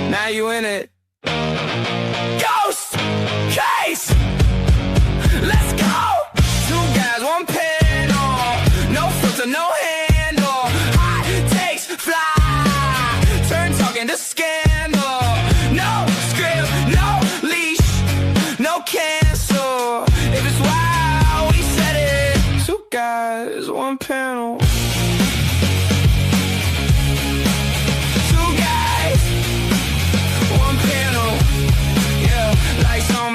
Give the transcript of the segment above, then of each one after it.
Now you in it. Ghost case. Let's go. Two guys, one panel. No filter, no handle. Hot takes fly. Turn talking to scandal. No script, no leash, no cancel. If it's wild, we said it. Two guys, one panel.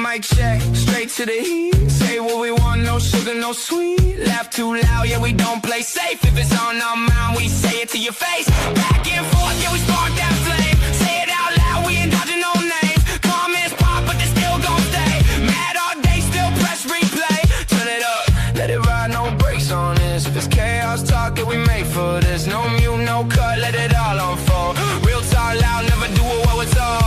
Mic check, straight to the heat. Say what we want, no sugar, no sweet. Laugh too loud, yeah, we don't play safe. If it's on our mind, we say it to your face. Back and forth, yeah, we spark that flame. Say it out loud, we ain't dodging no names. Comments pop, but they still gon' stay. Mad all day, still press replay. Turn it up, let it ride, no brakes on this. If it's chaos talk, yeah, we made for this. No mute, no cut, let it all unfold. Real talk loud, never do it what was all.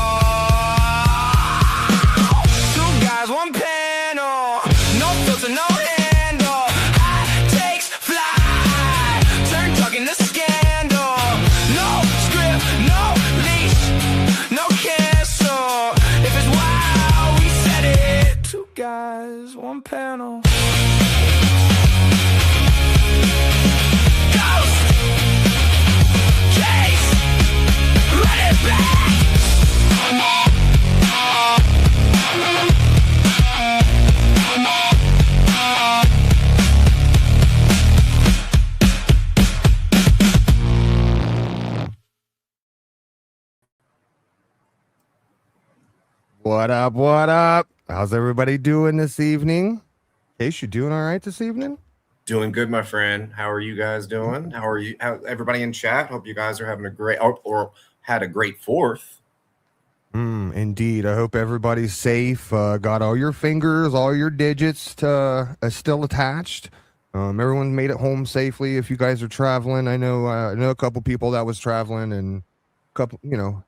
One panel, no filter, no handle. Hot takes fly. Turn talking to scandal. No script, no leash, no cancel. If it's wild, we said it. Two guys, one panel. Ghost case, run it back. What up? What up? How's everybody doing this evening? Case, you doing all right this evening? Doing good, my friend. How are you guys doing? How are you? Everybody in chat? Hope you guys are having a great or had a great 4th. Indeed. I hope everybody's safe. Got all your fingers, all your digits still attached. Everyone made it home safely. If you guys are traveling, I know a couple people that was traveling, and couple,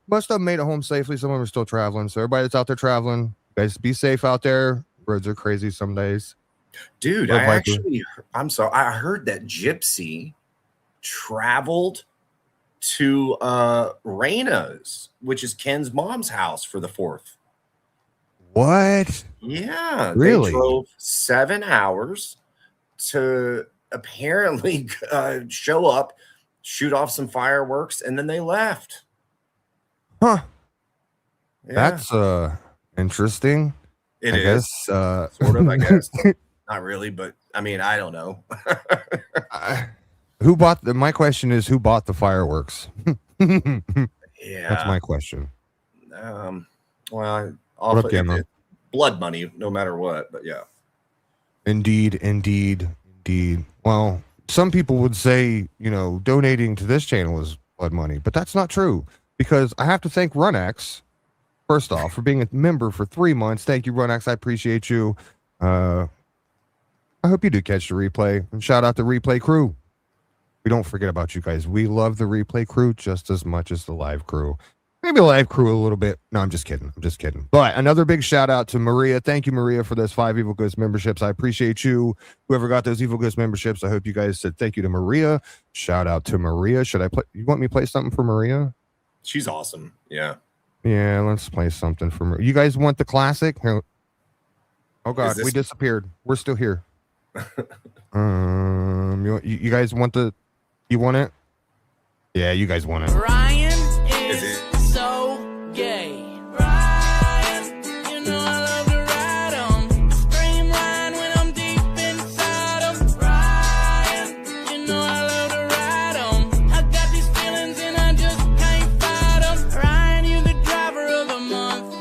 most of them made it home safely. Some of them are still traveling. So everybody that's out there traveling, guys, be safe out there. Roads are crazy some days. Dude, I'm sorry. I heard that Gypsy traveled to Raina's, which is Ken's mom's house, for the 4th. What? Yeah. Really? They drove 7 hours to apparently show up, shoot off some fireworks, and then they left. Huh. Yeah. That's interesting. I guess sort of, I guess. Not really, but I mean, I don't know. My question is, who bought the fireworks? Yeah. That's my question. Well, blood money, no matter what, but yeah. Indeed. Well, some people would say, donating to this channel is blood money, but that's not true, because I have to thank RunX, first off, for being a member for 3 months. Thank you, RunX. I appreciate you. I hope you do catch the replay, and shout out the replay crew. We don't forget about you guys. We love the replay crew just as much as the live crew. Maybe the live crew a little bit. No, I'm just kidding. But another big shout out to Maria. Thank you, Maria, for those 5 Evil Ghost memberships. I appreciate you. Whoever got those Evil Ghost memberships, I hope you guys said thank you to Maria. Shout out to Maria. You want me to play something for Maria? She's awesome. Yeah. Yeah, let's play something for Maria. You guys want the classic? Here. Oh God, we disappeared. We're still here. You guys want you want it? Yeah, you guys want it. Ryan is so gay. Ryan, you know I love to ride him. Scream Ryan when I'm deep inside him. Ryan, you know I love to ride him. I got these feelings and I just can't fight them. Ryan, you the driver of the month.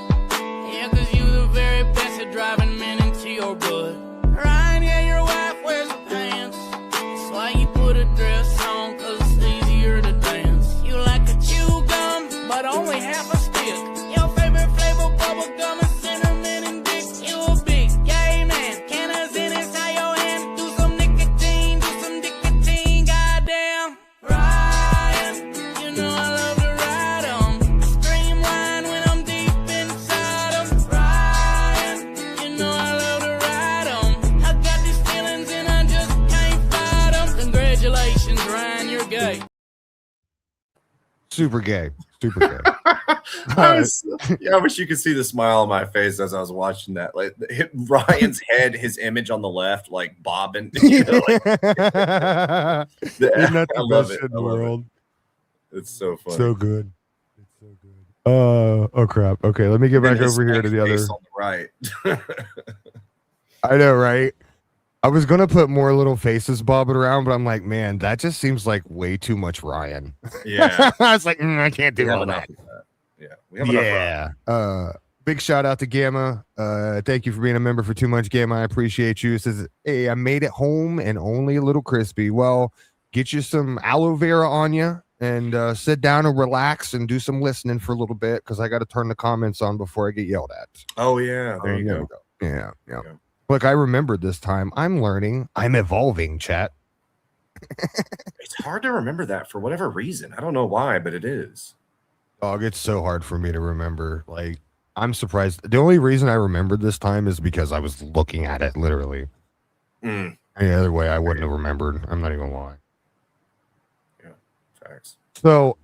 Yeah, cause you the very best at driving men into your blood. Ryan, yeah, your wife wears the pants. That's why you put a dress on, cause it's easier to dance. You like a chew gum, but only half a stick. Your favorite flavor, bubble gum and cinnamon and dick. You a big gay man, cannons in inside your hand. Do some nicotine, goddamn. Ryan, you know I love to ride 'em. Scream Ryan when I'm deep inside 'em. Ryan, you know I love to ride 'em. I got these feelings and I just can't fight 'em. Congratulations, Ryan, you're gay. Super gay. I wish you could see the smile on my face as I was watching that. Like Ryan's head, his image on the left, like bobbing. You know, like, I love it. In the world. It's so funny. So good. It's so good. Oh crap. Okay, let me get back over here to the other. On the right. I know, right? I was gonna put more little faces bobbing around, but I'm like, man, that just seems like way too much Ryan. Yeah. I was like, I can't do all that. Yeah. We have enough. Big shout out to Gamma. Thank you for being a member for 2 months, Gamma. I appreciate you. It says, hey, I made it home and only a little crispy. Well, get you some aloe vera on you and sit down and relax and do some listening for a little bit because I got to turn the comments on before I get yelled at. Oh yeah, there you go. Yeah. Look, I remembered this time. I'm learning. I'm evolving, chat. It's hard to remember that for whatever reason. I don't know why, but it is. Dog, it's so hard for me to remember. Like, I'm surprised. The only reason I remembered this time is because I was looking at it, literally. Any other way, I wouldn't have remembered. I'm not even gonna lie. Yeah, facts. So,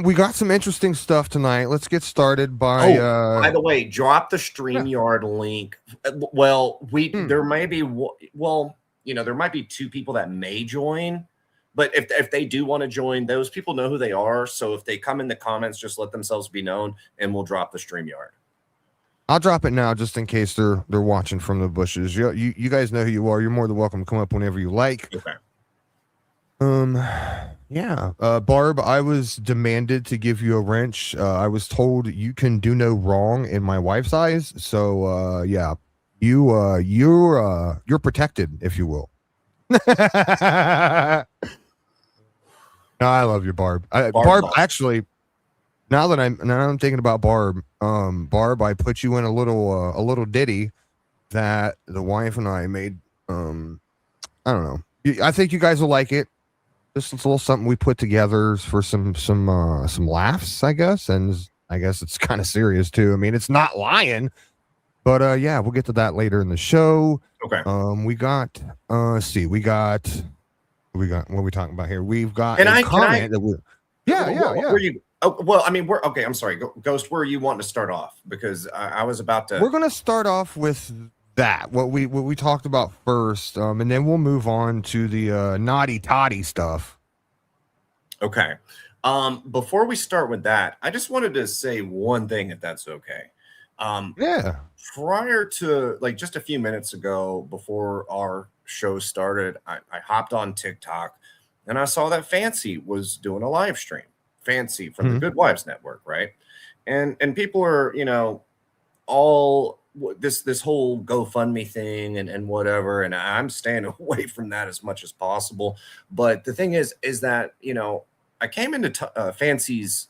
we got some interesting stuff tonight. Let's get started by by the way, drop the StreamYard link. Well, there may be there might be 2 people that may join, but if they do want to join, those people know who they are. So if they come in the comments, just let themselves be known and we'll drop the StreamYard. I'll drop it now just in case they're watching from the bushes. You guys know who you are. You're more than welcome to come up whenever you like. Okay. Yeah. Barb, I was demanded to give you a wrench. I was told you can do no wrong in my wife's eyes. So yeah, you're protected, if you will. No, I love you, Barb. Barb, actually, now that I'm thinking about Barb, I put you in a little ditty that the wife and I made. I don't know. I think you guys will like it. This is a little something we put together for some laughs, I guess, and I guess it's kind of serious too. I mean, it's not lying, but yeah, we'll get to that later in the show. Okay. We got what are we talking about here? We've got comment that we. Yeah. Were you? Oh, well, I mean, we're okay. I'm sorry, Ghost. Where are you wanting to start off? Because I was about to. We're gonna start off with that what we talked about first, and then we'll move on to the naughty toddy stuff. Okay. Before we start with that, I just wanted to say one thing, if that's okay. Yeah. Prior to just a few minutes ago, before our show started, I hopped on TikTok and I saw that Fancy was doing a live stream. Fancy from the Good Wives Network, right? And people are, all this whole GoFundMe thing and whatever, and I'm staying away from that as much as possible. But the thing is that I came into Fancy's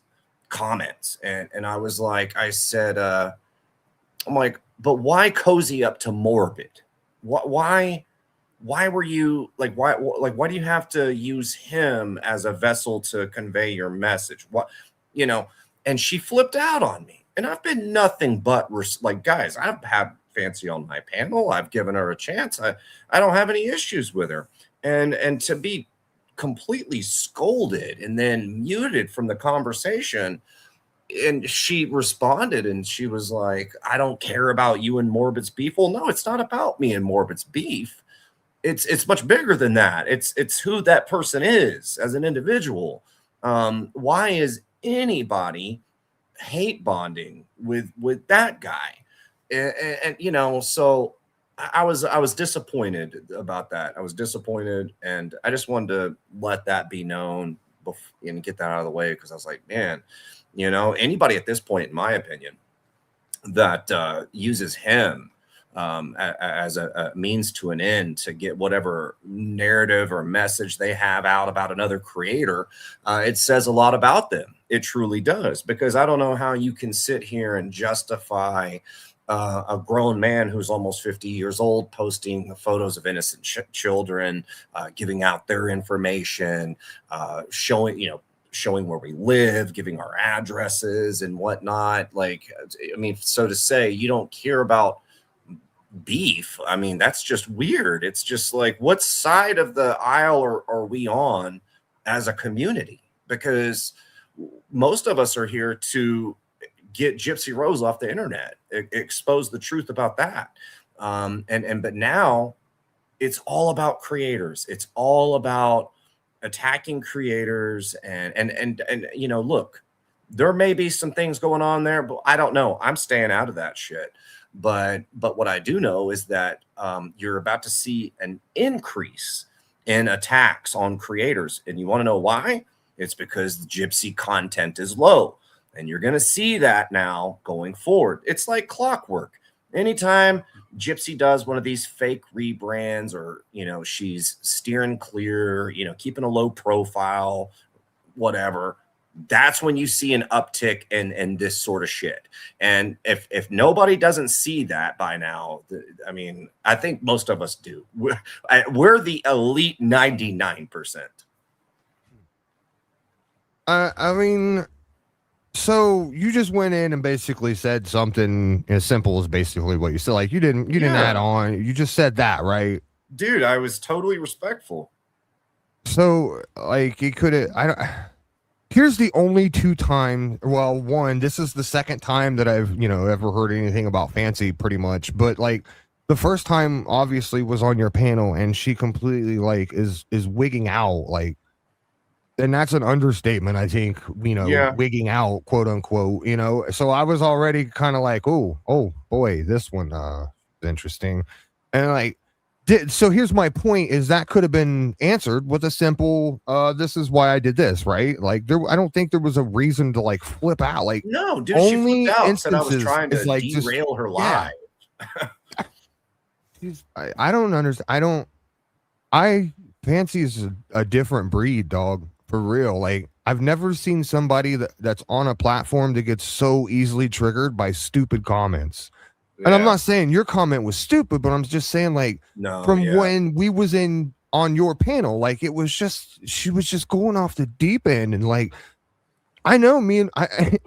comments and I was like, I said, I'm like, but why cozy up to morbid? Why were you why do you have to use him as a vessel to convey your message? And she flipped out on me. And I've been nothing but guys, I've had Fancy on my panel. I've given her a chance. I don't have any issues with her. And to be completely scolded and then muted from the conversation, and she responded and she was like, I don't care about you and Morbid's beef. Well, no, it's not about me and Morbid's beef. It's much bigger than that. It's who that person is as an individual. Why is anybody hate bonding with that guy? And so I was disappointed about that. I was disappointed, and I just wanted to let that be known and get that out of the way, because I was like, man, anybody at this point, in my opinion, that uses him as a means to an end to get whatever narrative or message they have out about another creator, it says a lot about them. It truly does, because I don't know how you can sit here and justify a grown man who's almost 50 years old posting photos of innocent children, giving out their information, showing where we live, giving our addresses and whatnot. So to say you don't care about beef, I mean, that's just weird. It's just like, what side of the aisle are we on as a community? Because most of us are here to get Gypsy Rose off the internet, expose the truth about that. But now it's all about creators. It's all about attacking creators and you know, look, there may be some things going on there, but I don't know. I'm staying out of that shit. But what I do know is that you're about to see an increase in attacks on creators. And you want to know why? It's because the Gypsy content is low. And you're going to see that now going forward. It's like clockwork. Anytime Gypsy does one of these fake rebrands, or, you know, she's steering clear, you know, keeping a low profile, whatever, that's when you see an uptick in this sort of shit. And if nobody doesn't see that by now, I mean, I think most of us do. We're the elite 99%. I mean, so you just went in and basically said something as simple as basically what you said. Like you didn't add on. You just said that, right? Dude, I was totally respectful. So like it could have. Here's the only two times. Well, one, this is the second time that I've, you know, ever heard anything about Fancy, pretty much. But like the first time, obviously, was on your panel, and she completely like is wigging out, like, and that's an understatement, I think. You know, wigging out, quote unquote. You know, so I was already kind of like, oh boy, this one interesting, and like. So here's my point: is that could have been answered with a simple, "This is why I did this," right? Like, I don't think there was a reason to like flip out. Like, no, dude, she flipped out and said I was trying to like derail her life. Yeah. I don't understand. Fancy is a different breed, dog, for real. Like, I've never seen somebody that's on a platform that gets so easily triggered by stupid comments. And I'm not saying your comment was stupid, but I'm just saying, like, when we was on your panel, like, it was just, she was just going off the deep end. And like, I know and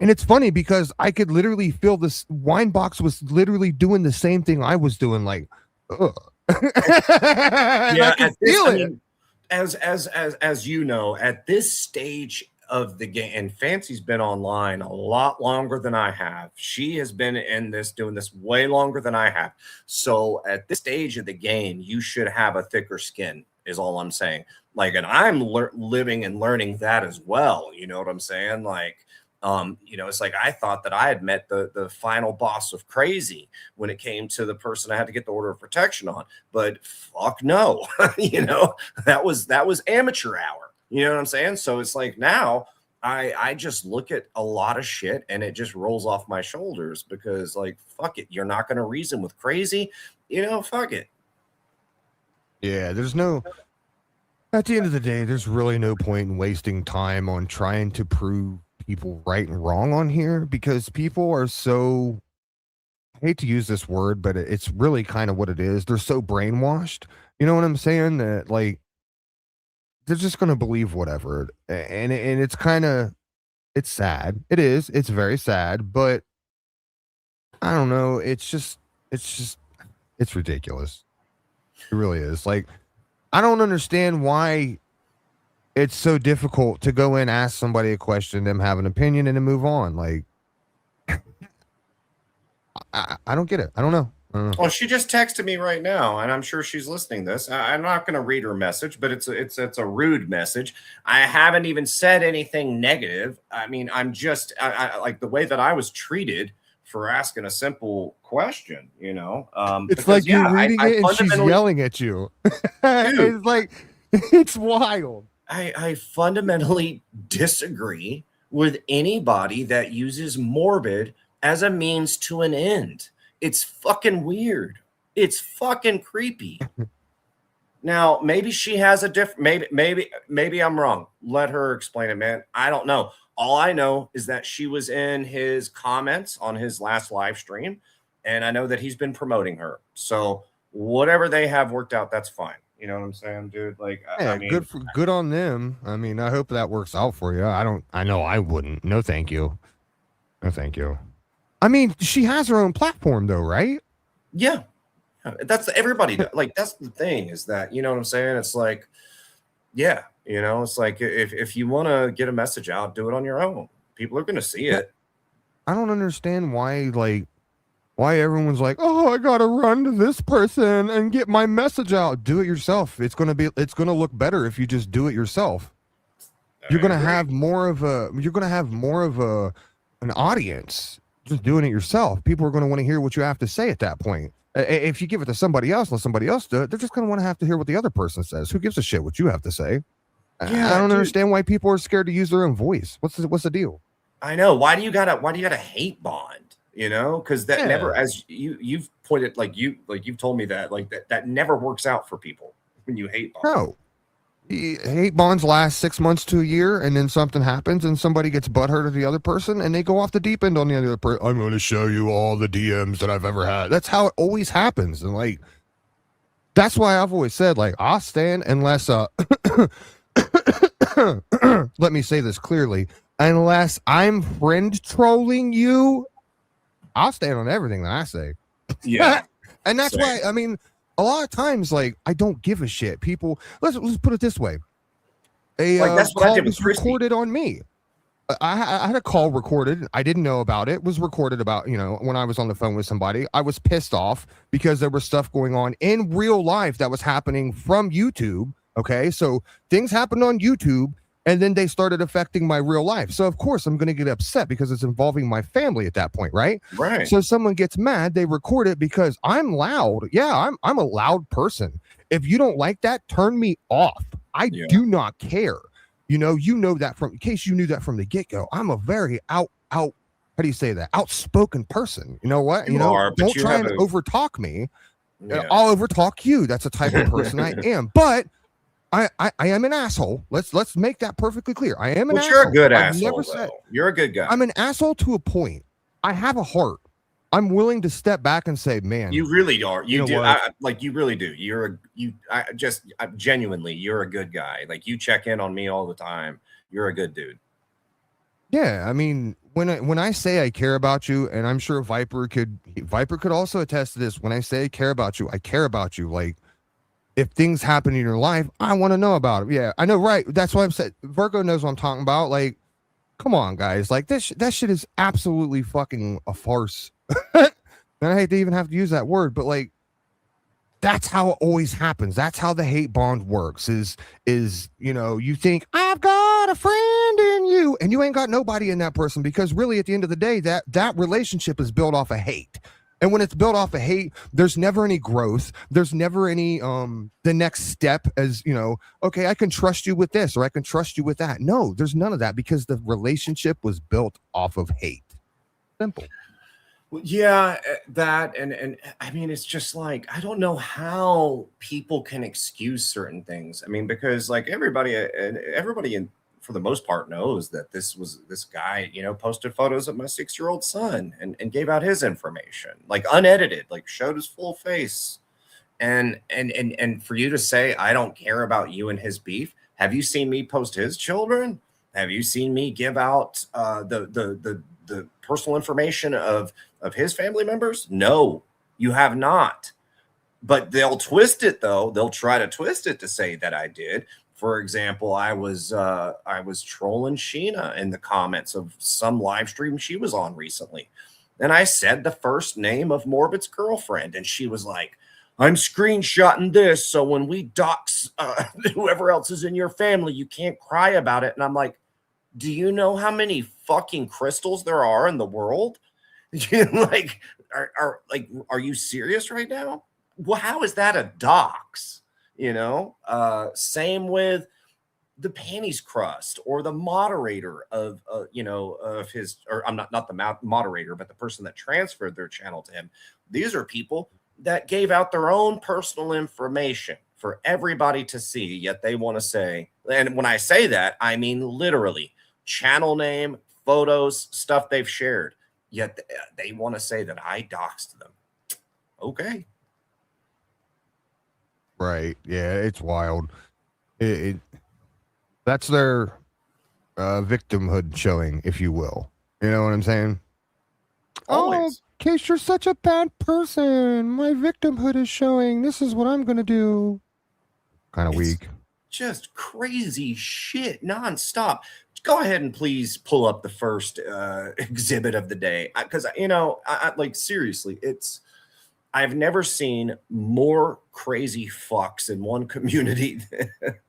it's funny because I could literally feel this. Winebox was literally doing the same thing I was doing. Like, ugh. Yeah. I mean, as you know, at this stage of the game, and Fancy's been online a lot longer than I have. She has been in this, doing this way longer than I have. So at this stage of the game, you should have a thicker skin, is all I'm saying. Like, and I'm living and learning that as well. You know what I'm saying? Like, you know, it's like I thought that I had met the final boss of crazy when it came to the person I had to get the order of protection on. But fuck no, you know, that was amateur hour. You know what I'm saying? So it's like now I just look at a lot of shit and it just rolls off my shoulders because, like, fuck it. You're not going to reason with crazy. You know, fuck it. Yeah, at the end of the day, there's really no point in wasting time on trying to prove people right and wrong on here, because people are so, I hate to use this word, but it's really kind of what it is. They're so brainwashed. You know what I'm saying? That, like, they're just going to believe whatever. And it's kind of, it's sad. It is. It's very sad, but I don't know. It's ridiculous. It really is. Like, I don't understand why it's so difficult to go in, ask somebody a question, them have an opinion, and then move on. Like, I don't get it. I don't know. Well, she just texted me right now, and I'm sure she's listening to this. I'm not going to read her message, but it's a rude message. I haven't even said anything negative. I mean, I'm just I like the way that I was treated for asking a simple question. You know, it's like you're reading it and she's yelling at you. It's like, it's wild. I fundamentally disagree with anybody that uses morbid as a means to an end. It's fucking weird. It's fucking creepy. Now, maybe she has a different, maybe I'm wrong. Let her explain it, man. I don't know. All I know is that she was in his comments on his last live stream, and I know that he's been promoting her. So whatever they have worked out, that's fine. You know what I'm saying, dude? Like, yeah, I mean, good on them. I mean, I hope that works out for you. I know I wouldn't. No, thank you. No, thank you. I mean, she has her own platform, though, right? Yeah. That's everybody. Like, that's the thing, is that, you know what I'm saying? It's like, yeah, You know, it's like if you want to get a message out, do it on your own. People are going to see it. I don't understand why everyone's like, oh, I gotta run to this person and get my message out. Do it yourself. It's gonna look better if you just do it yourself. You're gonna have more of an audience just doing it yourself. People are gonna want to hear what you have to say at that point. If you give it to somebody else, let somebody else do it, they're just gonna want to have to hear what the other person says. Who gives a shit what you have to say? Yeah, I don't understand why people are scared to use their own voice. What's the deal? I know. Why do you gotta hate bond? You know, because that never, as you've pointed, like you've told me that, like that never works out for people when you hate bond. No. Hate bonds last 6 months to a year, and then something happens and somebody gets butthurt at the other person and they go off the deep end on the other person. I'm going to show you all the DMs that I've ever had. That's how it always happens. And like, that's why I've always said, like, I'll stand unless let me say this clearly, unless I'm friend trolling you, I'll stand on everything that I say. Yeah. And that's why, I mean, a lot of times, like, I don't give a shit. People, let's put it this way. That's what I did with recorded on me. I had a call recorded. I didn't know about it. It was recorded about, when I was on the phone with somebody. I was pissed off because there was stuff going on in real life that was happening from YouTube. Okay. So things happened on YouTube, and then they started affecting my real life. So of course I'm going to get upset because it's involving my family at that point, right? Right. So someone gets mad, they record it because I'm loud. Yeah, I'm a loud person. If you don't like that, turn me off. I do not care. You know that in case you knew that from the get-go. I'm a very how do you say that? Outspoken person. You know what? Don't try and overtalk me. Yeah. I'll overtalk you. That's a type of person I am. But I am an asshole. Let's make that perfectly clear. I am an asshole. You're a good asshole. You're a good guy. I'm an asshole to a point. I have a heart. I'm willing to step back and say, man, you really are. You do. You really do. Genuinely, you're a good guy. Like, you check in on me all the time. You're a good dude. Yeah, I mean, when I say I care about you, and I'm sure Viper could also attest to this. When I say I care about you, I care about you. Like, if things happen in your life, I want to know about it. Yeah, I know, right? That's why I'm saying Virgo knows what I'm talking about. Like, come on, guys. Like, that shit is absolutely fucking a farce. And I hate to even have to use that word, but like, that's how it always happens. That's how the hate bond works. Is you think I've got a friend in you, and you ain't got nobody in that person, because really, at the end of the day, that relationship is built off of hate. And when it's built off of hate, there's never any growth. There's never any the next step as, okay, I can trust you with this, or I can trust you with that. No, there's none of that, because the relationship was built off of hate. Simple. Yeah, that and I mean, it's just like, I don't know how people can excuse certain things. I mean, because like everybody for the most part knows that this guy, posted photos of my 6-year-old son and gave out his information, like unedited, like showed his full face. And for you to say, I don't care about you and his beef. Have you seen me post his children? Have you seen me give out the personal information of his family members? No, you have not. But they'll twist it, though. They'll try to twist it to say that I did. For example, I was trolling Sheena in the comments of some live stream she was on recently. And I said the first name of Morbid's girlfriend, and she was like, I'm screenshotting this, so when we dox whoever else is in your family, you can't cry about it. And I'm like, do you know how many fucking crystals there are in the world? Like, are you serious right now? Well, how is that a dox? Same with the panties crust or the moderator of his, or I'm not the moderator, but the person that transferred their channel to him. These are people that gave out their own personal information for everybody to see, yet they want to say, and when I say that, I mean literally channel name, photos, stuff they've shared, yet they want to say that I doxed them. Okay. Right. Yeah, it's wild. That's their victimhood showing, if you will. You know what I'm saying? Always. Oh, Case, you're such a bad person. My victimhood is showing. This is what I'm going to do. Kind of weak. just crazy shit nonstop. Go ahead and please pull up the first exhibit of the day, because I like, seriously, I've never seen more crazy fucks in one community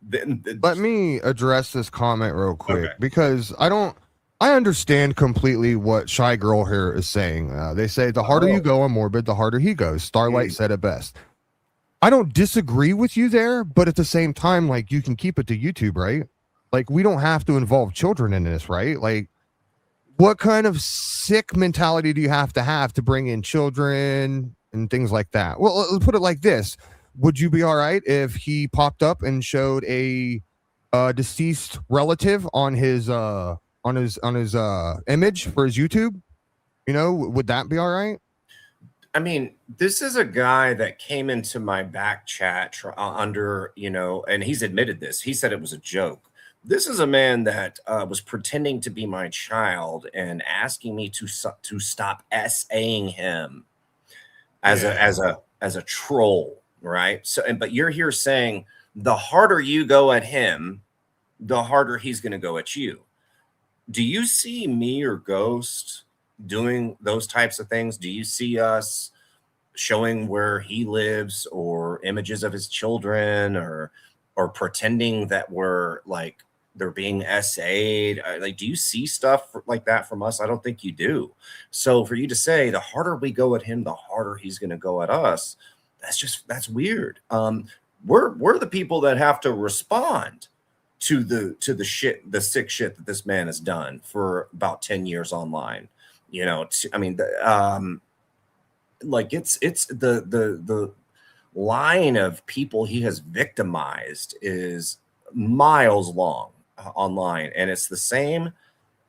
than Let me address this comment real quick, Okay. because I understand completely what Shy Girl here is saying. They say the harder you go on Morbid, the harder he goes. Starlight said it best. I don't disagree with you there, but at the same time, like, you can keep it to YouTube, right? Like, we don't have to involve children in this, right? Like, what kind of sick mentality do you have to bring in children and things like that? Well, let's put it like this. Would you be all right if he popped up and showed a deceased relative on his image for his YouTube? Would that be all right? I mean, this is a guy that came into my back chat under, and he's admitted this. He said it was a joke. This is a man that was pretending to be my child and asking me to stop SAing him as a troll, right? So, but you're here saying the harder you go at him, the harder he's going to go at you. Do you see me or Ghost doing those types of things? Do you see us showing where he lives or images of his children or pretending that we're like they're being SA'd? Like, do you see stuff like that from us? I don't think you do. So for you to say the harder we go at him, the harder he's going to go at us, that's weird. We're the people that have to respond to the sick shit that this man has done for about 10 years online. Like, it's the line of people he has victimized is miles long online, and it's the same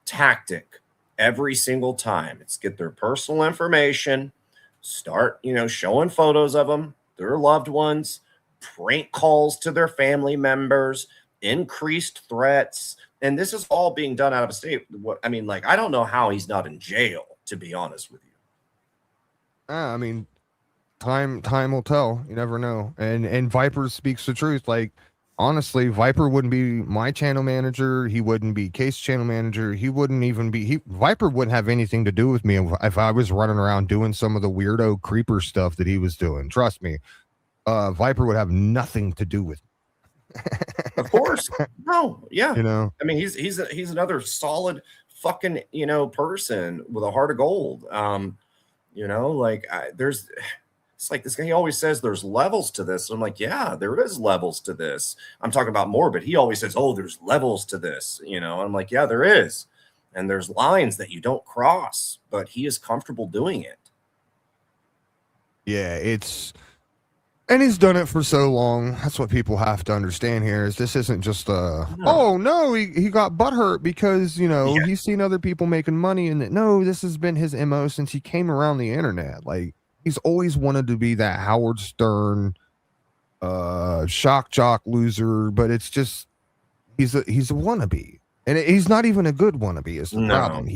tactic every single time. It's get their personal information, start showing photos of them, their loved ones, prank calls to their family members, increased threats, and this is all being done out of state. I don't know how he's not in jail, to be honest with you. I mean, time will tell. You never know. And Viper speaks the truth. Like, honestly, Viper wouldn't be my channel manager. He wouldn't be Case channel manager. He wouldn't even be. Viper wouldn't have anything to do with me if I was running around doing some of the weirdo creeper stuff that he was doing. Trust me, Viper would have nothing to do with me. Of course, no, yeah. I mean, he's another solid fucking person with a heart of gold. It's like this guy, he always says there's levels to this. I'm like, yeah, there is levels to this. I'm talking about Morbid. He always says, oh, there's levels to this. I'm like, yeah, there is. And there's lines that you don't cross, but he is comfortable doing it. Yeah, and he's done it for so long. That's what people have to understand here is this isn't just oh no, he got butthurt because he's seen other people making money, and no, this has been his MO since he came around the internet. Like, he's always wanted to be that Howard Stern shock jock loser, but it's just he's a wannabe, and he's not even a good wannabe. Is the problem?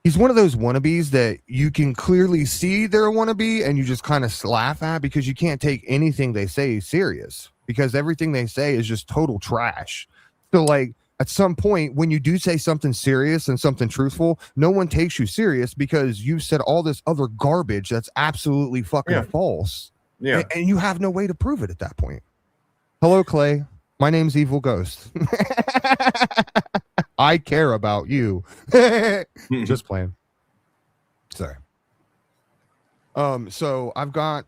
He's one of those wannabes that you can clearly see they're a wannabe, and you just kind of laugh at because you can't take anything they say serious because everything they say is just total trash. So, like, at some point when you do say something serious and something truthful, no one takes you serious because you said all this other garbage that's absolutely fucking false. Yeah. And you have no way to prove it at that point. Hello, Clay. My name's Evil Ghost. I care about you. Just playing. Sorry. So I've got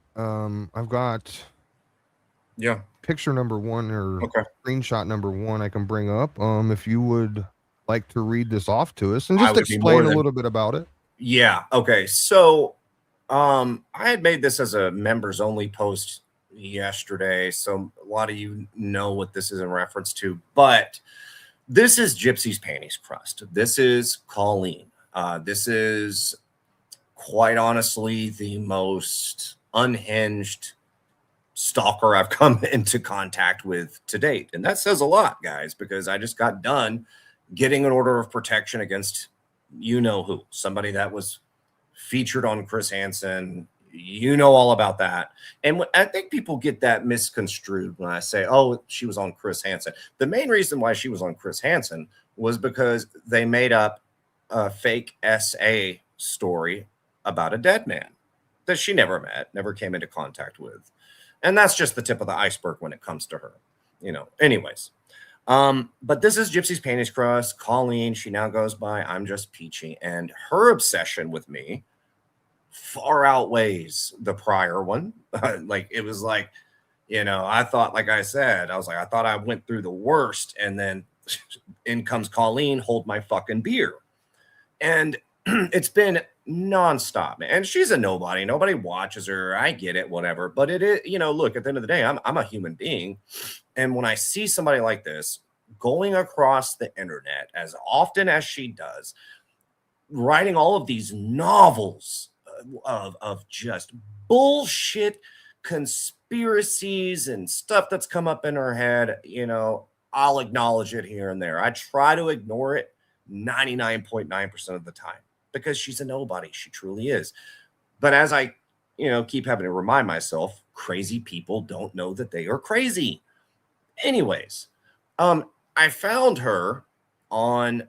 picture number 1 or screenshot number 1 I can bring up. If you would like to read this off to us and just explain a little bit about it. Yeah. Okay. So I had made this as a members only post yesterday, so a lot of you know what this is in reference to, but this is Gypsy's panties crust. This is Colleen. This is quite honestly the most unhinged stalker I've come into contact with to date. And that says a lot, guys, because I just got done getting an order of protection against you know who, somebody that was featured on Chris Hansen, You know all about that. And I think people get that misconstrued when I say, oh, she was on Chris Hansen. The main reason why she was on Chris Hansen was because they made up a fake SA story about a dead man that she never met, never came into contact with. And that's just the tip of the iceberg when it comes to her, anyways. But this is Gypsy's Panties Crust. Colleen, she now goes by I'm Just Peachy. And her obsession with me far outweighs the prior one. Like, it was like, I thought, like I said, I thought I went through the worst, and then in comes Colleen, hold my fucking beer. And it's been nonstop, man. And she's a nobody. Nobody watches her. I get it, whatever. But it is, look, at the end of the day, I'm a human being. And when I see somebody like this going across the internet as often as she does, writing all of these novels of just bullshit conspiracies and stuff that's come up in her head, I'll acknowledge it here and there. I try to ignore it 99.9% of the time because she's a nobody. She truly is. But as I, keep having to remind myself, crazy people don't know that they are crazy. Anyways, I found her on,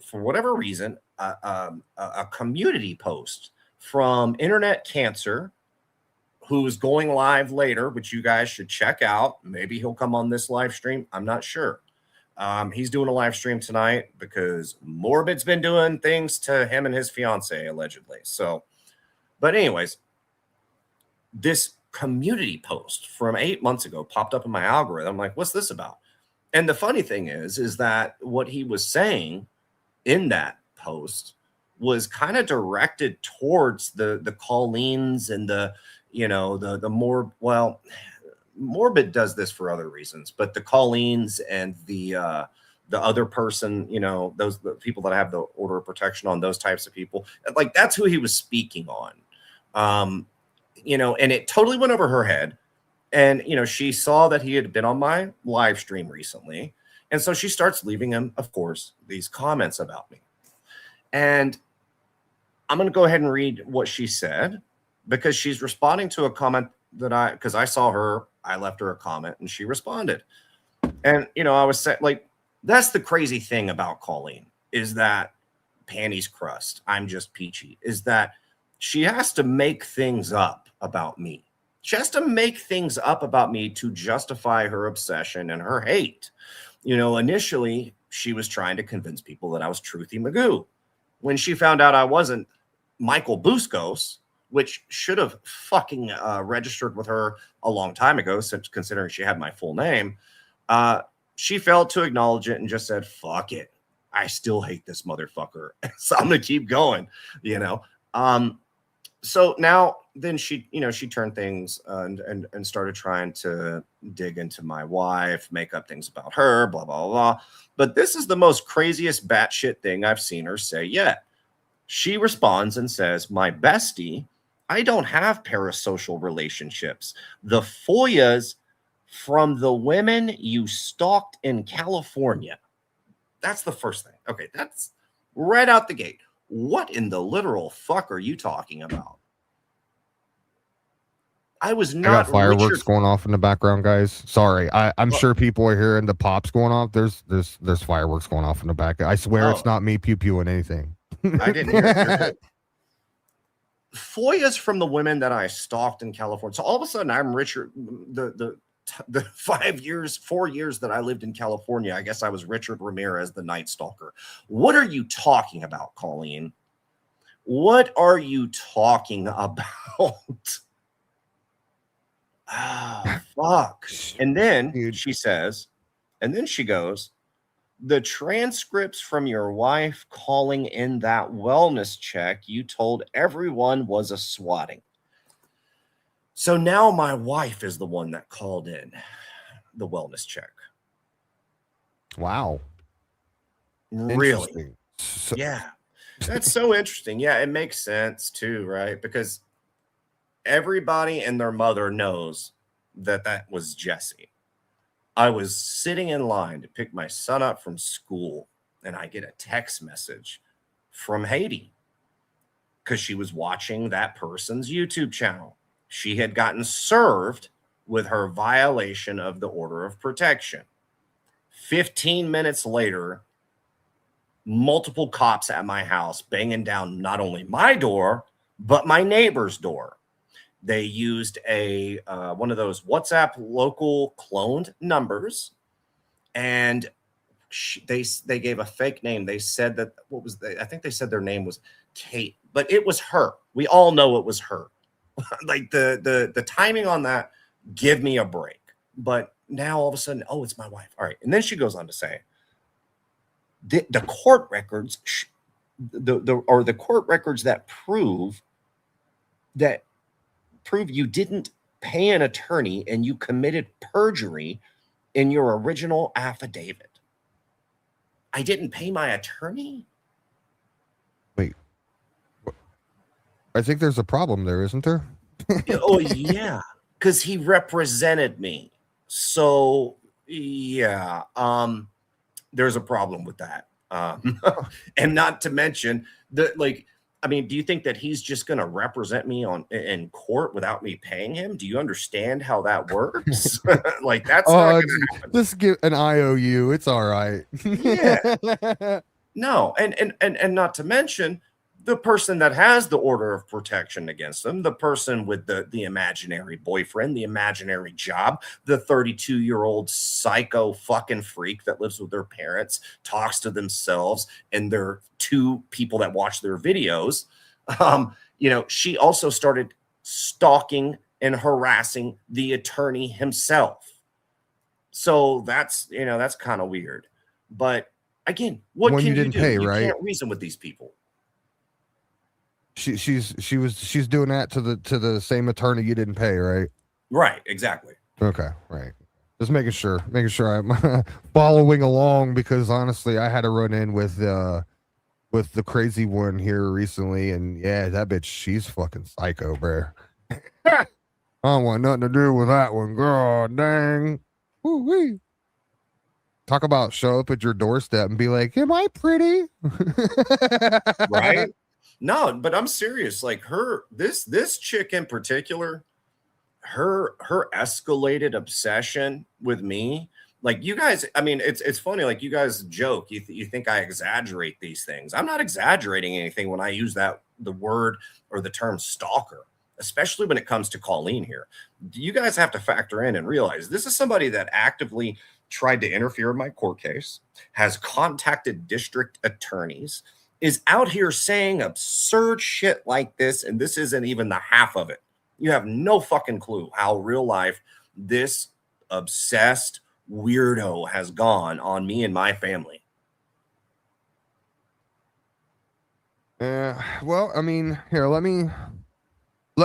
for whatever reason, a community post from Internet Cancer, who's going live later, which you guys should check out. Maybe he'll come on this live stream. I'm not sure. He's doing a live stream tonight because Morbid's been doing things to him and his fiance, allegedly. So, but anyways, this community post from 8 months ago popped up in my algorithm. I'm like, what's this about? And the funny thing is that what he was saying in that post was kind of directed towards the Colleens and the more, well, Morbid does this for other reasons, but the Colleens and the other person, those the people that have the order of protection on, those types of people, like that's who he was speaking on. And it totally went over her head. And, she saw that he had been on my live stream recently. And so she starts leaving him, of course, these comments about me. And I'm going to go ahead and read what she said because she's responding to a comment because I saw her, I left her a comment and she responded. And, I was saying, like, that's the crazy thing about Colleen is that Panties Crust, I'm Just Peachy, is that she has to make things up about me. She has to make things up about me to justify her obsession and her hate. Initially, she was trying to convince people that I was Truthy Magoo. When she found out I wasn't Michael Buscos, which should have fucking registered with her a long time ago, since considering she had my full name, she failed to acknowledge it and just said, fuck it. I still hate this motherfucker. So I'm going to keep going, So now then she turned things and started trying to dig into my wife, make up things about her, blah, blah, blah. But this is the most craziest batshit thing I've seen her say yet. She responds and says, my bestie, I don't have parasocial relationships. The FOIAs from the women you stalked in California. That's the first thing. Okay, that's right out the gate. What in the literal fuck are you talking about? I was not. I got fireworks going off in the background, guys. Sorry, I'm sure people are hearing the pops going off. There's fireworks going off in the back. I swear it's not me pew pewing anything. I didn't hear it. FOIAs from the women that I stalked in California. So all of a sudden, I'm Richard. The 4 years that I lived in California, I guess I was Richard Ramirez, the Night Stalker. What are you talking about, Colleen? What are you talking about? Oh, fuck. And then she says, and then she goes, the transcripts from your wife calling in that wellness check you told everyone was a swatting. So now my wife is the one that called in the wellness check. Wow. Really? Yeah. That's so interesting. Yeah, it makes sense too, right? Because everybody and their mother knows that was Jesse. I was sitting in line to pick my son up from school, and I get a text message from Haiti. because she was watching that person's YouTube channel. She had gotten served with her violation of the order of protection. 15 minutes later, multiple cops at my house banging down not only my door, but my neighbor's door. They used a one of those WhatsApp local cloned numbers, and they gave a fake name. They said that I think they said their name was Kate, but it was her. We all know it was her. Like the timing on that, give me a break. But now all of a sudden, oh, it's my wife. All right, and then she goes on to say, the court records, the court records that prove you didn't pay an attorney and you committed perjury in your original affidavit. I didn't pay my attorney? Wait. I think there's a problem there, isn't there? Oh, yeah, because he represented me. So, yeah, there's a problem with that. And not to mention do you think that he's just going to represent me in court without me paying him? Do you understand how that works? Like, that's not going to happen. Just give an IOU. It's all right. Yeah. No, and not to mention the person that has the order of protection against them, the person with the imaginary boyfriend, the imaginary job, the 32-year-old psycho fucking freak that lives with their parents, talks to themselves, and their two people that watch their videos. She also started stalking and harassing the attorney himself. So that's kind of weird. But again, what when can you didn't do? Pay, you right? can't reason with these people. She's doing that to the same attorney you didn't pay, right? Right, exactly. Okay, right. Just making sure I'm following along, because honestly, I had to run in with the crazy one here recently, and yeah, that bitch, she's fucking psycho, bro. I don't want nothing to do with that one. God dang. Woo-wee. Talk about show up at your doorstep and be like, "Am I pretty?" Right? No, but I'm serious. Like this chick in particular, her escalated obsession with me. Like, you guys, I mean, it's funny. Like, you guys joke. You think I exaggerate these things. I'm not exaggerating anything when I use the word or the term stalker, especially when it comes to Colleen here. You guys have to factor in and realize this is somebody that actively tried to interfere in my court case, has contacted district attorneys, is out here saying absurd shit like this, and this isn't even the half of it. You have no fucking clue how real life this obsessed weirdo has gone on me and my family. Well, I mean, here, let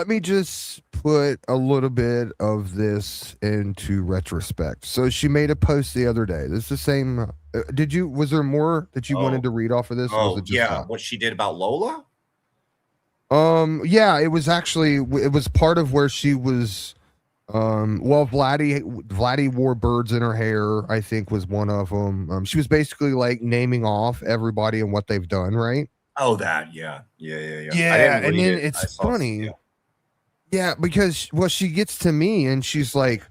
me just put a little bit of this into retrospect. So she made a post the other day. This is the same. Was there more that you wanted to read off of this? Oh, or was it just yeah. that? What she did about Lola? Yeah, it was part of where she was, Vladdy wore birds in her hair, I think was one of them. She was basically like naming off everybody and what they've done, right? Oh, that, yeah. Yeah, and then it's funny. Yeah, because she gets to me and she's like,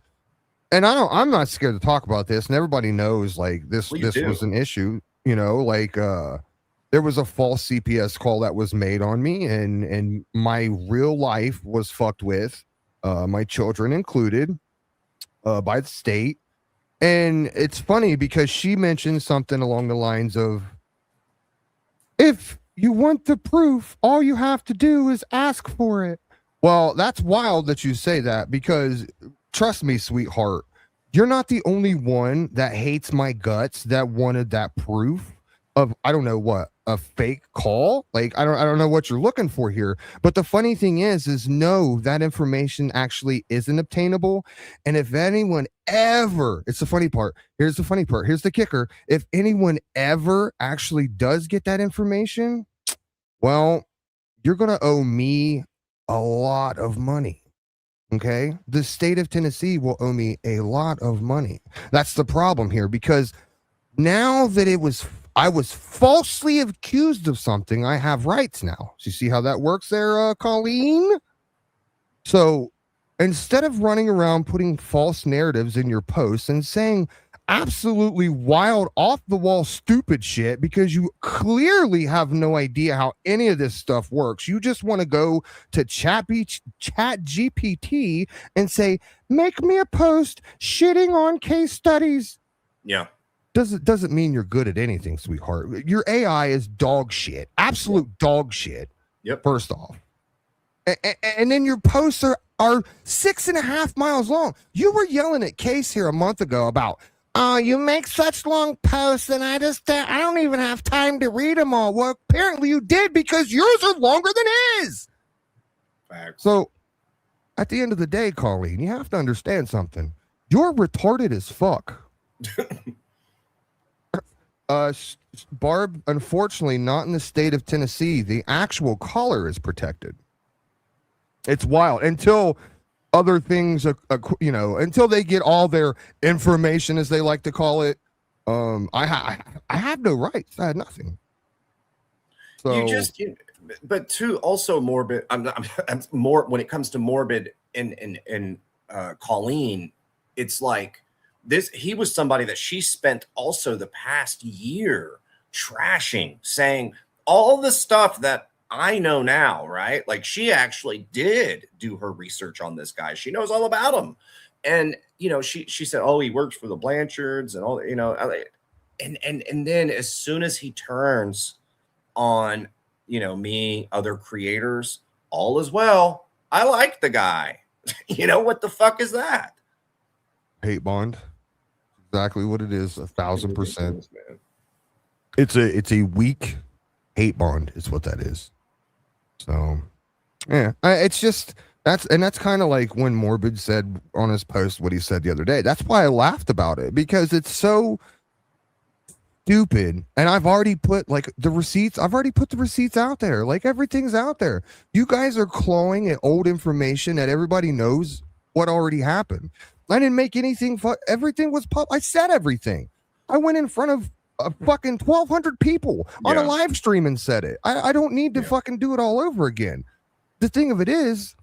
and I'm not scared to talk about this, and everybody knows like this was an issue, there was a false CPS call that was made on me, and my real life was fucked with, my children included, by the state. And it's funny because she mentioned something along the lines of, if you want the proof, all you have to do is ask for it. Well, that's wild that you say that, because trust me, sweetheart, you're not the only one that hates my guts that wanted that proof of, I don't know what, a fake call. Like, I don't know what you're looking for here. But the funny thing is no, that information actually isn't obtainable. And if anyone ever, it's the funny part. Here's the funny part. Here's the kicker. If anyone ever actually does get that information, well, you're going to owe me a lot of money. Okay? The state of Tennessee will owe me a lot of money. That's the problem here, because now that it was I was falsely accused of something. I have rights now. So you see how that works there, Colleen? So instead of running around putting false narratives in your posts and saying absolutely wild, off the wall, stupid shit because you clearly have no idea how any of this stuff works, you just want to go to Chat GPT and say, make me a post shitting on case studies. Yeah. Doesn't mean you're good at anything, sweetheart. Your AI is dog shit, absolute dog shit. Yep. First off, and then your posts are 6.5 miles long. You were yelling at Case here a month ago about, oh, you make such long posts, and I don't even have time to read them all. Well, apparently you did because yours are longer than his. Facts. So, at the end of the day, Colleen, you have to understand something. You're retarded as fuck. Barb, unfortunately, not in the state of Tennessee. The actual caller is protected. It's wild until other things, until they get all their information, as they like to call it. I had no rights. I had nothing. So but too, also morbid. I'm more when it comes to morbid and Colleen. It's like this. He was somebody that she spent also the past year trashing, saying all the stuff that I know now, right? Like she actually did do her research on this guy. She knows all about him. And, she said, oh, he works for the Blanchards and all, and then as soon as he turns on, me, other creators, all is well. I like the guy. What the fuck is that? Hate bond. Exactly what it is. 1,000%. It's a weak hate bond is what that is. So, yeah, it's just that's kind of like when Morbid said on his post what he said the other day. That's why I laughed about it, because it's so stupid. And I've already put the receipts. I've already put the receipts out there. Like everything's out there. You guys are clawing at old information that everybody knows what already happened. I didn't make anything. Everything was I said everything. I went in front of fucking 1,200 people on a live stream and said it. I don't need to fucking do it all over again. The thing of it is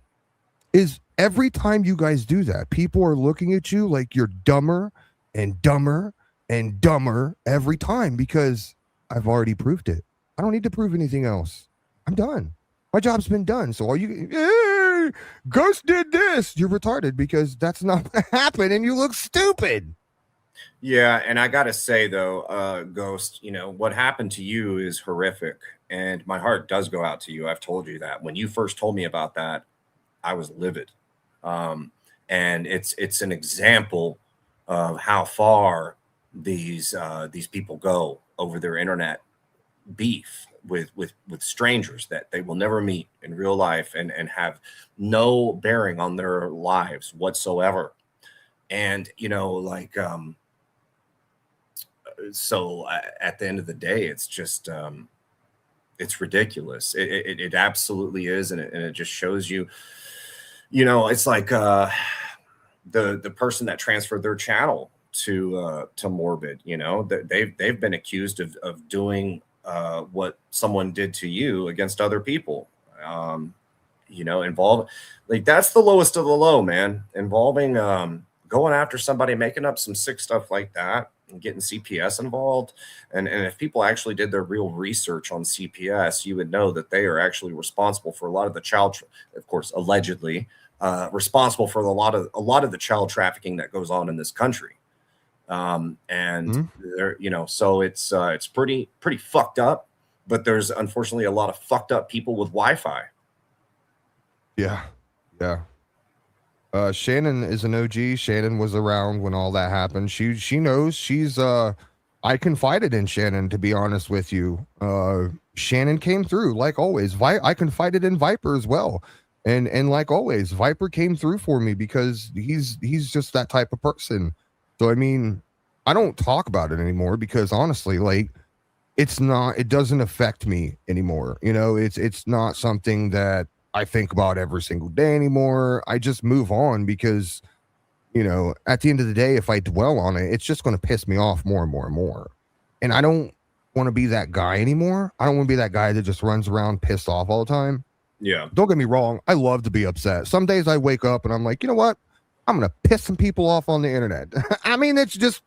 every time you guys do that, people are looking at you like you're dumber and dumber and dumber every time, because I've already proved it. I don't need to prove anything else. I'm done. My job's been done. So are you, hey, Ghost did this. You're retarded because that's not what happened and you look stupid. Yeah, and I gotta say though, Ghost, what happened to you is horrific, and my heart does go out to you. I've told you that. When you first told me about that, I was livid, and it's an example of how far these people go over their internet beef with strangers that they will never meet in real life and have no bearing on their lives whatsoever. And so at the end of the day, it's just it's ridiculous. It absolutely is, and it just shows you, it's like the person that transferred their channel to Morbid. They've been accused of doing what someone did to you against other people. Involved, like that's the lowest of the low, man. Involving going after somebody, making up some sick stuff like that, and getting CPS involved. And if people actually did their real research on CPS, you would know that they are actually responsible for a lot of the of course, allegedly responsible for a lot of the child trafficking that goes on in this country. There, so it's pretty fucked up, but there's unfortunately a lot of fucked up people with Wi-Fi. Yeah. Shannon is an OG. Shannon was around when all that happened. She knows. She's I confided in Shannon, to be honest with you. Shannon came through like always. I confided in Viper as well. And like always, Viper came through for me because he's just that type of person. So I mean, I don't talk about it anymore because honestly, like it doesn't affect me anymore. It's not something that I think about every single day anymore. I just move on because, at the end of the day, if I dwell on it, it's just going to piss me off more and more and more. And I don't want to be that guy anymore. I don't want to be that guy that just runs around pissed off all the time. Yeah. Don't get me wrong. I love to be upset. Some days I wake up and I'm like, you know what? I'm going to piss some people off on the internet. I mean, that's just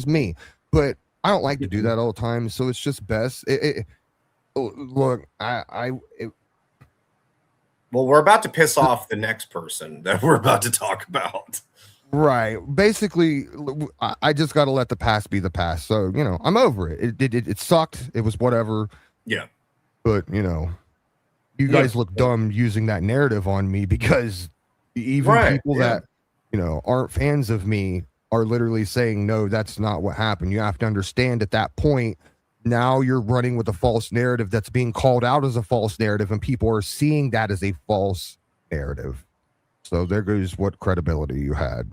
me. But I don't like to do that all the time. So it's just best. Look, well, we're about to piss off the next person that we're about to talk about. Right. Basically, I just got to let the past be the past. So, I'm over it. It sucked. It was whatever. Yeah. But, you guys look dumb using that narrative on me because even people that, aren't fans of me are literally saying, no, that's not what happened. You have to understand at that point, now you're running with a false narrative that's being called out as a false narrative, and people are seeing that as a false narrative. So there goes what credibility you had.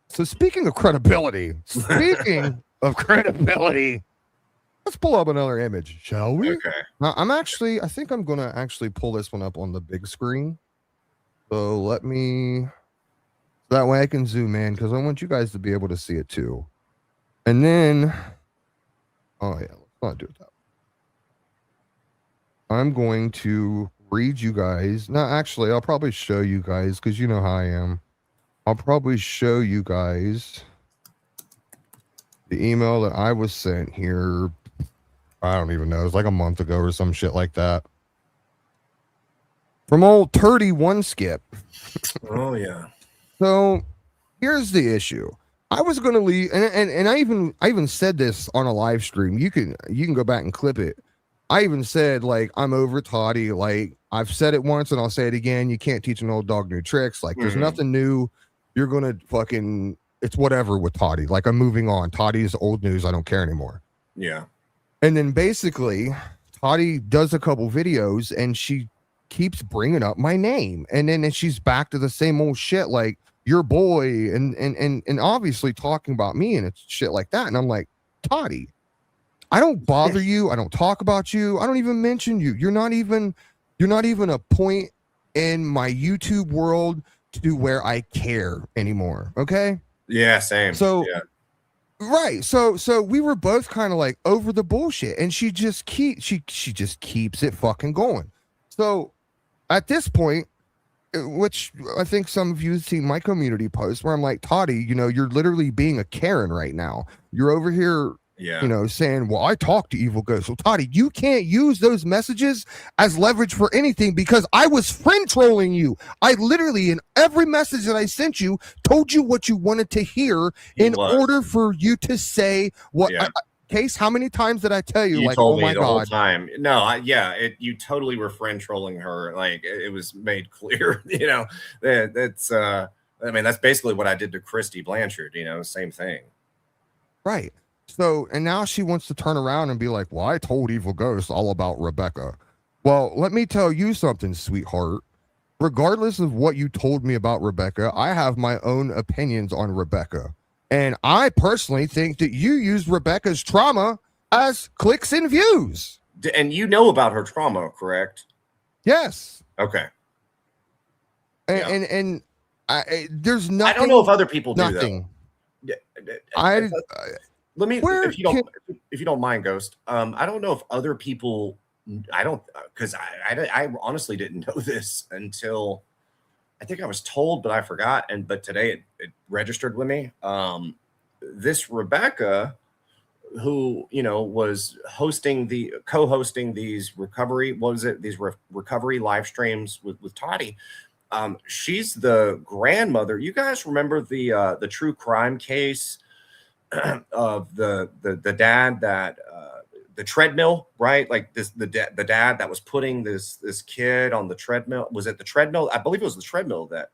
So speaking of credibility, let's pull up another image, shall we? Okay. Now, I think I'm going to actually pull this one up on the big screen. So that way I can zoom in because I want you guys to be able to see it too. And then, let's not do it that way. I'm going to read you guys. No, actually, I'll probably show you guys because you know how I am. I'll probably show you guys the email that I was sent here. I don't even know. It was like a month ago or some shit like that. From old Turdy One Skip. Oh, yeah. So here's the issue. I was going to leave, and I even said this on a live stream. You can go back and clip it. I even said, like, I'm over Toddy. Like, I've said it once and I'll say it again. You can't teach an old dog new tricks. Like, there's nothing new. You're going to fucking, it's whatever with Toddy. Like, I'm moving on. Toddy's old news. I don't care anymore. Yeah. And then basically, Toddy does a couple videos and she keeps bringing up my name. And then she's back to the same old shit, like, your boy, and obviously talking about me and it's shit like that. And I'm like, Toddy, I don't bother you. I don't talk about you. I don't even mention you. You're not even a point in my YouTube world to where I care anymore. Okay. Yeah. Same. So, yeah. Right. So we were both kind of like over the bullshit, and she just keeps it fucking going. So at this point, which I think some of you have seen my community post where I'm like, Toddy, you're literally being a Karen right now. You're over here, saying, well, I talk to Evil Ghost. So Toddy, you can't use those messages as leverage for anything because I was friend trolling you. I literally, in every message that I sent you, told you what you wanted to hear in order for you to say what. Yeah. Case, how many times did I tell you? You like, told oh me my the God. whole time. No, you totally were friend trolling her. Like, it was made clear, that's, that's basically what I did to Christy Blanchard, same thing. Right. So, and now she wants to turn around and be like, well, I told Evil Ghost all about Rebecca. Well, let me tell you something, sweetheart. Regardless of what you told me about Rebecca, I have my own opinions on Rebecca. And I personally think that you used Rebecca's trauma as clicks and views. And you know about her trauma, correct? Yes. Okay. And there's nothing. I don't know if other people do nothing. Though. Let me. If you don't mind, Ghost. I don't know if other people. Because I honestly didn't know this until I think I was told, but I forgot. But today it registered with me. This Rebecca, who was co-hosting these recovery recovery live streams with Toddy. She's the grandmother. You guys remember the true crime case of the dad that the treadmill, right? Like the dad that was putting this kid on the treadmill. Was it the treadmill? I believe it was the treadmill that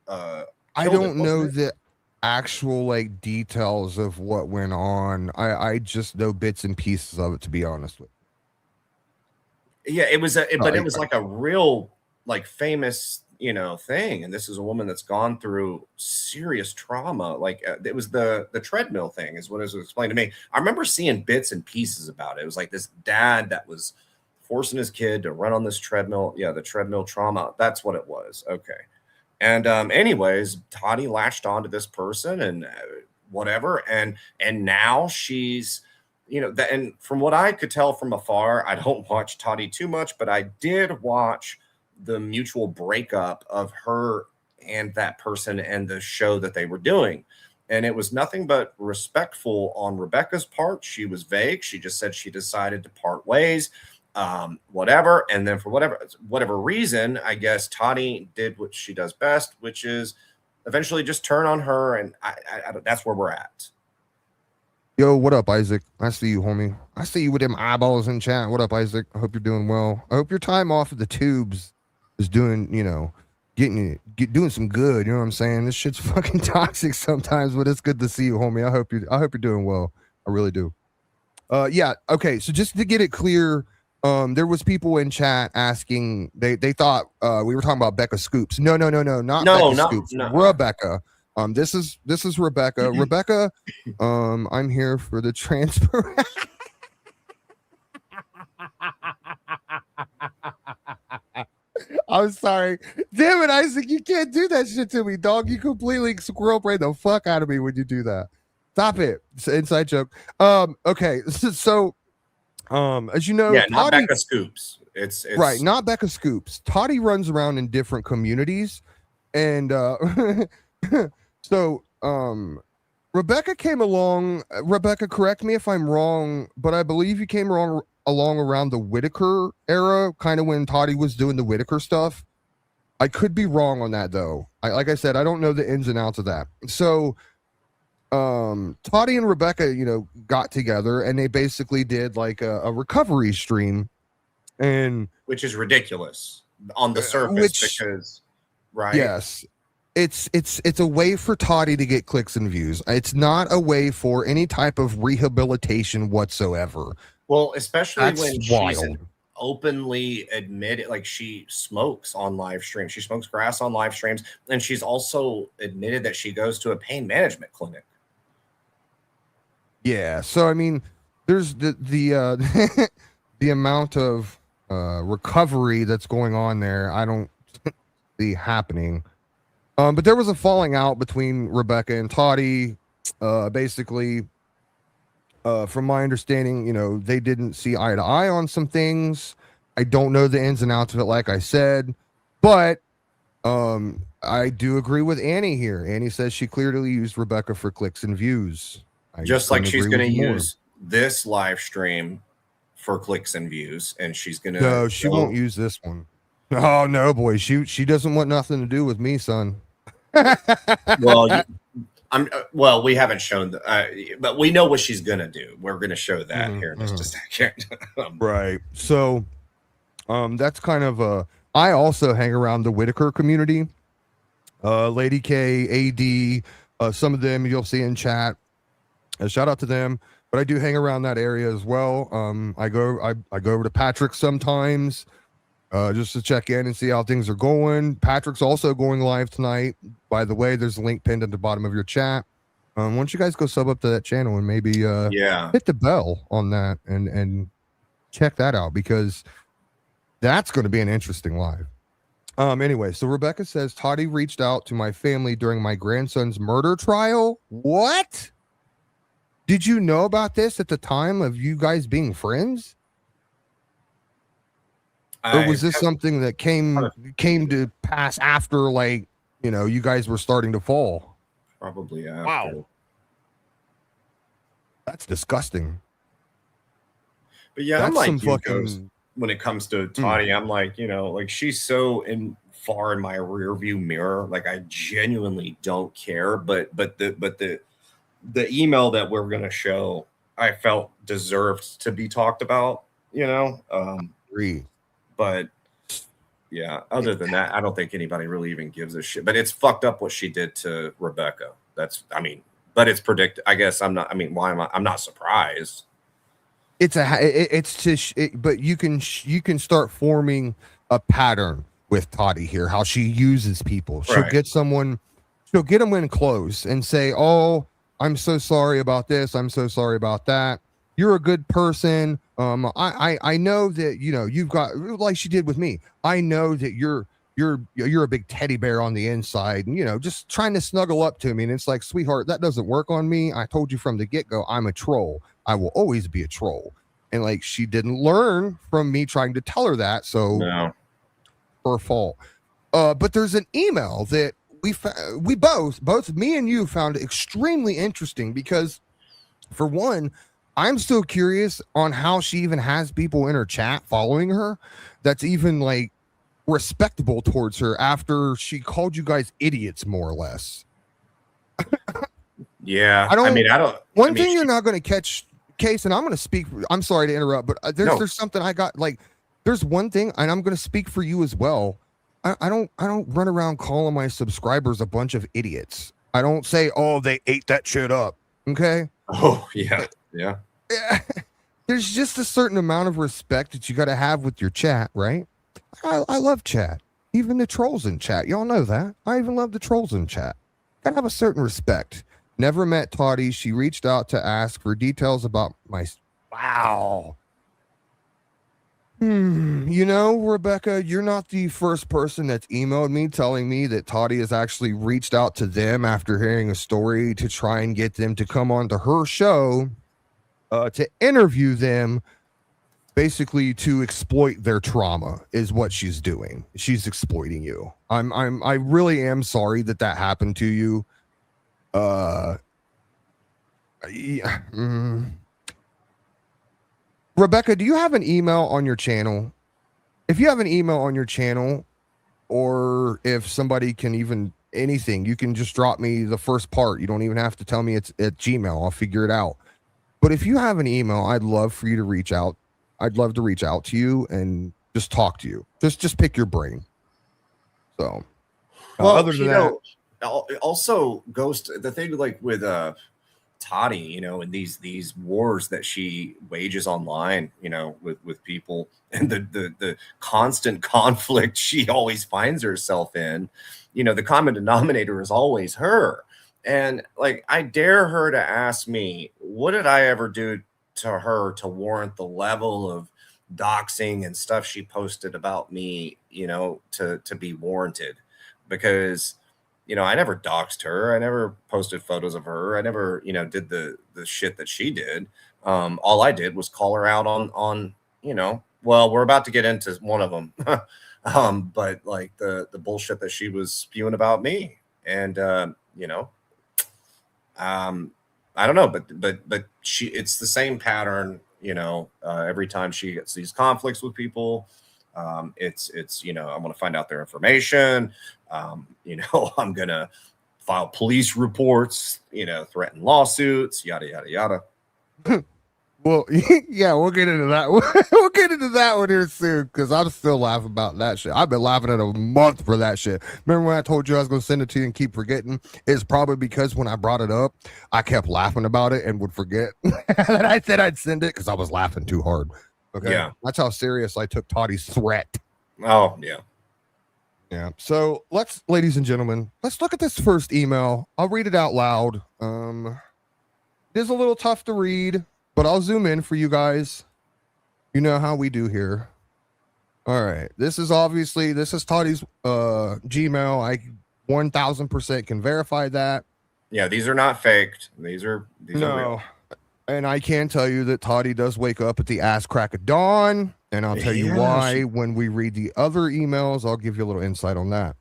I don't know the actual like details of what went on. I just know bits and pieces of it, to be honest with you. Yeah, it was it was like a real like famous thing. And this is a woman that's gone through serious trauma. Like it was the treadmill thing is what it was explained to me. I remember seeing bits and pieces about it. It was like this dad that was forcing his kid to run on this treadmill. Yeah, the treadmill trauma. That's what it was. Okay. And anyways, Toddy latched onto this person and whatever. And now she's you know, that, and from what I could tell from afar, I don't watch Toddy too much, but I did watch the mutual breakup of her and that person and the show that they were doing. And it was nothing but respectful on Rebecca's part. She was vague. She just said she decided to part ways, whatever. And then for whatever reason, I guess Toddy did what she does best, which is eventually just turn on her. And that's where we're at. Yo, what up, Isaac? I see you, homie. I see you with them eyeballs in chat. What up, Isaac? I hope you're doing well. I hope your time off of the tubes is doing, you know, doing some good. You know what I'm saying? This shit's fucking toxic sometimes, but it's good to see you, homie. I hope you're doing well. I really do. Yeah. Okay. So just to get it clear, there was people in chat asking. They thought we were talking about Becca Scoops. No, not Becca Scoops. No. Rebecca. This is Rebecca. Rebecca, I'm here for the transfer. I'm sorry. Damn it, Isaac, you can't do that shit to me, dog. You completely squirrel brain the fuck out of me when you do that. Stop it. It's an inside joke. Okay. So as you know, yeah, not Becca Scoops. It's right, not Becca Scoops. Toddy runs around in different communities, and so Rebecca came along. Rebecca, correct me if I'm wrong, but I believe you came along around the Whitaker era, kind of when Toddy was doing the Whitaker stuff. I could be wrong on that though. Like I said, I don't know the ins and outs of that. So Toddy and Rebecca, you know, got together and they basically did like a recovery stream, and which is ridiculous on the surface because right. Yes. It's a way for Toddy to get clicks and views. It's not a way for any type of rehabilitation whatsoever. Well, especially That's when wild. She's openly admitted, like she smokes on live streams. She smokes grass on live streams, and she's also admitted that she goes to a pain management clinic. Yeah, so I mean, there's the the amount of recovery that's going on there. I don't see happening. But there was a falling out between Rebecca and Toddy. Basically, from my understanding, you know, they didn't see eye to eye on some things. I don't know the ins and outs of it, like I said, but I do agree with Annie here. Annie says she clearly used Rebecca for clicks and views. Just like she's going to use this live stream for clicks and views, and she's going to. No, she won't use this one. Oh no, boy, she doesn't want nothing to do with me, son. Well, we haven't shown, but we know what she's gonna do. We're gonna show that here in just a second. Right. So, that's kind of I also hang around the Whitaker community. Lady K, AD, some of them you'll see in chat. Shout out to them. But I do hang around that area as well. I go over to Patrick sometimes. Just to check in and see how things are going. Patrick's also going live tonight. By the way, there's a link pinned at the bottom of your chat. Why don't you guys go sub up to that channel and maybe hit the bell on that and check that out, because that's going to be an interesting live. Anyway, so Rebecca says Toddy reached out to my family during my grandson's murder trial. What? Did you know about this at the time of you guys being friends? Or was this something that came to pass after, like, you know, you guys were starting to fall? Probably after. Wow. That's disgusting. But yeah, I'm like when it comes to Toddy, I'm like, you know, like she's so far in my rear view mirror. Like I genuinely don't care. But the email that we're gonna show, I felt deserved to be talked about, you know. But yeah, other than that, I don't think anybody really even gives a shit. But it's fucked up what she did to Rebecca. But it's predicted. I guess I'm not. I mean, why am I? I'm not surprised. But you can start forming a pattern with Toddy here. How she uses people. She'll get someone. She'll get them in close and say, "Oh, I'm so sorry about this. I'm so sorry about that. You're a good person. I know that, you know, you've got," like she did with me. I know that you're you're a big teddy bear on the inside, and just trying to snuggle up to me. And it's like, sweetheart, that doesn't work on me. I told you from the get-go, I'm a troll. I will always be a troll. And like, she didn't learn from me trying to tell her that, so No. her fault. But there's an email that we both me and you found extremely interesting, because for one, I'm still curious on how she even has people in her chat following her that's even like respectable towards her after she called you guys idiots, more or less. Yeah. I don't. One thing you're not going to catch, Case, and I'm going to speak. I'm sorry to interrupt, but there's something I got. Like, there's one thing, and I'm going to speak for you as well. I don't run around calling my subscribers a bunch of idiots. I don't say, oh, they ate that shit up. Okay. Oh yeah. Yeah. There's just a certain amount of respect that you got to have with your chat, right? I love chat. Even the trolls in chat. Y'all know that. I even love the trolls in chat. Gotta have a certain respect. Never met Toddy. She reached out to ask for details about my... Wow. Rebecca, you're not the first person that's emailed me telling me that Toddy has actually reached out to them after hearing a story to try and get them to come onto her show to interview them, basically to exploit their trauma is what she's doing. She's exploiting you. I really am sorry that happened to you. Rebecca, do you have an email on your channel? If you have an email on your channel, or if somebody can even anything, you can just drop me the first part. You don't even have to tell me it's at Gmail. I'll figure it out. But if you have an email, I'd love for you to reach out. I'd love to reach out to you and just talk to you. Just pick your brain. So, well, other than that, also Ghost, the thing like with Toddy, and these wars that she wages online, with people, and the constant conflict she always finds herself in, the common denominator is always her. And like, I dare her to ask me, what did I ever do to her to warrant the level of doxing and stuff she posted about me, to be warranted? Because I never doxed her. I never posted photos of her. I never, did the shit that she did. All I did was call her out on, well, we're about to get into one of them. But like the bullshit that she was spewing about me. And, I don't know, but it's the same pattern, every time she gets these conflicts with people. It's I want to find out their information. I'm gonna file police reports, threaten lawsuits, yada yada yada. Well, yeah, we'll get into that. We'll get into that one here soon, because I'm still laughing about that shit. I've been laughing at a month for that shit. Remember when I told you I was going to send it to you and keep forgetting? It's probably because when I brought it up, I kept laughing about it and would forget that I said I'd send it because I was laughing too hard. Okay, yeah, that's how serious I took Toddy's threat. Oh yeah, yeah. So ladies and gentlemen, let's look at this first email. I'll read it out loud. It is a little tough to read, but I'll zoom in for you guys. You know how we do here. All right. This is Toddy's Gmail. I 1000% can verify that. Yeah, these are not faked. These are real. And I can tell you that Toddy does wake up at the ass crack of dawn. And I'll tell you why when we read the other emails. I'll give you a little insight on that.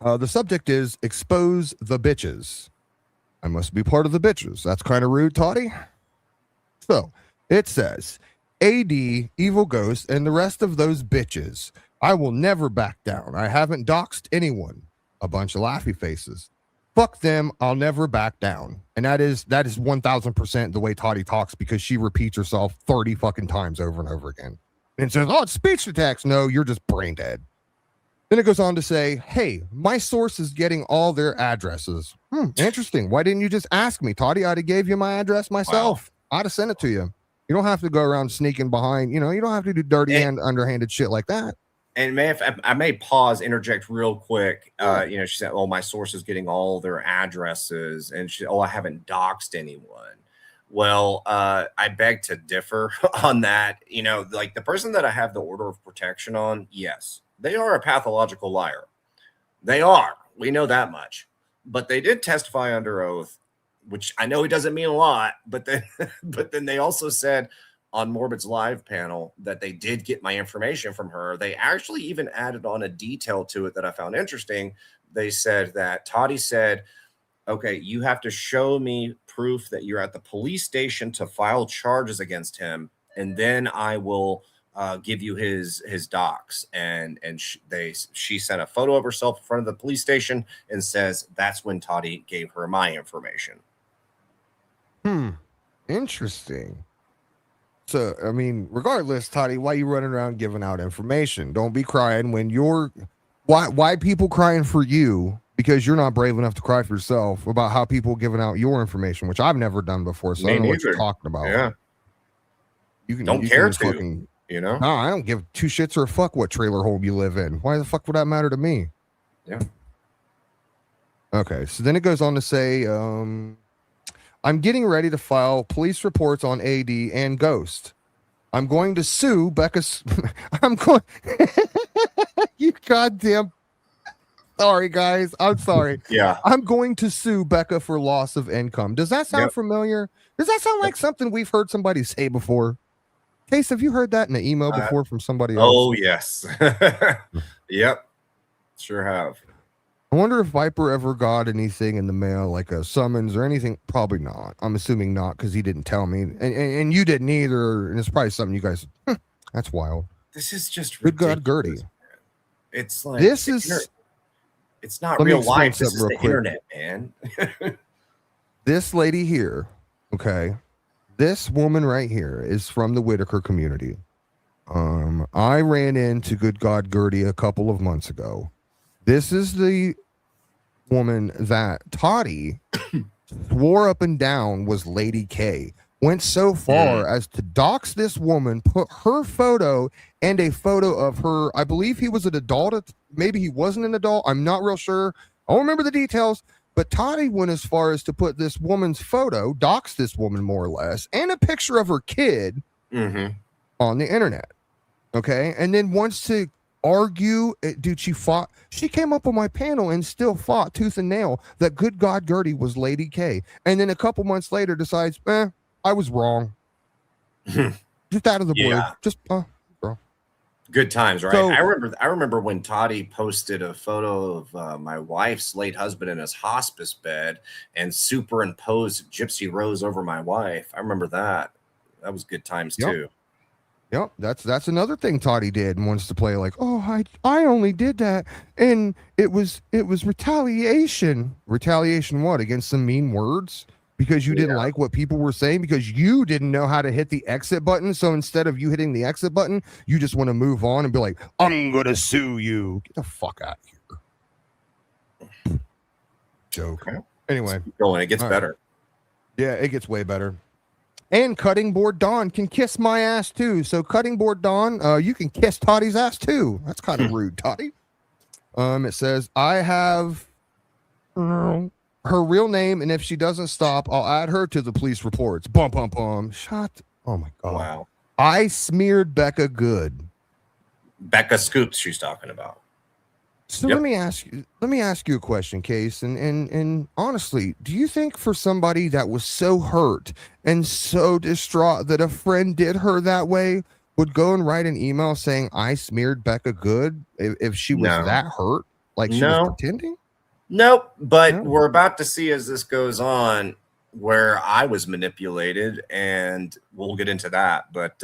The subject is expose the bitches. I must be part of the bitches. That's kind of rude, Toddy. So it says, AD, Evil Ghost, and the rest of those bitches. I will never back down. I haven't doxed anyone. A bunch of laughy faces. Fuck them. I'll never back down. And that is 1000% the way Toddy talks, because she repeats herself 30 fucking times over and over again. And says, oh, it's speech attacks. No, you're just brain dead. Then it goes on to say, hey, my source is getting all their addresses. Interesting. Why didn't you just ask me, Toddy? I'd have gave you my address myself. Wow. I'd have sent it to you. You don't have to go around sneaking behind. You don't have to do dirty and underhanded shit like that. And if I may interject real quick. She said, oh, my source is getting all their addresses. And I haven't doxed anyone. Well, I beg to differ on that. Like the person that I have the order of protection on, yes, They are a pathological liar. They are. We know that much. But they did testify under oath, which I know it doesn't mean a lot, but then they also said on Morbid's live panel that they did get my information from her. They actually even added on a detail to it that I found interesting. They said that Toddy said, okay, you have to show me proof that you're at the police station to file charges against him, and then I will give you his docs. And she sent a photo of herself in front of the police station and says that's when Toddy gave her my information. Interesting. So, I mean, regardless, Toddy, why you running around giving out information? Don't be crying when you're... Why people crying for you because you're not brave enough to cry for yourself about how people giving out your information, which I've never done before, so I don't know what you're talking about. Yeah. You can, don't you care can to, fucking, you know? No, I don't give two shits or a fuck what trailer home you live in. Why the fuck would that matter to me? Yeah. Okay, so then it goes on to say... I'm getting ready to file police reports on AD and Ghost. I'm going to sue Becca. I'm going. You goddamn. Sorry, guys. I'm sorry. Yeah. I'm going to sue Becca for loss of income. Does that sound familiar? Does that sound like something we've heard somebody say before? Case, have you heard that in an email before from somebody else? Oh, yes. Yep. Sure have. I wonder if Viper ever got anything in the mail, like a summons or anything. Probably not. I'm assuming not because he didn't tell me, and you didn't either. And it's probably something you guys. That's wild. This is just good. God, Gertie. It's like this is. It's not real life. This is the internet, man. This lady here, okay. This woman right here is from the Whitaker community. I ran into Good God Gertie a couple of months ago. This is the woman that Toddy swore up and down was Lady K. Went so far as to dox this woman, put her photo and a photo of her. I believe he was an adult. Maybe he wasn't an adult. I'm not real sure. I don't remember the details. But Toddy went as far as to put this woman's photo, dox this woman more or less, and a picture of her kid on the internet. Okay. And then wants to argue, dude, she came up on my panel and still fought tooth and nail that Good God Gertie was Lady K. And then a couple months later decides, I was wrong. Just out of the blue. Just bro. Good times, right? So, I remember when Toddy posted a photo of my wife's late husband in his hospice bed and superimposed Gypsy Rose over my wife. I remember that. That was good times too. Yep, that's another thing Toddy did and wants to play like, oh, I only did that and it was retaliation. Retaliation what? Against some mean words? Because you didn't like what people were saying, because you didn't know how to hit the exit button. So instead of you hitting the exit button, you just want to move on and be like, I'm gonna sue you. Get the fuck out of here. Joke. Okay. Anyway, going. It gets better. Yeah, it gets way better. And Cutting Board Dawn can kiss my ass too. So Cutting Board Dawn, you can kiss Toddy's ass too. That's kind of rude, Toddy. It says, I have her real name, and if she doesn't stop, I'll add her to the police reports. Bum, bum, bum. Oh my God. Wow. I smeared Becca good. Becca Scoops she's talking about. So let me ask you a question, Case. And honestly, do you think for somebody that was so hurt and so distraught that a friend did her that way would go and write an email saying I smeared Becca good if she was that hurt? Like she was pretending? Nope. But we're about to see as this goes on where I was manipulated, and we'll get into that. But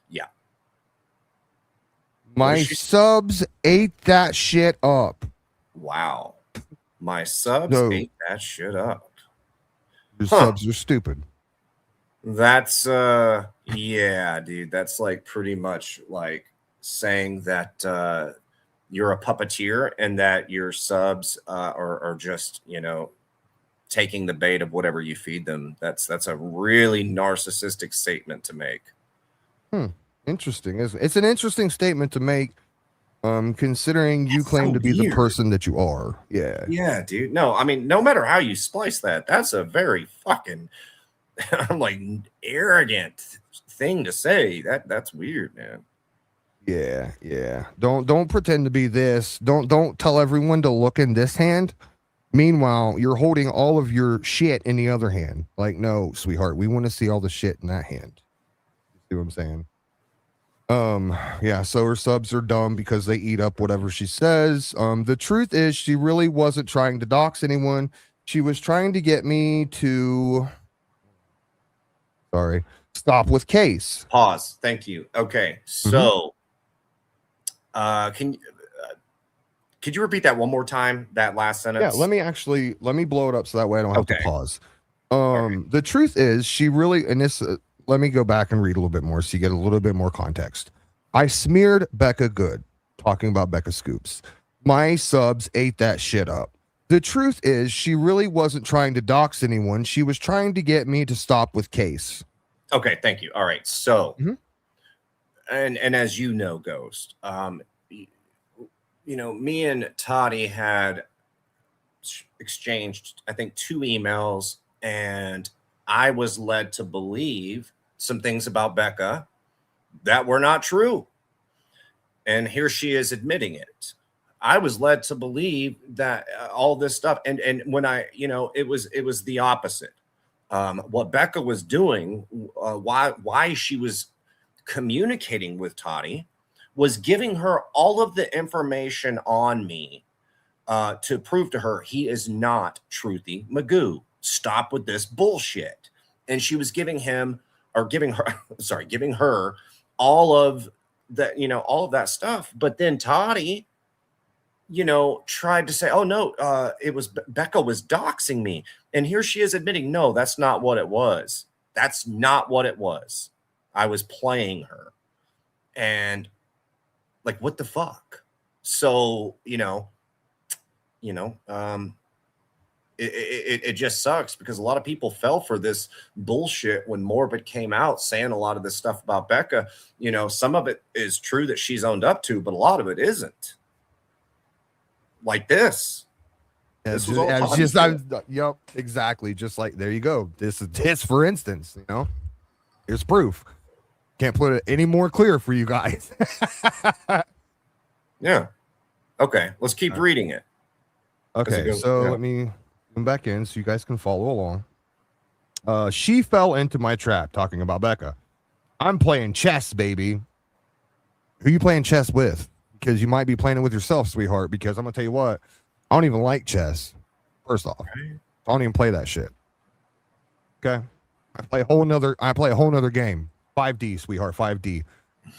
yeah. My subs ate that shit up. Wow. My subs ate that shit up. Your subs are stupid. That's yeah, dude. That's like pretty much like saying that you're a puppeteer and that your subs are just, taking the bait of whatever you feed them. That's a really narcissistic statement to make. Interesting. It's an interesting statement to make, considering you claim to be the person that you are. Yeah, dude. No, I mean, no matter how you splice that, that's a very fucking like arrogant thing to say. That's weird, man. Yeah. Don't pretend to be this. Don't tell everyone to look in this hand. Meanwhile, you're holding all of your shit in the other hand. Like, no, sweetheart, we want to see all the shit in that hand. See what I'm saying? Yeah, so her subs are dumb because they eat up whatever she says. The truth is she really wasn't trying to dox anyone. She was trying to get me to stop with case. Pause. Thank you. Okay. So could you repeat that one more time? That last sentence? Yeah, let me blow it up so that way I don't have to pause. Right. The truth is she really, and this let me go back and read a little bit more so you get a little bit more context. I smeared Becca good, talking about Becca Scoops. My subs ate that shit up. The truth is she really wasn't trying to dox anyone. She was trying to get me to stop with case. Okay, thank you. All right. So and as you know, Ghost, me and Toddy had exchanged, I think, 2 emails, and I was led to believe some things about Becca that were not true. And here she is admitting it. I was led to believe that all this stuff, and when it was the opposite. What Becca was doing, why she was communicating with Toddy, was giving her all of the information on me to prove to her he is not Truthy Magoo. Stop with this bullshit. And she was giving her all of that, all of that stuff. But then Toddy, tried to say, oh no, it was Becca was doxing me. And here she is admitting, no, that's not what it was. That's not what it was. I was playing her. And like, what the fuck? So, it just sucks because a lot of people fell for this bullshit when Morbid came out saying a lot of this stuff about Becca. Some of it is true that she's owned up to, but a lot of it isn't. Like this. This was all yep, exactly. Just like, there you go. This is this, for instance, here's proof. Can't put it any more clear for you guys. Yeah. Okay. Let's keep reading it. Okay. Let me come back in so you guys can follow along. She fell into my trap talking about Becca. I'm playing chess, baby. Who you playing chess with? Because you might be playing it with yourself, sweetheart. Because I'm going to tell you what, I don't even like chess. First off, I don't even play that shit. Okay. I play a whole nother game. 5D, sweetheart, 5D.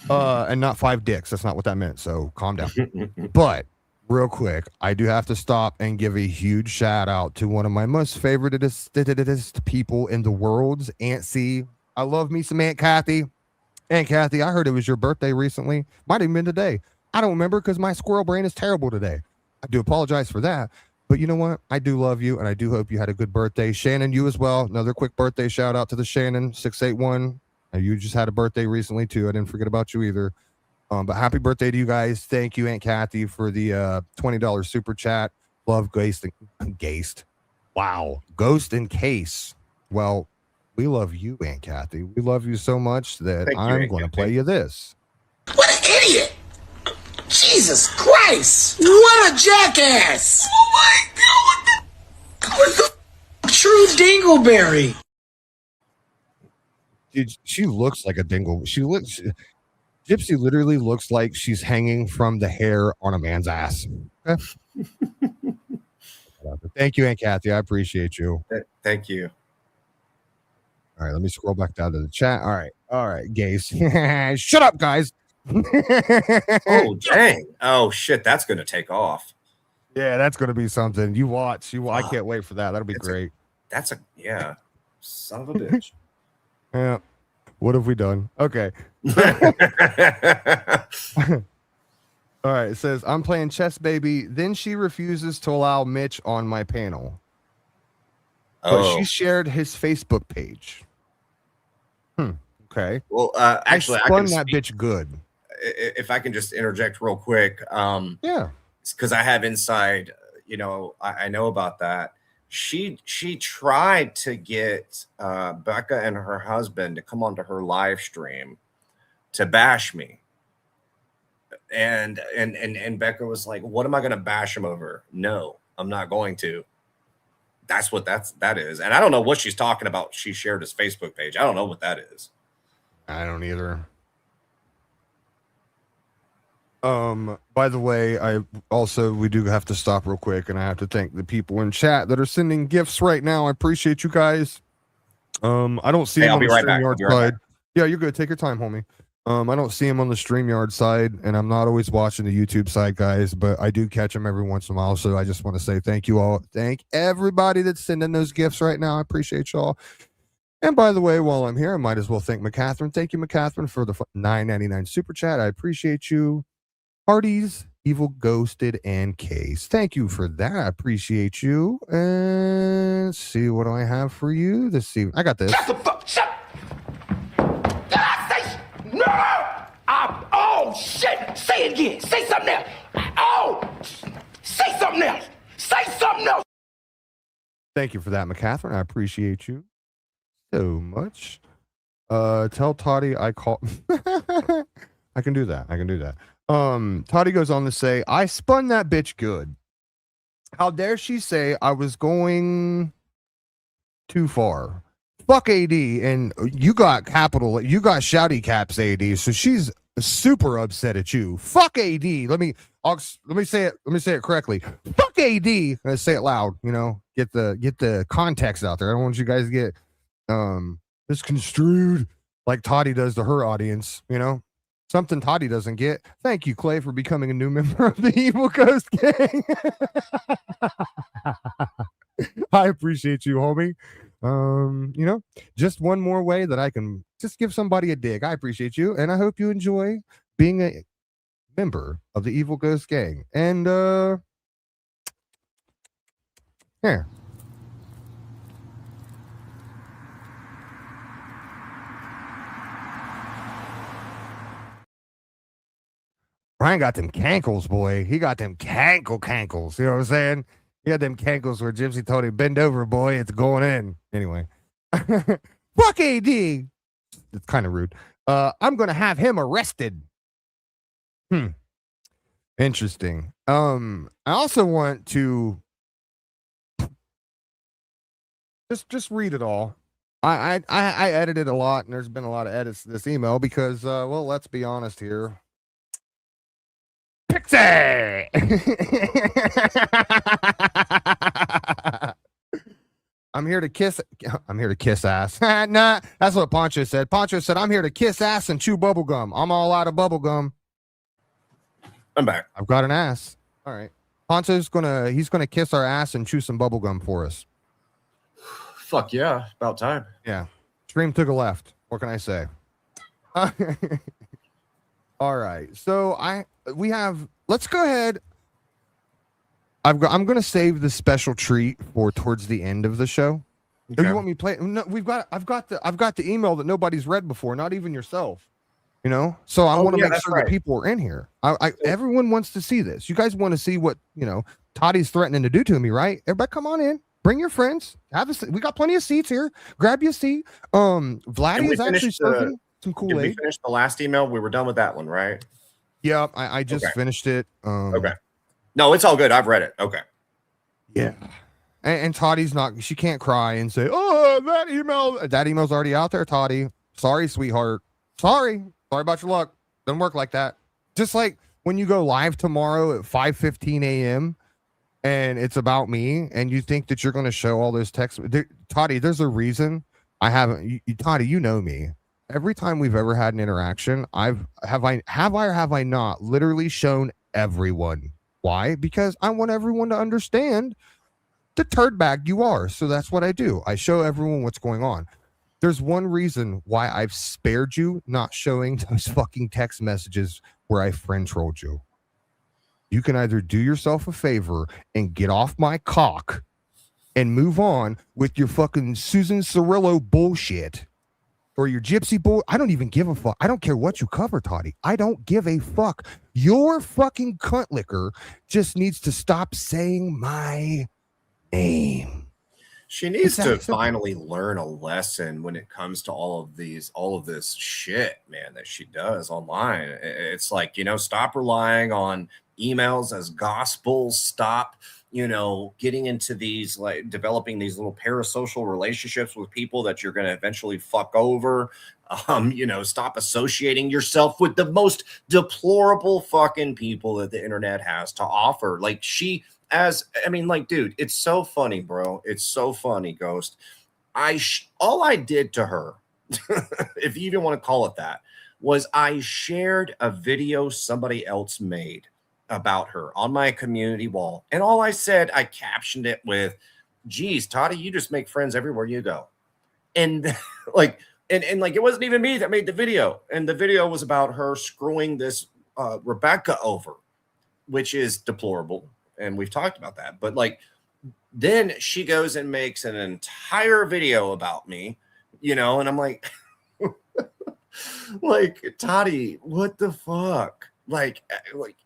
And not 5 dicks. That's not what that meant. So calm down. But real quick, I do have to stop and give a huge shout out to one of my most favoritist people in the world, Aunt C. I love me some Aunt Kathy. Aunt Kathy, I heard it was your birthday recently. Might have even been today. I don't remember because my squirrel brain is terrible today. I do apologize for that. But you know what? I do love you, and I do hope you had a good birthday. Shannon, you as well. Another quick birthday shout out to the Shannon 681. You just had a birthday recently too. I didn't forget about you either. But happy birthday to you guys. Thank you, Aunt Kathy, for the $20 super chat. Love Ghost and Ghost. Wow. Ghost and Case. Well, we love you, Aunt Kathy. We love you so much that I'm going to play you this. What an idiot! Jesus Christ! What a jackass! Oh my God! What the true dingleberry? Dude, she looks like a dingle. Gypsy literally looks like she's hanging from the hair on a man's ass. Okay? Thank you, Aunt Kathy. I appreciate you. Thank you. All right, let me scroll back down to the chat. All right, gays. Shut up, guys. Oh, dang. Oh, shit. That's going to take off. Yeah, that's going to be something. You watch. I can't wait for that. That'll be great. Yeah. Son of a bitch. Yeah. What have we done? Okay. All right. It says, I'm playing chess, baby. Then she refuses to allow Mitch on my panel. But she shared his Facebook page. Okay. Well, actually, I spun that bitch good. If I can just interject real quick. Yeah. Because I have inside, I know about that. She tried to get Becca and her husband to come onto her live stream to bash me. And Becca was like, what am I going to bash him over? No, I'm not going to. That's what that is. And I don't know what she's talking about. She shared his Facebook page. I don't know what that is. I don't either. By the way, we do have to stop real quick, and I have to thank the people in chat that are sending gifts right now. I appreciate you guys. I don't see them on the StreamYard side. Yeah, you're good. Take your time, homie. I don't see him on the StreamYard side, and I'm not always watching the YouTube side, guys, but I do catch them every once in a while. So I just want to say thank you all. Thank everybody that's sending those gifts right now. I appreciate y'all. And by the way, while I'm here, I might as well thank McCatherine. Thank you, McCatherine, for the $9.99 super chat. I appreciate you. Hardy's, Evil Ghosted, and Case. Thank you for that. I appreciate you. And let's see, what do I have for you this evening? I got this. Shut the fuck! Shut! Did I say no? Oh shit! Say it again. Say something else. Oh, say something else. Say something else. Thank you for that, McCatherine. I appreciate you so much. Tell Toddy I call. I can do that. Toddy goes on to say, I spun that bitch good. How dare she say I was going too far? Fuck AD, and you got shouty caps, AD, so she's super upset at you. Fuck AD. Let me say it correctly. Fuck AD. Let's say it loud, get the context out there. I don't want you guys to get misconstrued like Toddy does to her audience, Something Toddy doesn't get. Thank you, Clay, for becoming a new member of the Evil Ghost Gang. I appreciate you, homie. Just one more way that I can just give somebody a dig. I appreciate you, and I hope you enjoy being a member of the Evil Ghost Gang. And here. Brian got them cankles, boy. He got them cankles. You know what I'm saying? He had them cankles where Gypsy told him, bend over, boy. It's going in. Anyway. Fuck AD. It's kind of rude. I'm going to have him arrested. Interesting. I also want to just read it all. I edited a lot, and there's been a lot of edits to this email because, well, let's be honest here. Pixie! I'm here to kiss ass. Nah, that's what Poncho said. Poncho said, I'm here to kiss ass and chew bubble gum. I'm all out of bubble gum. I'm back. I've got an ass. All right. Poncho's he's gonna kiss our ass and chew some bubble gum for us. Fuck yeah. About time. Yeah. Stream took a left. What can I say? All right. So let's go ahead. I'm going to save the special treat for towards the end of the show. Okay. Do you want me to play? No, I've got the email that nobody's read before, not even yourself. So I want to make sure that people are in here. Everyone wants to see this. You guys want to see what, Toddy's threatening to do to me, right? Everybody come on in. Bring your friends. We got plenty of seats here. Grab your seat. Vladdy is actually serving some Kool-Aid. Did we finish the last email? We were done with that one, right? Yeah, I just finished it. Okay. No, it's all good. I've read it. Okay. Yeah. And Toddy's she can't cry and say, oh, that email's already out there, Toddy. Sorry, sweetheart. Sorry about your luck. Doesn't work like that. Just like when you go live tomorrow at 5:15 a.m. and it's about me and you think that you're going to show all those texts. Toddy, there's a reason I haven't. Toddy, you know me. Every time we've ever had an interaction, have I not literally shown everyone. Why? Because I want everyone to understand the turd bag you are. So that's what I do. I show everyone what's going on. There's one reason why I've spared you not showing those fucking text messages where I friend trolled you. You can either do yourself a favor and get off my cock and move on with your fucking Susan Cirillo bullshit. Or your gypsy bull. I don't even give a fuck. I don't care what you cover, Toddy. I don't give a fuck. Your fucking cunt licker just needs to stop saying my name. She needs to finally learn a lesson when it comes to all of this shit, man, that she does online. It's like, stop relying on emails as gospel. Stop, getting into these, like, developing these little parasocial relationships with people that you're going to eventually fuck over. Stop associating yourself with the most deplorable fucking people that the internet has to offer. Like, dude, it's so funny, bro. It's so funny, Ghost. All I did to her, if you even want to call it that, was I shared a video somebody else made about her on my community wall. And all I said, I captioned it with, geez, Toddy, you just make friends everywhere you go. And like, and like, it wasn't even me that made the video. And the video was about her screwing this Rebecca over, which is deplorable. And we've talked about that. But like, then she goes and makes an entire video about me, and I'm like, like, Toddy, what the fuck? Like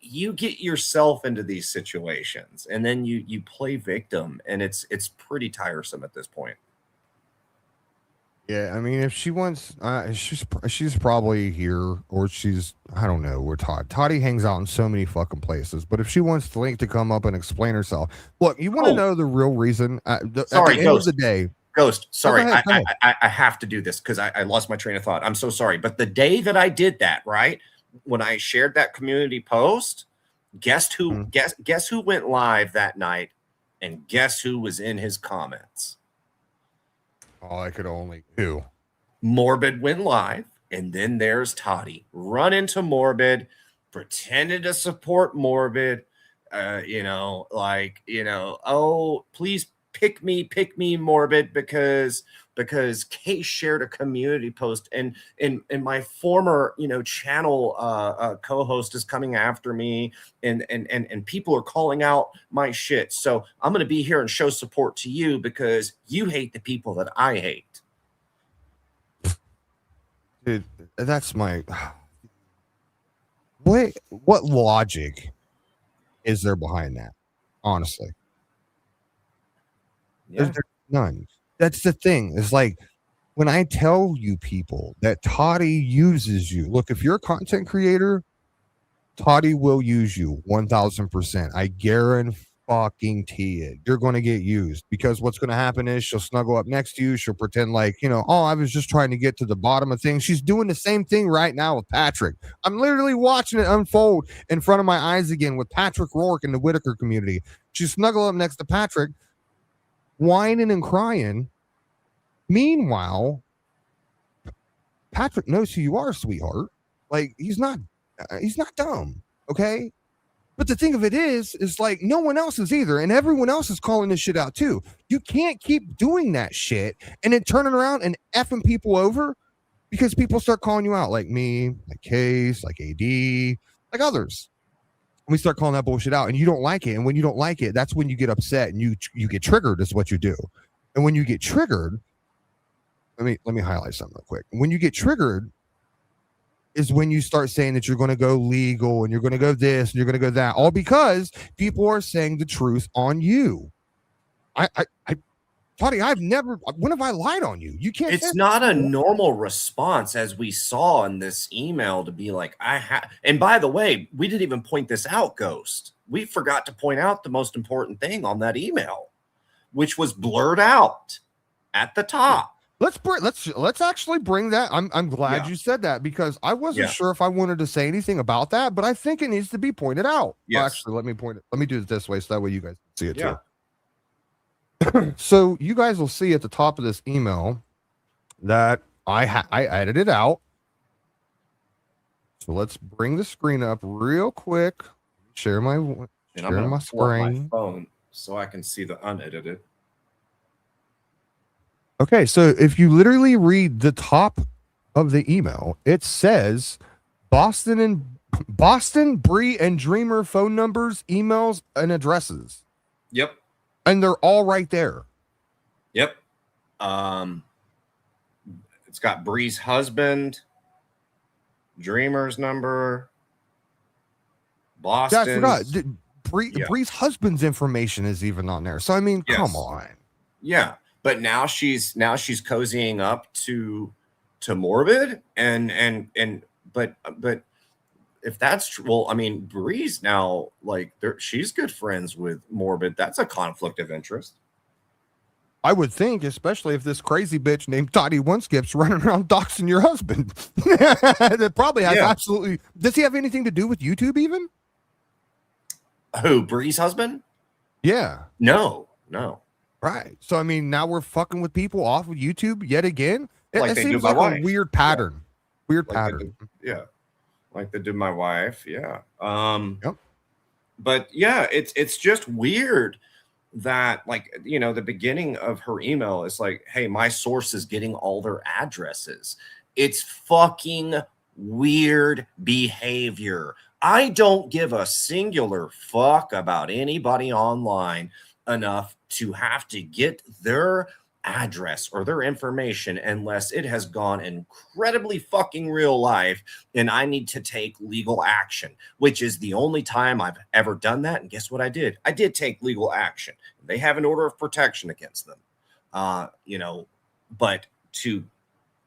you get yourself into these situations and then you play victim, and it's pretty tiresome at this point. Yeah, I mean, if she wants, she's probably here, or I don't know, where Toddy hangs out in so many fucking places. But if she wants the link to come up and explain herself, look, you want to know the real reason? Sorry, at the end Ghost. of the day, Ghost. Sorry, go ahead. I have to do this because I lost my train of thought. I'm so sorry. But the day that I did that, right, when I shared that community post, guess who went live that night, and guess who was in his comments? Oh, I could only who? Morbid went live, and then there's Toddy. Run into Morbid, pretended to support Morbid. Oh, please pick me, Morbid, because Kay shared a community post, and my former channel co-host is coming after me, and people are calling out my shit. So I'm gonna be here and show support to you because you hate the people that I hate. Dude, that's my what logic is there behind that? Honestly. Yeah. There's none. That's the thing. It's like when I tell you people that Toddy uses you. Look, if you're a content creator, Toddy will use you 1000%. I guarantee it. You're going to get used, because what's going to happen is she'll snuggle up next to you. She'll pretend like, oh, I was just trying to get to the bottom of things. She's doing the same thing right now with Patrick. I'm literally watching it unfold in front of my eyes again with Patrick Rourke in the Whitaker community. She snuggled up next to Patrick, whining and crying. Meanwhile, Patrick knows who you are, sweetheart. Like, he's not dumb, okay? But the thing of it is like, no one else is either, and everyone else is calling this shit out too. You can't keep doing that shit and then turning around and effing people over because people start calling you out, like me, like Case, like AD, like others. We start calling that bullshit out, and you don't like it. And when you don't like it, that's when you get upset and you get triggered, is what you do. And when you get triggered, let me highlight something real quick. When you get triggered is when you start saying that you're going to go legal and you're going to go this and you're going to go that, all because people are saying the truth on you. Toddy, when have I lied on you? You can't. It's not a normal response, as we saw in this email, to be like, and by the way, we didn't even point this out, Ghost. We forgot to point out the most important thing on that email, which was blurred out at the top. Let's actually bring that. I'm glad you said that, because I wasn't sure if I wanted to say anything about that, but I think it needs to be pointed out. Yes. Well, actually, let me do it this way, so that way you guys can see it too. So you guys will see at the top of this email that I edited out. So let's bring the screen up real quick. Share my screen. My phone so I can see the unedited. Okay, so if you literally read the top of the email, it says Boston, Bree, and Dreamer phone numbers, emails, and addresses. Yep. And they're all right there. Yep. It's got Bree's husband, Dreamer's number, Boston. Yeah, I forgot. Bree's husband's information is even on there. So, I mean, come on. Yeah. but now she's cozying up to Morbid, but if that's true, well, I mean, Bree's now like she's good friends with Morbid. That's a conflict of interest. I would think, especially if this crazy bitch named Toddy One-Skip's running around doxing your husband. That probably has absolutely. Does he have anything to do with YouTube even? Who, Bree's husband? Yeah. No. Right. So I mean, now we're fucking with people off of YouTube yet again. Like it they seems do my like wife. a weird pattern. Yeah. Weird like pattern. Like they did my wife. Yeah. Yep. But yeah, it's just weird that, like, you know, the beginning of her email is like, hey, my source is getting all their addresses. It's fucking weird behavior. I don't give a singular fuck about anybody online enough to have to get their address or their information unless it has gone incredibly fucking real life and I need to take legal action, which is the only time I've ever done that. And guess what I did? I did take legal action. They have an order of protection against them. You know, but to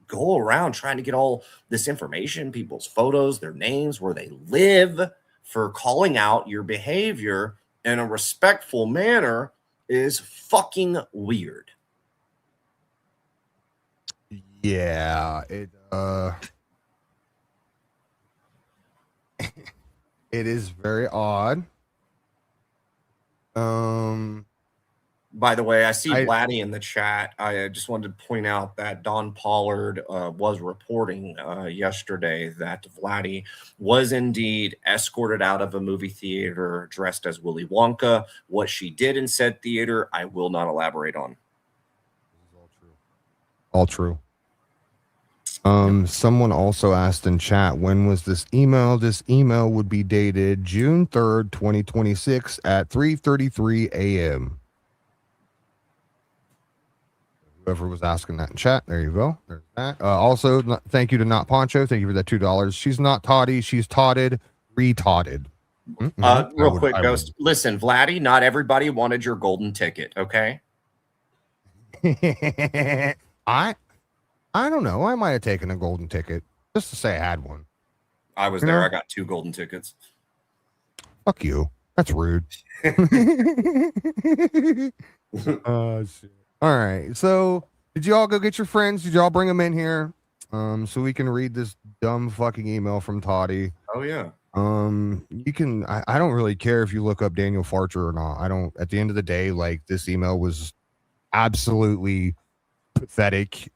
go around trying to get all this information, people's photos, their names, where they live, for calling out your behavior in a respectful manner is fucking weird. Yeah, it it is very odd. By the way, I see Vladdy in the chat. I just wanted to point out that Don Pollard was reporting yesterday that Vladdy was indeed escorted out of a movie theater dressed as Willy Wonka. What she did in said theater, I will not elaborate on. All true. Someone also asked in chat, when was this email? This email would be dated June 3rd, 2026 at 3:33 a.m. Whoever was asking that in chat, there you go. There's that. Also, thank you to Not Poncho. Thank you for that $2. She's not toddy. She's totted, retotted. Real quick, Ghost. Listen, Vladdy, not everybody wanted your golden ticket, okay? I don't know. I might have taken a golden ticket just to say I had one. I was there. I got 2 golden tickets. Fuck you. That's rude. Shit. All right. So, did you all go get your friends? Did y'all bring them in here? So we can read this dumb fucking email from Toddy. Oh yeah. You can. I don't really care if you look up Daniel Farcher or not. I don't. At the end of the day, like, this email was absolutely pathetic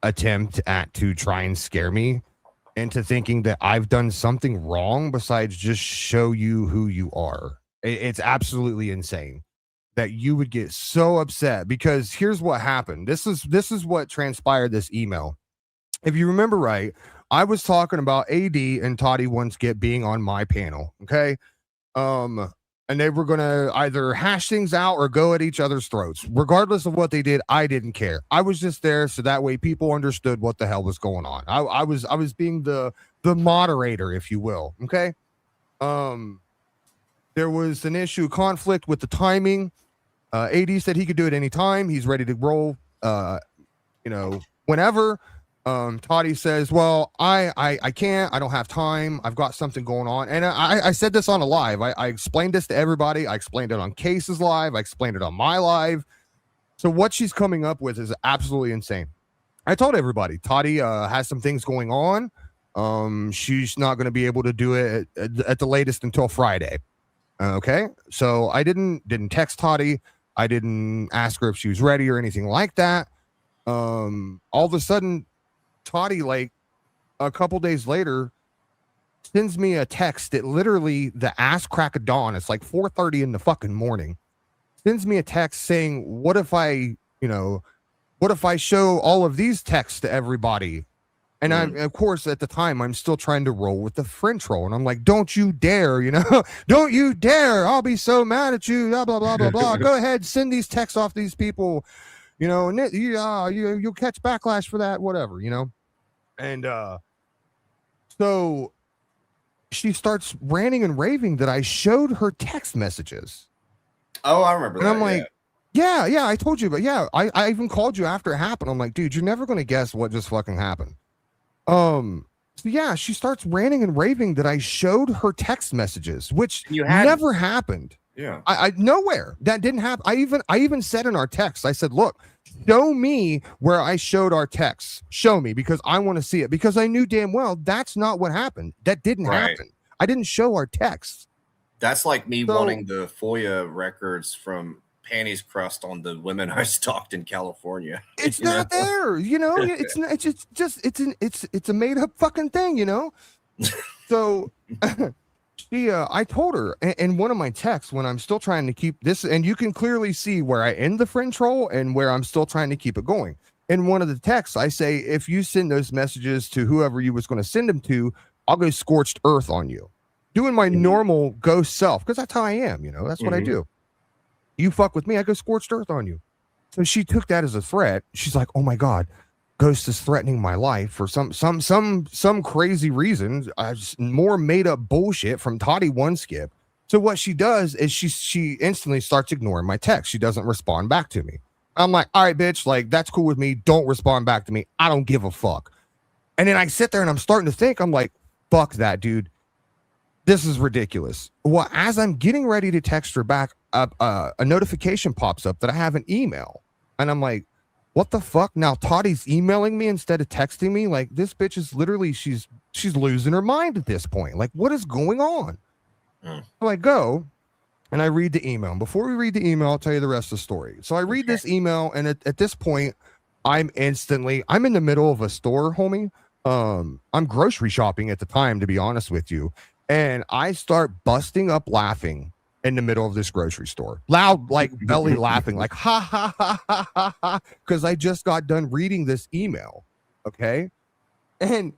attempt to try and scare me into thinking that I've done something wrong besides just show you who you are. It's absolutely insane that you would get so upset, because here's what happened. This is what transpired this email. If you remember right, I was talking about AD and Toddy One-Skip being on my panel. Okay. And they were going to either hash things out or go at each other's throats. Regardless of what they did, I didn't care. I was just there so that way people understood what the hell was going on. I was being the moderator, if you will. Okay. There was an issue, conflict with the timing. AD said he could do it anytime. He's ready to roll, whenever. Toddy says, well, I can't, I don't have time. I've got something going on. And I said this on a live. I explained this to everybody. I explained it on Case's live. I explained it on my live. So what she's coming up with is absolutely insane. I told everybody, Toddy has some things going on. She's not going to be able to do it at the latest until Friday. Okay. So I didn't text Toddy. I didn't ask her if she was ready or anything like that. All of a sudden, Toddy, like a couple days later, sends me a text that literally the ass crack of dawn. It's like 4:30 in the fucking morning. Sends me a text saying, what if I show all of these texts to everybody? And I'm, of course, at the time, I'm still trying to roll with the French roll. And I'm like, don't you dare, don't you dare. I'll be so mad at you. Blah, blah, blah, blah, blah. Go ahead. Send these texts off these people, and you'll catch backlash for that, whatever, And so she starts ranting and raving that I showed her text messages. Oh, I remember that. And I'm like, Yeah, I told you, but yeah, I even called you after it happened. I'm like, dude, you're never gonna guess what just fucking happened. So yeah, she starts ranting and raving that I showed her text messages, which never happened. Yeah. I nowhere. That didn't happen. I even said in our text, I said, look, show me where I showed our texts. Show me, because I want to see it, because I knew damn well that's not what happened. That didn't happen. I didn't show our texts. That's like me wanting the FOIA records from panties crust on the women I stalked in California. It's not there, you know. It's not, it's a made up fucking thing, you know. So I told her in one of my texts, when I'm still trying to keep this, and you can clearly see where I end the friend troll and where I'm still trying to keep it going. In one of the texts, I say, if you send those messages to whoever you was going to send them to, I'll go scorched earth on you. Doing my normal ghost self, because that's how I am, you know. That's what I do. You fuck with me, I go scorched earth on you. So she took that as a threat. She's like, oh my God, Ghost is threatening my life for some crazy reason. More made up bullshit from Toddy One Skip. So what she does is she instantly starts ignoring my text. She doesn't respond back to me. I'm like, all right, bitch, like that's cool with me. Don't respond back to me. I don't give a fuck. And then I sit there and I'm starting to think, I'm like, fuck that, dude. This is ridiculous. Well, as I'm getting ready to text her back, a notification pops up that I have an email. And I'm like, what the fuck? Now Toddy's emailing me instead of texting me? Like, this bitch is literally, she's losing her mind at this point. Like, what is going on? So I go and I read the email. Before we read the email, I'll tell you the rest of the story. So I read this email, and at this point, I'm in the middle of a store, homie. I'm grocery shopping at the time, to be honest with you. And I start busting up laughing in the middle of this grocery store. Loud, like belly laughing, like ha ha ha ha ha ha, because I just got done reading this email. Okay. And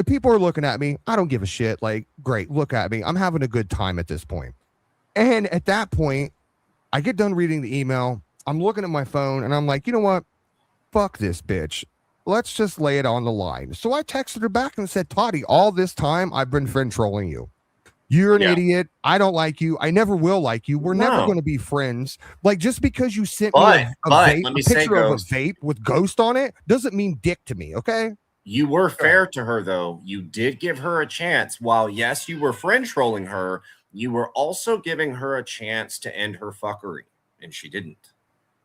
people are looking at me. I don't give a shit. Like, great, look at me. I'm having a good time at this point. And at that point, I get done reading the email. I'm looking at my phone and I'm like, you know what? Fuck this bitch. Let's just lay it on the line. So I texted her back and said, Toddy, all this time I've been friend trolling you. You're an idiot. I don't like you. I never will like you. We're never going to be friends. Like, just because you sent me a picture of a vape with Ghost on it doesn't mean dick to me, okay? You were fair to her, though. You did give her a chance. While, yes, you were friend trolling her, you were also giving her a chance to end her fuckery, and she didn't.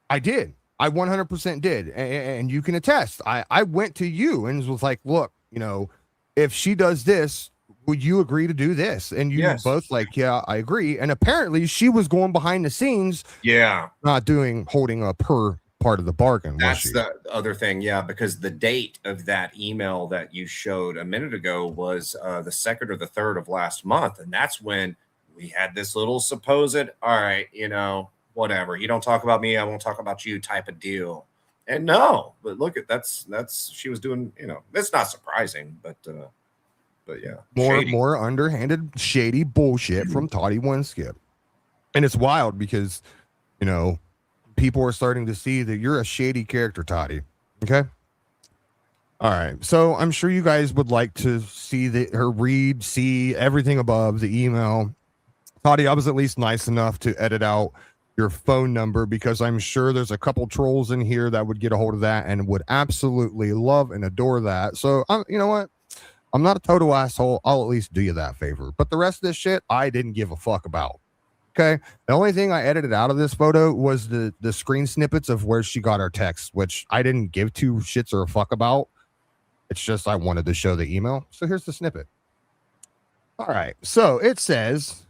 I did. I 100% did. And you can attest. I went to you and was like, look, you know, if she does this, would you agree to do this? And you both like, yeah, I agree. And apparently she was going behind the scenes. Yeah. Not holding up her part of the bargain. That's the other thing. Yeah. Because the date of that email that you showed a minute ago was the 2nd or the 3rd of last month. And that's when we had this little supposed, all right, you know, whatever. You don't talk about me, I won't talk about you type of deal. And no, but look at that's she was doing, you know, it's not surprising, but yeah. More underhanded, shady bullshit from Toddy One Skip. And it's wild because, you know, people are starting to see that you're a shady character, Toddy. Okay. All right. So I'm sure you guys would like to see see everything above the email. Toddy, I was at least nice enough to edit out your phone number because I'm sure there's a couple trolls in here that would get a hold of that and would absolutely love and adore that. So, you know what? I'm not a total asshole. I'll at least do you that favor. But the rest of this shit, I didn't give a fuck about. Okay. The only thing I edited out of this photo was the screen snippets of where she got our text, which I didn't give two shits or a fuck about. It's just I wanted to show the email. So here's the snippet. All right. So it says,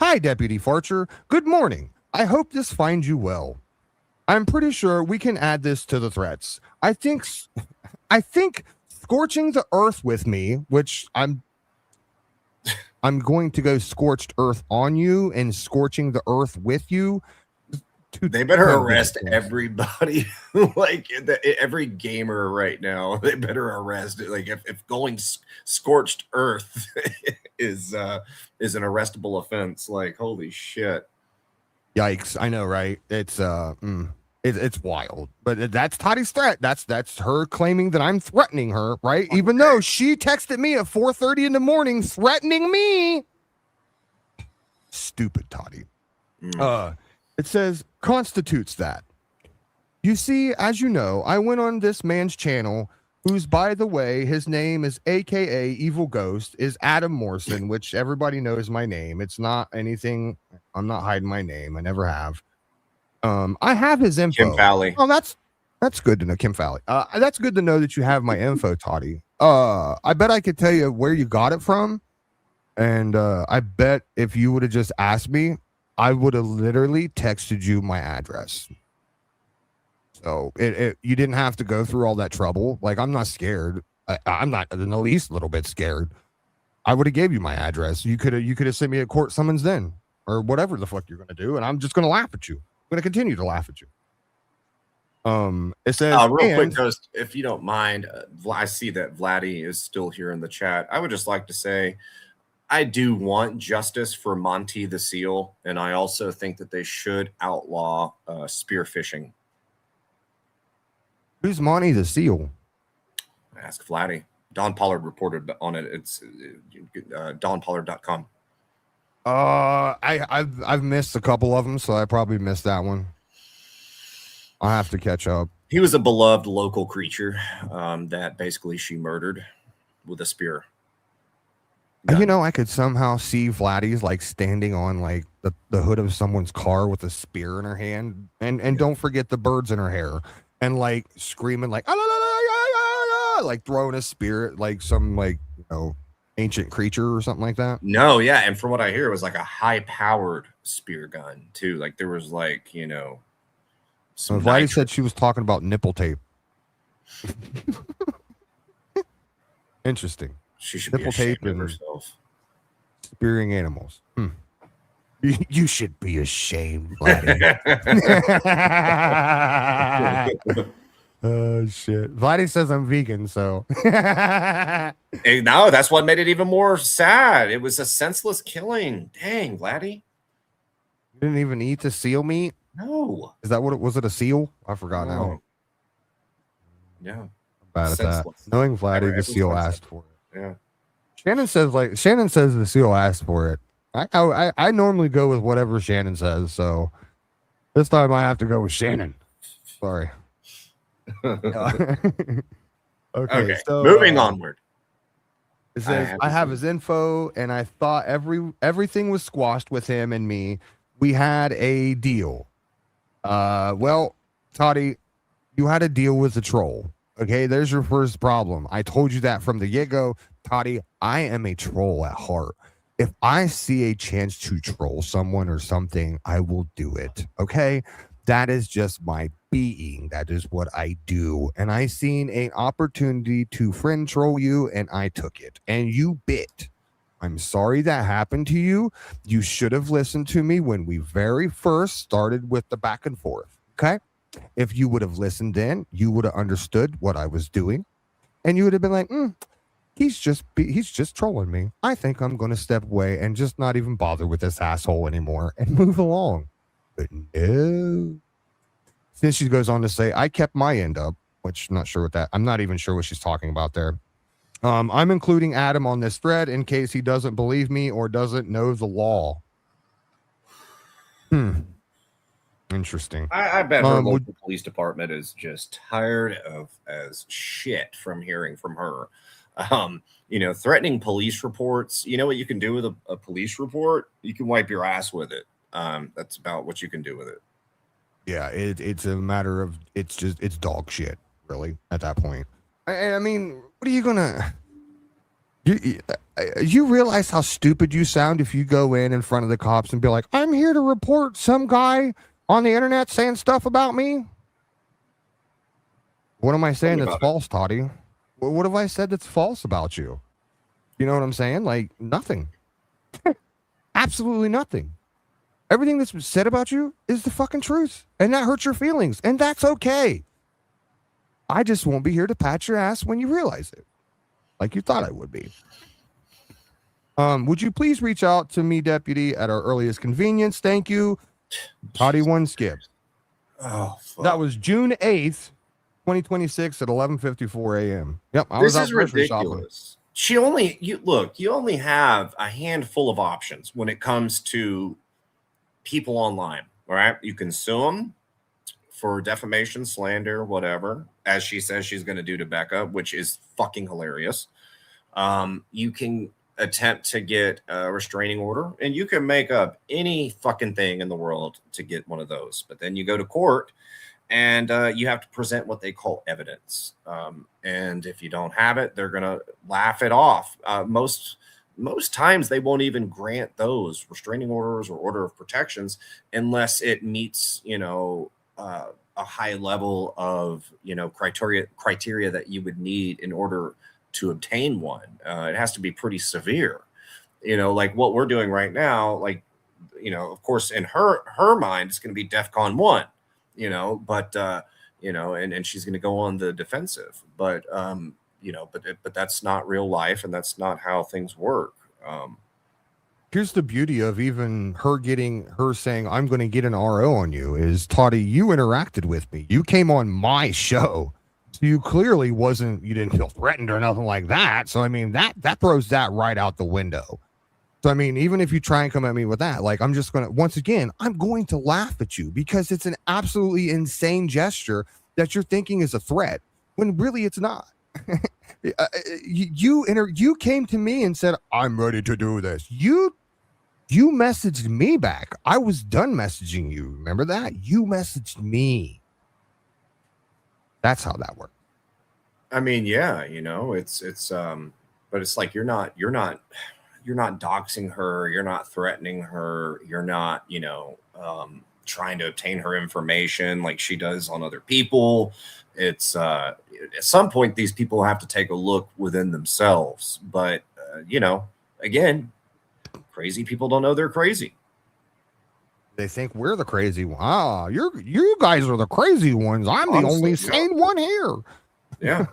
"Hi, Deputy Farcher. Good morning. I hope this finds you well. I'm pretty sure we can add this to the threats. I think scorching the earth with me, which I'm going to go scorched earth on you and scorching the earth with you. They better arrest everybody. Like every gamer right now, they better arrest it. Like if going scorched earth is an arrestable offense, like holy shit. Yikes. I know, right? It's it's wild. But that's Toddy's threat. That's her claiming that I'm threatening her, right? Okay. Even though she texted me at 4:30 in the morning threatening me. Stupid Toddy. It says constitutes that. You see, as you know, I went on this man's channel, who's, by the way, his name is AKA Evil Ghost, is Adam Morrison, which everybody knows my name. It's not anything. I'm not hiding my name. I never have. I have his info. Kim Fowley. Oh, that's good to know, Kim Fowley. That's good to know that you have my info, Toddy. I bet I could tell you where you got it from, and I bet if you would have just asked me, I would have literally texted you my address. So you didn't have to go through all that trouble. Like, I'm not scared. I'm not in the least little bit scared. I would have gave you my address. You could have sent me a court summons then, or whatever the fuck you're gonna do, and I'm just gonna laugh at you. I'm gonna continue to laugh at you. It says real quick, Ghost, if you don't mind, I see that Vladdy is still here in the chat. I would just like to say, I do want justice for Monty the Seal, and I also think that they should outlaw spearfishing. Who's Monty the Seal? Ask Vladdy. Don Pollard reported on it. It's donpollard.com. I've missed a couple of them, so I probably missed that one. I'll have to catch up. He was a beloved local creature that basically she murdered with a spear. Gun. You know, I could somehow see Vladdy's like standing on like the hood of someone's car with a spear in her hand, and don't forget the birds in her hair, and like screaming like like throwing a spear at like some like, you know, ancient creature or something like that. No, yeah, and from what I hear, it was like a high-powered spear gun too. Like there was like, you know, some Vladdy said she was talking about nipple tape. Interesting. She should nipple be ashamed tape of herself. Spearing animals. You should be ashamed, Vladdy. Oh shit. Vladdy says I'm vegan, so Hey, no, that's what made it even more sad. It was a senseless killing. Dang, Vladdy. You didn't even eat the seal meat? No. Is that what it was? It a seal? I forgot now. Yeah. I'm bad at Senseless. that. Knowing Vladdy, the seal senseless. asked for it. Yeah. Shannon says the seal asked for it. I normally go with whatever Shannon says, so this time I have to go with Shannon. Sorry. Okay, so moving onward. It says I have his info, and I thought everything was squashed with him and me. We had a deal. Well, Toddy, you had a deal with the troll. Okay, there's your first problem. I told you that from the get-go. Toddy, I am a troll at heart. If I see a chance to troll someone or something, I will do it. Okay? That is just my being. That is what I do. And I seen an opportunity to friend troll you, and I took it. And you bit. I'm sorry that happened to you. You should have listened to me when we very first started with the back and forth. Okay? If you would have listened then, you would have understood what I was doing. And you would have been like, he's just trolling me. I think I'm going to step away and just not even bother with this asshole anymore and move along. But no. Then she goes on to say, I kept my end up, which I'm not sure what that, I'm not even sure what she's talking about there. I'm including Adam on this thread in case he doesn't believe me or doesn't know the law. Interesting. I bet her local police department is just tired of as shit from hearing from her. You know, threatening police reports. You know what you can do with a police report? You can wipe your ass with it. That's about what you can do with it. Yeah, it's a matter of it's dog shit, really, at that point. I mean, what are you gonna? You realize how stupid you sound if you go in front of the cops and be like, "I'm here to report some guy on the internet saying stuff about me." What am I saying that's false, Toddy? What have I said that's false about you? You know what I'm saying? Like nothing. Absolutely nothing. Everything that's been said about you is the fucking truth. And that hurts your feelings. And that's okay. I just won't be here to pat your ass when you realize it. Like you thought I would be. Would you please reach out to me, Deputy, at our earliest convenience? Thank you. Toddy one skip. Oh, fuck. That was June 8th, 2026 at 11:54 a.m. Yep. This is ridiculous. You only have a handful of options when it comes to people online. All right. You can sue them for defamation, slander, whatever, as she says she's going to do to Becca, which is fucking hilarious. You can attempt to get a restraining order, and you can make up any fucking thing in the world to get one of those. But then you go to court, and you have to present what they call evidence. And if you don't have it, they're going to laugh it off. Most times they won't even grant those restraining orders or order of protections unless it meets, a high level of, criteria that you would need in order to obtain one. It has to be pretty severe, like what we're doing right now. Like, of course, in her mind, it's going to be DEFCON 1, but, and she's going to go on the defensive, but, but that's not real life, and that's not how things work. Here's the beauty of even her saying, I'm going to get an RO on you is, Toddy, you interacted with me. You came on my show. So you clearly you didn't feel threatened or nothing like that. So, I mean, that throws that right out the window. So, I mean, even if you try and come at me with that, like, I'm just going to, once again, I'm going to laugh at you because it's an absolutely insane gesture that you're thinking is a threat when really it's not. You came to me and said, I'm ready to do this. You messaged me back. I was done messaging you. Remember that? You messaged me. That's how that works. I mean, yeah, it's but it's like you're not doxing her, you're not threatening her, you're not, trying to obtain her information like she does on other people. It's at some point these people have to take a look within themselves, but again, crazy people don't know they're crazy. They think we're the crazy one. Ah, you guys are the crazy ones. I'm the only sane one here. Yeah.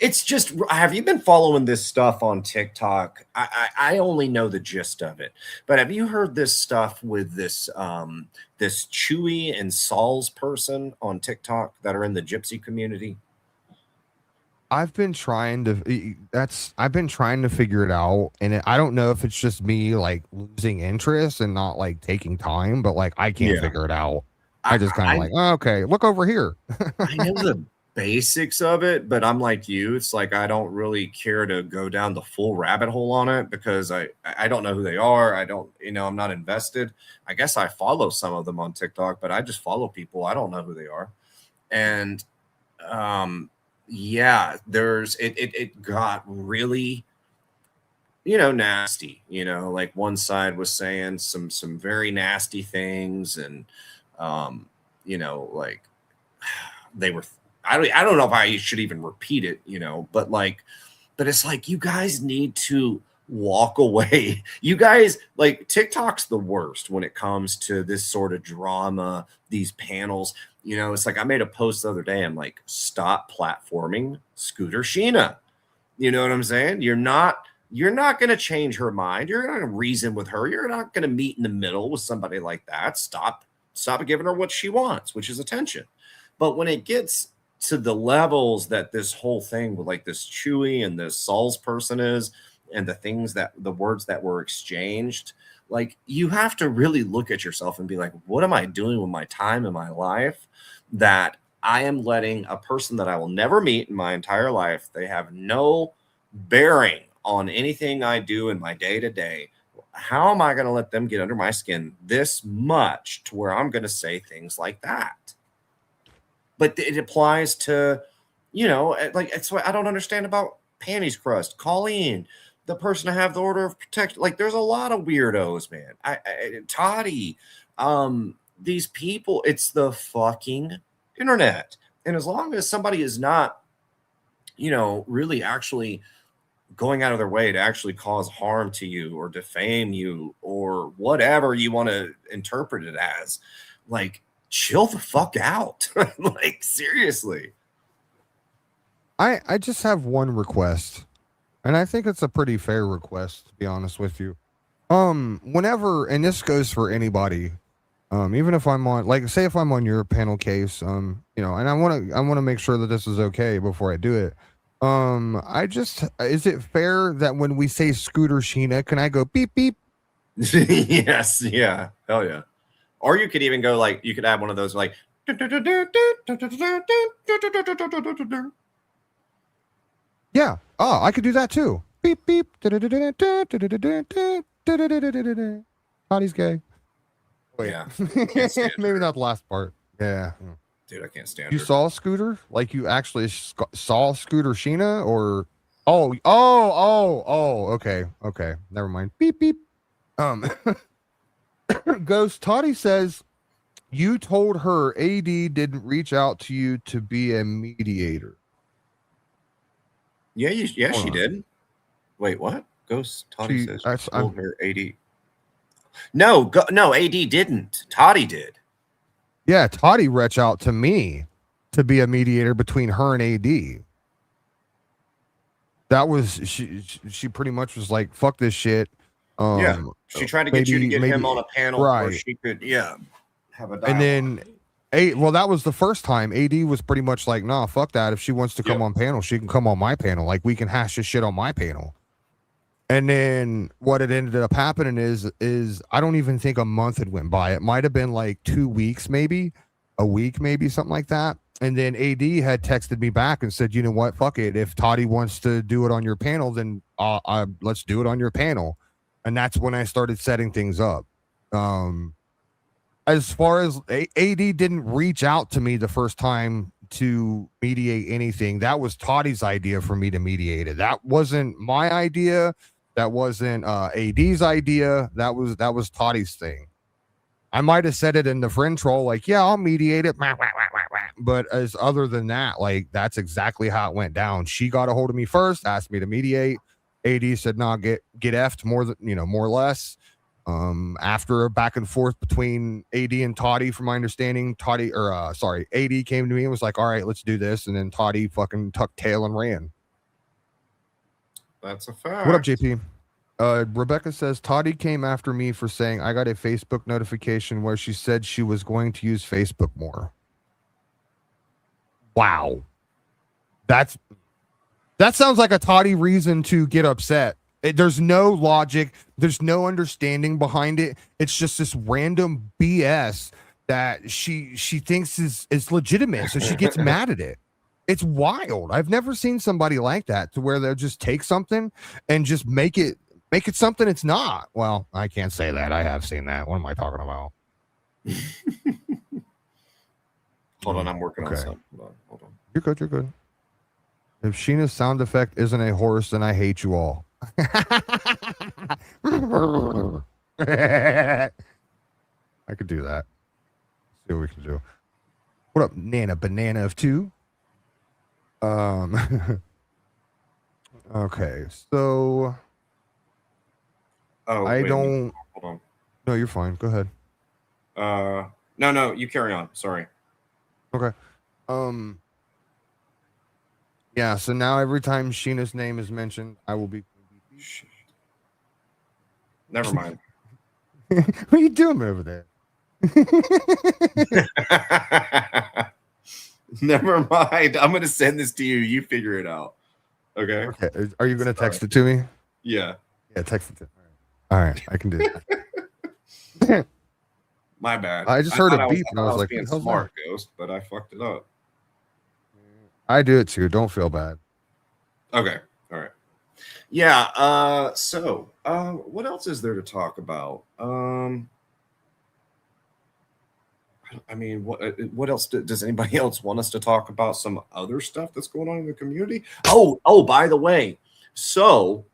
It's just, have you been following this stuff on TikTok? I only know the gist of it, but have you heard this stuff with this Chewy and Saul's person on TikTok that are in the gypsy community? I've been trying to figure it out, and I don't know if it's just me like losing interest and not like taking time, but like I can't figure it out. I just kind of like, oh, okay, look over here. I know the basics of it, but I'm like you. It's like I don't really care to go down the full rabbit hole on it because I don't know who they are. I don't, I'm not invested. I guess I follow some of them on TikTok, but I just follow people. I don't know who they are, and yeah, it got really, nasty, like one side was saying some very nasty things, and like they were, I don't know if I should even repeat it, but it's like, you guys need to walk away. You guys, like, TikTok's the worst when it comes to this sort of drama, these panels. It's like I made a post the other day. I'm like, stop platforming Scooter Sheena. You know what I'm saying? You're not going to change her mind. You're not going to reason with her. You're not going to meet in the middle with somebody like that. Stop giving her what she wants, which is attention. But when it gets to the levels that this whole thing with like this Chewy and this Saul's person is, and the words that were exchanged, like, you have to really look at yourself and be like, what am I doing with my time in my life that I am letting a person that I will never meet in my entire life, they have no bearing on anything I do in my day to day. How am I going to let them get under my skin this much to where I'm going to say things like that? But it applies to, like, it's what I don't understand about Panties Crust, Colleen, the person to have the order of protection. Like, there's a lot of weirdos, man. Toddy, these people, it's the fucking internet. And as long as somebody is not, really actually going out of their way to actually cause harm to you or defame you or whatever you want to interpret it as, like, chill the fuck out. Like, seriously. I just have one request, and I think it's a pretty fair request, to be honest with you. Whenever, and this goes for anybody, even if I'm on, like, say if I'm on your panel case, and I want to make sure that this is okay before I do it. Is it fair that when we say Scooter Sheena, can I go beep beep? Yes, yeah, hell yeah. Or you could even go like, you could add one of those like. Yeah. Oh, I could do that too. Beep beep. Toddie's gay. Wait. Yeah. Can't stand Maybe her. not the last part. Yeah. Dude, I can't stand You her. saw Scooter? Like you actually saw Scooter Sheena, or okay. Never mind. Beep beep. Ghost Toddy says you told her AD didn't reach out to you to be a mediator. Yeah, Hold she on. did. Wait, what? Ghost Toddy says I told her AD. No, AD didn't. Toddy did. Yeah, Toddy reached out to me to be a mediator between her and AD. That was she pretty much was like, fuck this shit. Yeah. She tried to get you to get him on a panel where she could, have a dialogue. And then well, that was the first time. AD was pretty much like, nah, fuck that. If she wants to come on panel, she can come on my panel. Like, we can hash this shit on my panel. And then what it ended up happening is I don't even think a month had went by. It might have been like 2 weeks, maybe a week, maybe something like that. And then AD had texted me back and said, you know what, fuck it. If Toddy wants to do it on your panel, then let's do it on your panel. And that's when I started setting things up. As far as AD didn't reach out to me the first time to mediate anything, that was Toddy's idea for me to mediate it. That wasn't my idea. That wasn't AD's idea. That was Toddy's thing. I might have said it in the friend troll, like, yeah, I'll mediate it. But as other than that, like, that's exactly how it went down. She got a hold of me first, asked me to mediate. AD said, nah, get effed more or less. After a back and forth between AD and Toddy, from my understanding, AD came to me and was like, all right, let's do this. And then Toddy fucking tucked tail and ran. That's a fact. What up, JP? Rebecca says, Toddy came after me for saying I got a Facebook notification where she said she was going to use Facebook more. Wow. That sounds like a Toddy reason to get upset. There's no logic. There's no understanding behind it. It's just this random BS that she thinks is legitimate. So she gets mad at it. It's wild. I've never seen somebody like that, to where they'll just take something and just make it something it's not. Well, I can't say that. I have seen that. What am I talking about? Hold on, I'm working on something. Hold on. You're good. If Sheena's sound effect isn't a horse, then I hate you all. I could do that. Let's see what we can do. What up, Nana Banana of 2? Okay, so I don't. Hold on. No, you're fine. Go ahead. No, you carry on. Sorry. Okay. Yeah, so now every time Sheena's name is mentioned, I will be. Never mind. What are you doing over there? Never mind. I'm going to send this to you. You figure it out. Okay. Okay. Are you going to text it to me? Yeah. Yeah, text it to me. All right. I can do that. My bad. I just heard a beep and I was like, being smart, Ghost, but I fucked it up. I do it too. Don't feel bad. Okay. All right. Yeah. So, what else is there to talk about? I mean, what else does anybody else want us to talk about? Some other stuff that's going on in the community? Oh, by the way, so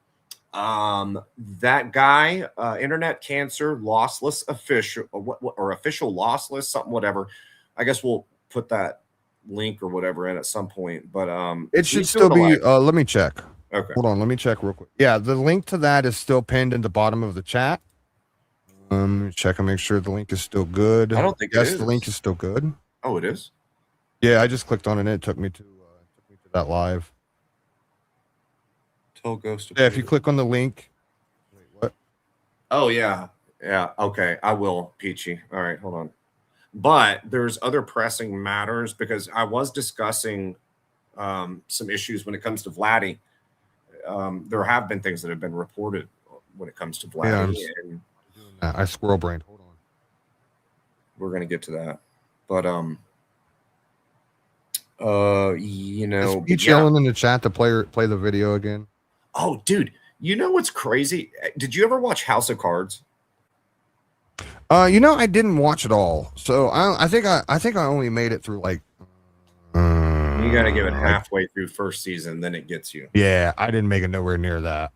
that guy, internet cancer lossless official, or official lossless, something, whatever. I guess we'll put that link or whatever in at some point, but it should still be. Let me check. Okay, hold on. Let me check real quick. Yeah, the link to that is still pinned in the bottom of the chat. Check and make sure the link is still good. I don't think the link is still good. Oh, it is. Yeah, I just clicked on it and it took me to that live. Tell Ghost. Yeah, if you click on the link. Wait, what? Oh yeah. Okay, I will, Peachy. All right, hold on. But there's other pressing matters, because I was discussing some issues when it comes to Vladdy. There have been things that have been reported when it comes to Vladdy. Yeah, I squirrel brained. Hold We're gonna get to that, but you know, Is Peach yelling in the chat to play the video again? Oh, dude, you know what's crazy? Did you ever watch House of Cards? You know, I didn't watch it all, so I think I only made it through like. You got to give it halfway through first season, then it gets you. Yeah, I didn't make it nowhere near that.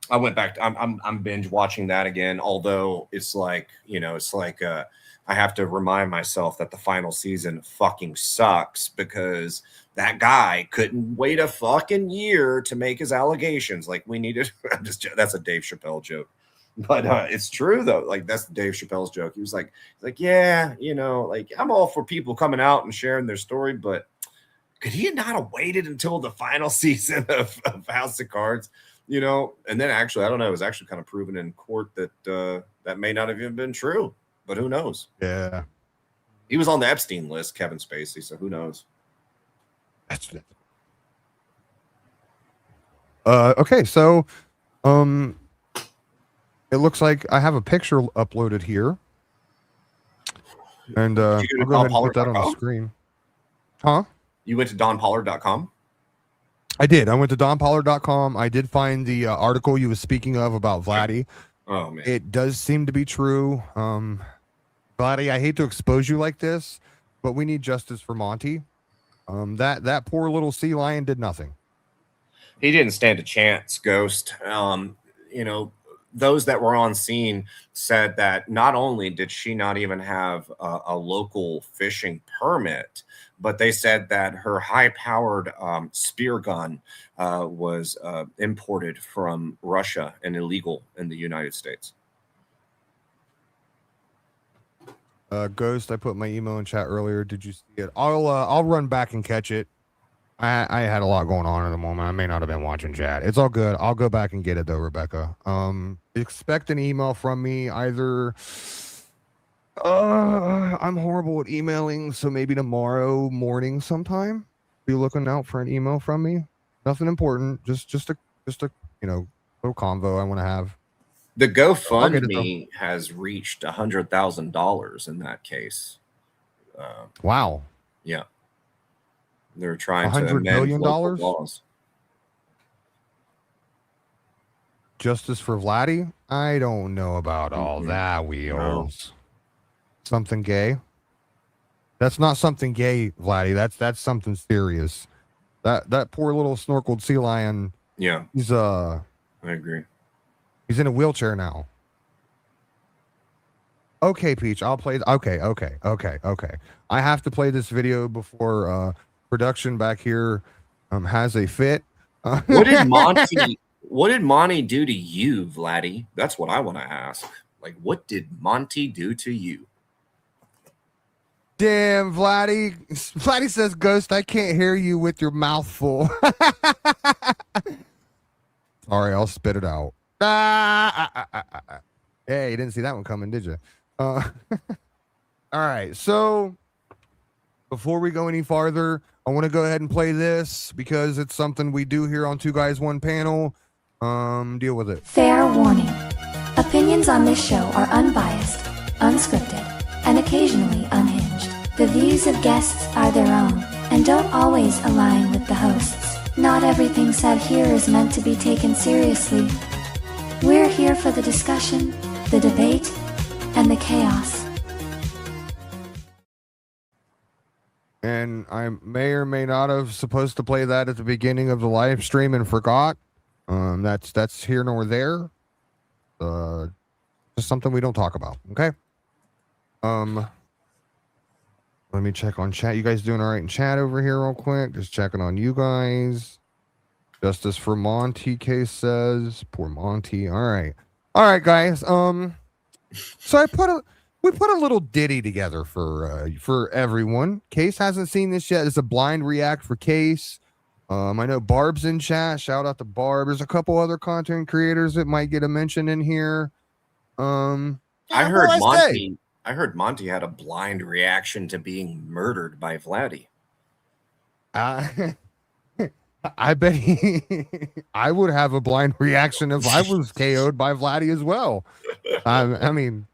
I went back. I'm binge watching that again. Although it's like, you know, it's like I have to remind myself that the final season fucking sucks because that guy couldn't wait a fucking year to make his allegations. Like we needed. That's a Dave Chappelle joke, but it's true though. Like that's Dave Chappelle's joke. He was like, yeah, you know, like I'm all for people coming out and sharing their story, but could he not have waited until the final season of House of Cards? You know, and then actually, I don't know. It was actually kind of proven in court that that may not have even been true, but who knows? Yeah, he was on the Epstein list, Kevin Spacey. So who knows? That's it. Okay, so it looks like I have a picture uploaded here, and I'll go ahead and put that on the screen. Huh? You went to donpollard.com? I did. I went to donpollard.com. I did find the article you were speaking of about Vladdy. Oh, man. It does seem to be true. Vladdy, I hate to expose you like this, but we need justice for Monty. That poor little sea lion did nothing. He didn't stand a chance, Ghost. You know, those that were on scene said that not only did she not even have a local fishing permit, but they said that her high-powered spear gun was imported from Russia and illegal in the United States. Ghost, I put my email in chat earlier. Did you see it? I'll run back and catch it. I had a lot going on at the moment. I may not have been watching chat. It's all good. I'll go back and get it though, Rebecca. Expect an email from me either. I'm horrible at emailing, so maybe tomorrow morning sometime. Be looking out for an email from me. Nothing important. Just a you know, little convo I want to have. The GoFundMe has reached $100,000 in that case. Wow. Yeah. They're trying to $100 amend million laws. Justice for Vladdy? I don't know about all that, Wheels. No. Something gay? That's not something gay, Vladdy. That's something serious. That poor little snorkeled sea lion. Yeah. He's I agree. He's in a wheelchair now. Okay, Peach, I'll play. Okay. I have to play this video before production back here has a fit. What did Monty do to you, Vladdy? That's what I want to ask. Like, what did Monty do to you? Damn, Vladdy. Vladdy says, Ghost, I can't hear you with your mouth full. Sorry, I'll spit it out. Hey, you didn't see that one coming, did you? All right, so before we go any farther, I want to go ahead and play this because it's something we do here on Two Guys, One Panel. Deal with it. Fair warning. Opinions on this show are unbiased, unscripted, and occasionally unhinged. The views of guests are their own and don't always align with the hosts. Not everything said here is meant to be taken seriously. We're here for the discussion, the debate, and the chaos. And I may or may not have supposed to play that at the beginning of the live stream and forgot. That's here nor there. Just something we don't talk about. Okay. Let me check on chat. You guys doing all right in chat over here real quick? Just checking on you guys. Justice for Monty case says. Poor Monty. All right, guys. So we put a little ditty together for everyone. Case hasn't seen this yet. It's a blind react for Case. I know Barb's in chat. Shout out to Barb. There's a couple other content creators that might get a mention in here. I heard Monty had a blind reaction to being murdered by Vladdy. I bet I would have a blind reaction if I was KO'd by Vladdy as well. I mean,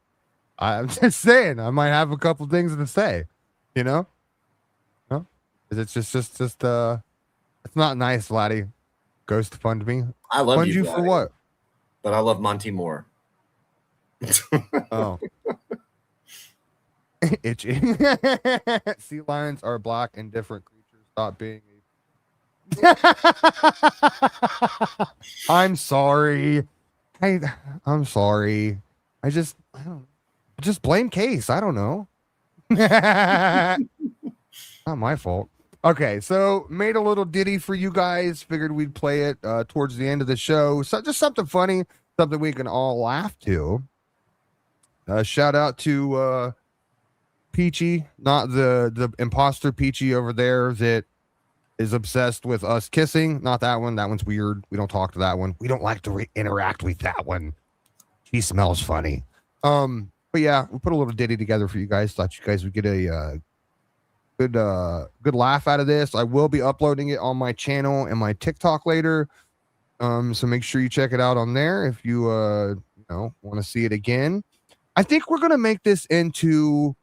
I'm just saying, I might have a couple things to say, you know? No? It's just it's not nice, Vladdy. Ghost fund me. I love Fund you, you for Vladdy, what? but I love Monty more. Oh. Itchy. Sea lions are black and different creatures. Stop being I'm sorry. I'm sorry. I don't blame Case. I don't know. Not my fault. Okay, so made a little ditty for you guys. Figured we'd play it towards the end of the show. So just something funny, something we can all laugh to. Shout out to Peachy, not the imposter Peachy over there that is obsessed with us kissing. Not that one. That one's weird. We don't talk to that one. We don't like to interact with that one. She smells funny. But yeah, we put a little ditty together for you guys. Thought you guys would get a good laugh out of this. I will be uploading it on my channel and my TikTok later. So make sure you check it out on there if you want to see it again. I think we're gonna make this into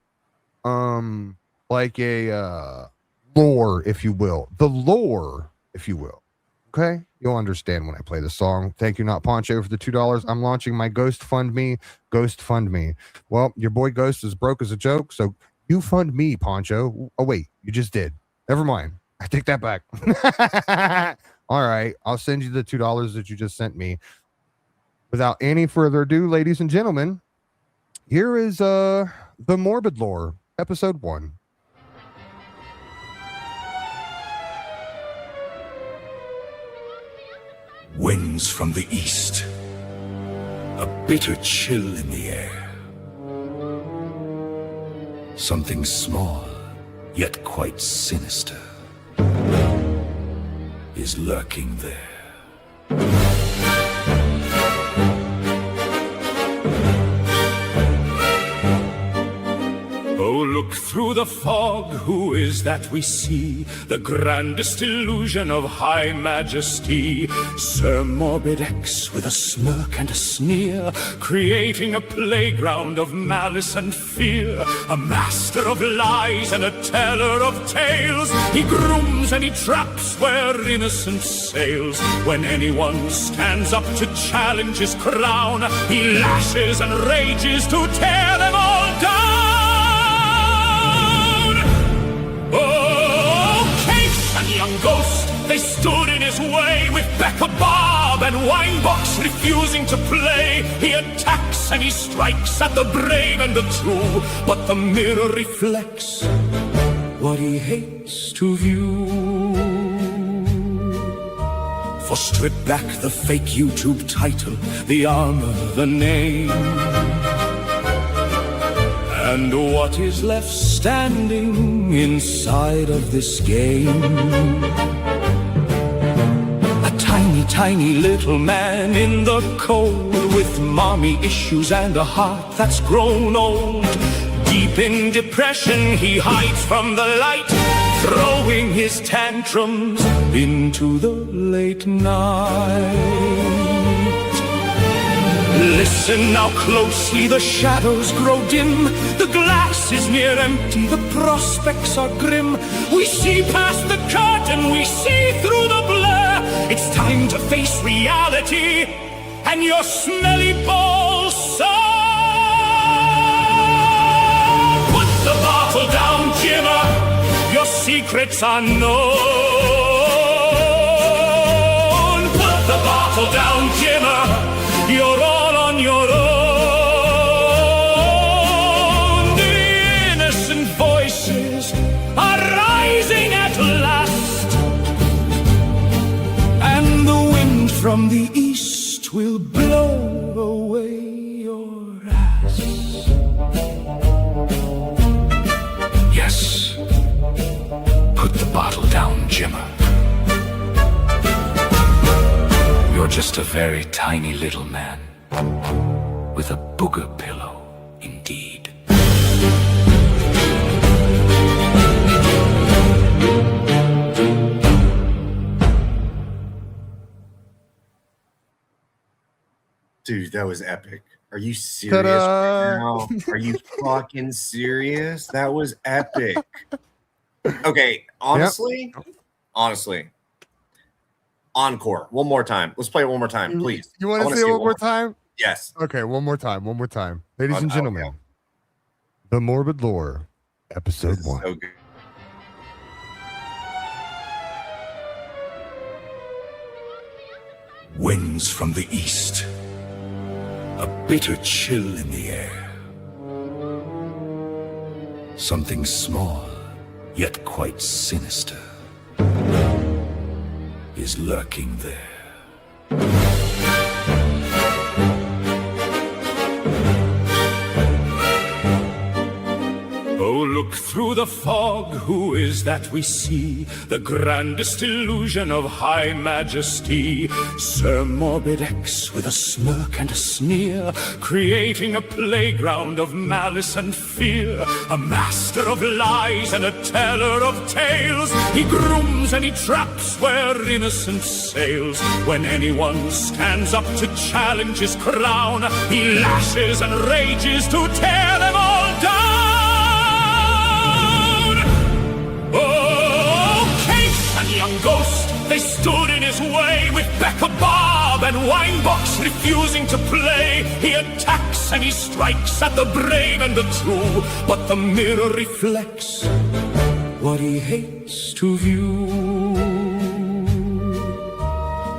like a lore, if you will. The lore, if you will. Okay? You'll understand when I play the song. Thank you, Not Poncho, for the $2. I'm launching my Ghost Fund Me. Ghost Fund Me. Well, your boy Ghost is broke as a joke, so you fund me, Poncho. Oh, wait, you just did. Never mind. I take that back. All right. I'll send you the $2 that you just sent me. Without any further ado, ladies and gentlemen, here is The Morbid Lore, Episode 1. Winds from the east, a bitter chill in the air. Something small, yet quite sinister, is lurking there. Oh, look through the fog, who is that we see? The grandest illusion of high majesty. Sir Morbid X with a smirk and a sneer, creating a playground of malice and fear. A master of lies and a teller of tales. He grooms and he traps where innocence sails. When anyone stands up to challenge his crown, he lashes and rages to tear them all down. Oh, Case and young Ghost, they stood in his way with Becca Bob and Winebox refusing to play. He attacks and he strikes at the brave and the true, but the mirror reflects what he hates to view. For strip back the fake YouTube title, the armor, the name, and what is left standing inside of this game? A tiny, tiny little man in the cold, with mommy issues and a heart that's grown old. Deep in depression, he hides from the light, throwing his tantrums into the late night. Listen now closely, the shadows grow dim. The glass is near empty, the prospects are grim. We see past the curtain, we see through the blur. It's time to face reality and your smelly balls, sir. Put the bottle down, Jimmer, your secrets are known. Put the bottle down, Jimmer, you're all on your own. The innocent voices are rising at last, and the wind from the east will blow away your ass. Yes, put the bottle down, Jimmer. You're just a very tiny little man with a booger pillow, indeed. Dude, that was epic. Are you serious right now? Are you fucking serious? That was epic. Okay, honestly, encore. One more time. Let's play it one more time, please. You want to see it one more time? Yes. Okay, one more time. Ladies and gentlemen, The Morbid Lore, episode 1. So good. Winds from the east, a bitter chill in the air. Something small, yet quite sinister, is lurking there. Oh, look through the fog, who is that we see? The grandest illusion of high majesty. Sir Morbid X with a smirk and a sneer, creating a playground of malice and fear. A master of lies and a teller of tales. He grooms and he traps where innocence sails. When anyone stands up to challenge his crown, he lashes and rages to tear them all down. Young ghost, they stood in his way with Becca Bob and Winebox refusing to play. He attacks and he strikes at the brave and the true, but the mirror reflects what he hates to view.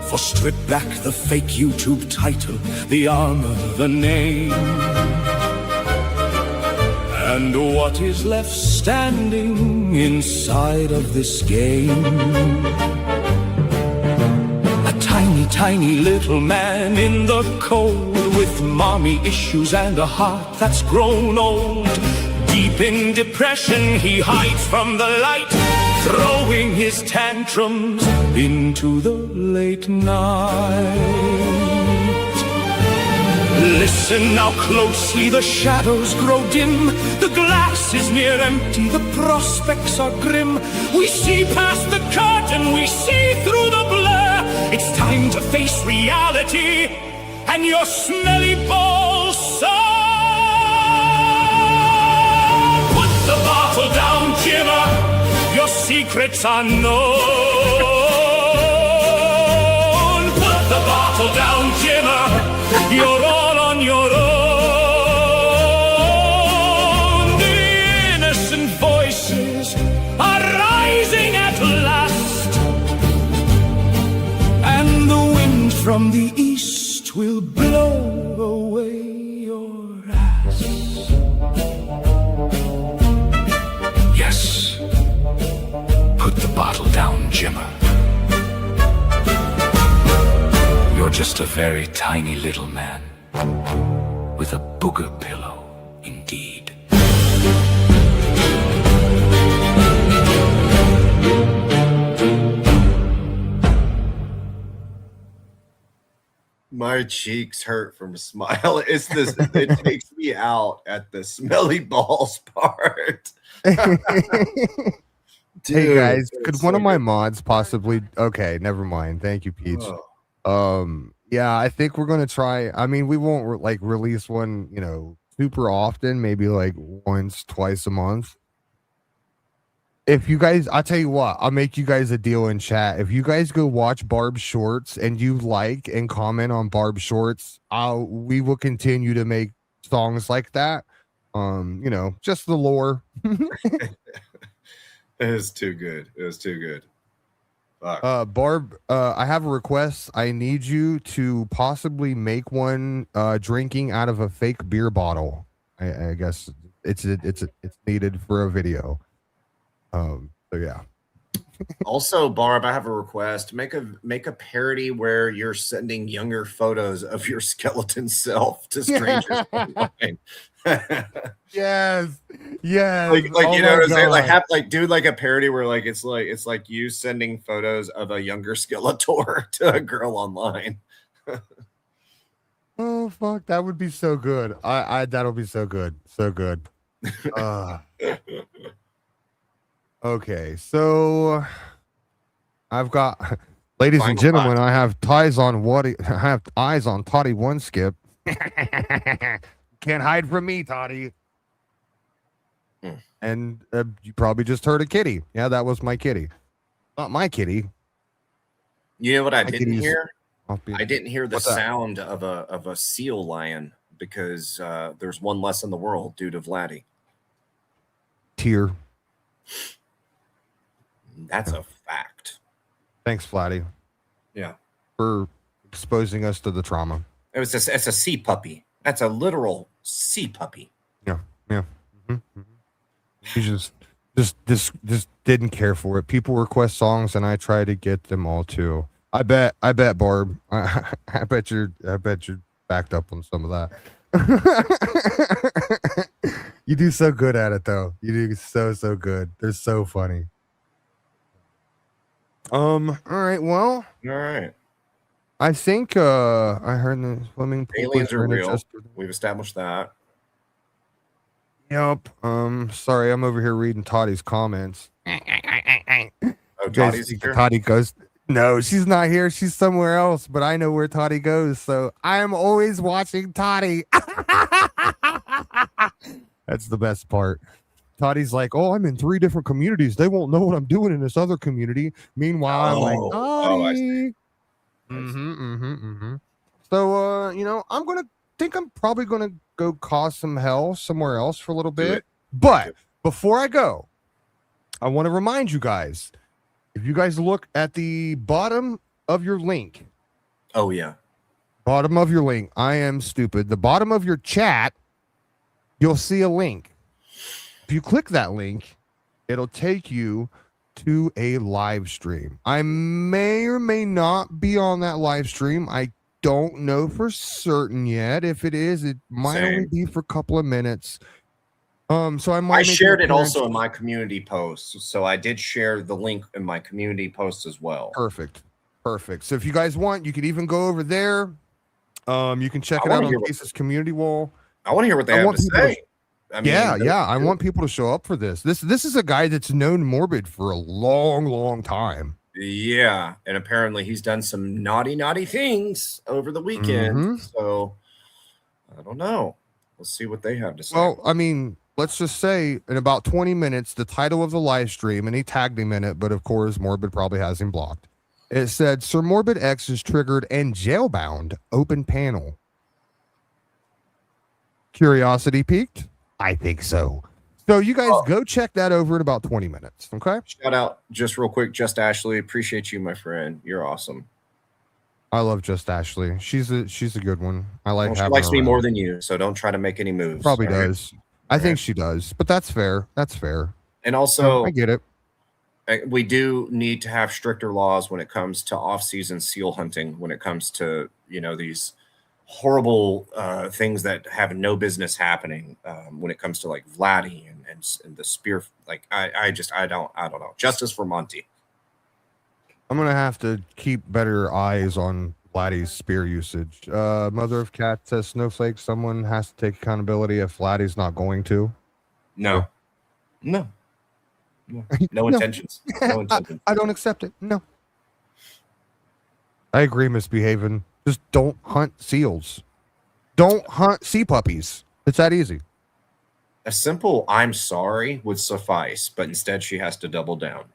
For strip back the fake YouTube title, the armor, the name, and what is left standing inside of this game? A tiny, tiny little man in the cold, with mommy issues and a heart that's grown old. Deep in depression, he hides from the light, throwing his tantrums into the late night. Listen now closely, the shadows grow dim. The glass is near empty, the prospects are grim. We see past the curtain, we see through the blur. It's time to face reality and your smelly balls, sir. Put the bottle down, Jimmer, your secrets are known. Put the bottle down, Jimmer, you're all on your own. The innocent voices are rising at last, and the wind from the east will blow away your ass. Yes, put the bottle down, Jimmer. You're just a very tiny little man with a booger pillow, indeed. My cheeks hurt from smile. It's this. It takes me out at the smelly balls part. Dude, hey guys, could one of my mods possibly? Okay, never mind. Thank you, Peach. Yeah, I think we're gonna try. I mean, we won't like release one, super often. Maybe like once, twice a month. If you guys, I'll tell you what, I'll make you guys a deal in chat. If you guys go watch Barb's shorts and you like and comment on Barb's shorts, we will continue to make songs like that. Just the lore. It is too good. It was too good. Fuck. Barb, I have a request. I need you to possibly make one drinking out of a fake beer bottle. I guess it's needed for a video. So yeah. Also, Barb, I have a request. Make a parody where you're sending younger photos of your skeleton self to strangers online. Yes. Like Oh you know what I'm saying? God. Do a parody where it's like you sending photos of a younger Skeletor to a girl online. Oh fuck, that would be so good. That'll be so good. So good. Okay, so I've got, ladies and gentlemen, I have eyes on Toddy One Skip. Can't hide from me, Toddy. Hmm. And you probably just heard a kitty. Yeah, that was my kitty. Not my kitty. You know what I My didn't kitty's hear? off beat. I didn't hear the What's that? sound of a seal lion because there's one less in the world due to Vladdy. Tear. That's a fact. Thanks, Flatty, Yeah. for exposing us to the trauma. It's a sea puppy. That's a literal sea puppy. Yeah. He just didn't care for it. People request songs, and I try to get them all too. I bet, Barb. I bet you're backed up on some of that. You do so good at it, though. You do so good. They're so funny. All right. Well, All right. I think I heard the swimming pool Aliens was are rented real. just- We've established that. Yep. Sorry, I'm over here reading Toddy's comments. Oh, You guys Toddy's think here? Toddy goes. No, she's not here. She's somewhere else, but I know where Toddy goes, so I am always watching Toddy. That's the best part. Toddy's like, oh, I'm in 3 different communities. They won't know what I'm doing in this other community. Meanwhile, I'm like, I see. Toddy. So, I'm probably gonna go cause some hell somewhere else for a little Do bit. it. But before I go, I want to remind you guys, if you guys look at the bottom of your link, Oh yeah. bottom of your link, I am stupid. The bottom of your chat, you'll see a link. If you click that link, it'll take you to a live stream. I may or may not be on that live stream. I don't know for certain yet. If it is, it might only Same. be for a couple of minutes. So I might I make shared an it also appearance. in my community post. So I did share the link in my community post as well. Perfect. So if you guys want, you could even go over there. You can check I it out wanna on hear what- Case's community wall. I want to hear what they I have want to people to- say. I mean, Yeah. I want people to show up for this. This is a guy that's known Morbid for a long time. Yeah, and apparently he's done some naughty things over the weekend. Mhm. So I don't know. Let's see what they have to say. Well, I mean, let's just say in about 20 minutes, the title of the live stream, and he tagged him in it, but of course, Morbid probably has him blocked. It said, Sir Morbid X is triggered and jailbound. Open panel. Curiosity peaked? I think so. So you guys go check that over in about 20 minutes. Okay. Shout out just real quick, Just Ashley. Appreciate you, my friend. You're awesome. I love Just Ashley. She's a good one. I like Well, she having likes her me around. more than you, so don't try to make any moves. Probably all right? does. I think she does, but that's fair. That's fair. And also, I get it. we do need to have stricter laws when it comes to off-season seal hunting. When it comes to these horrible things that have no business happening. When it comes to like Vladdy and the spear, like I don't know. Justice for Monty. I'm gonna have to keep better eyes on Vladdy's spear usage. Mother of Cat says Snowflake. Someone has to take accountability if Vladdy's not going to. No intentions. No intentions. I don't accept it. No. I agree, misbehaving. Just don't hunt seals. Don't hunt sea puppies. It's that easy. A simple "I'm sorry" would suffice, but instead she has to double down.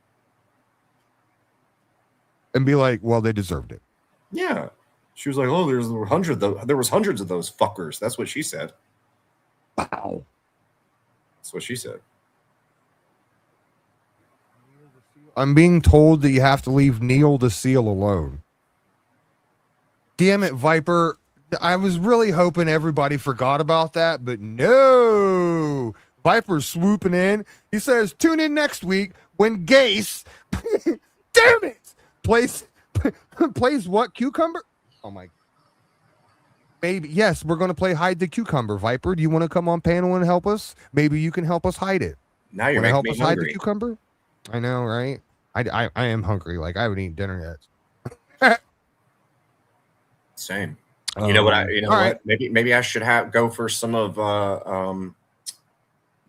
And be like, well, they deserved it. Yeah, she was like, "Oh, there was hundreds of those fuckers." That's what she said. Wow. That's what she said. I'm being told that you have to leave Neil the seal alone. Damn it, Viper. I was really hoping everybody forgot about that, but no. Viper's swooping in. He says, tune in next week when Gase, damn it, plays what, Cucumber? Oh, my. Maybe, yes, we're going to play Hide the Cucumber. Viper, do you want to come on panel and help us? Maybe you can help us hide it. Now you're Wanna making help me us hide the hungry. cucumber? I know, right? I am hungry. Like, I haven't eaten dinner yet. Same. You know what? all What? right. Maybe I should go for some of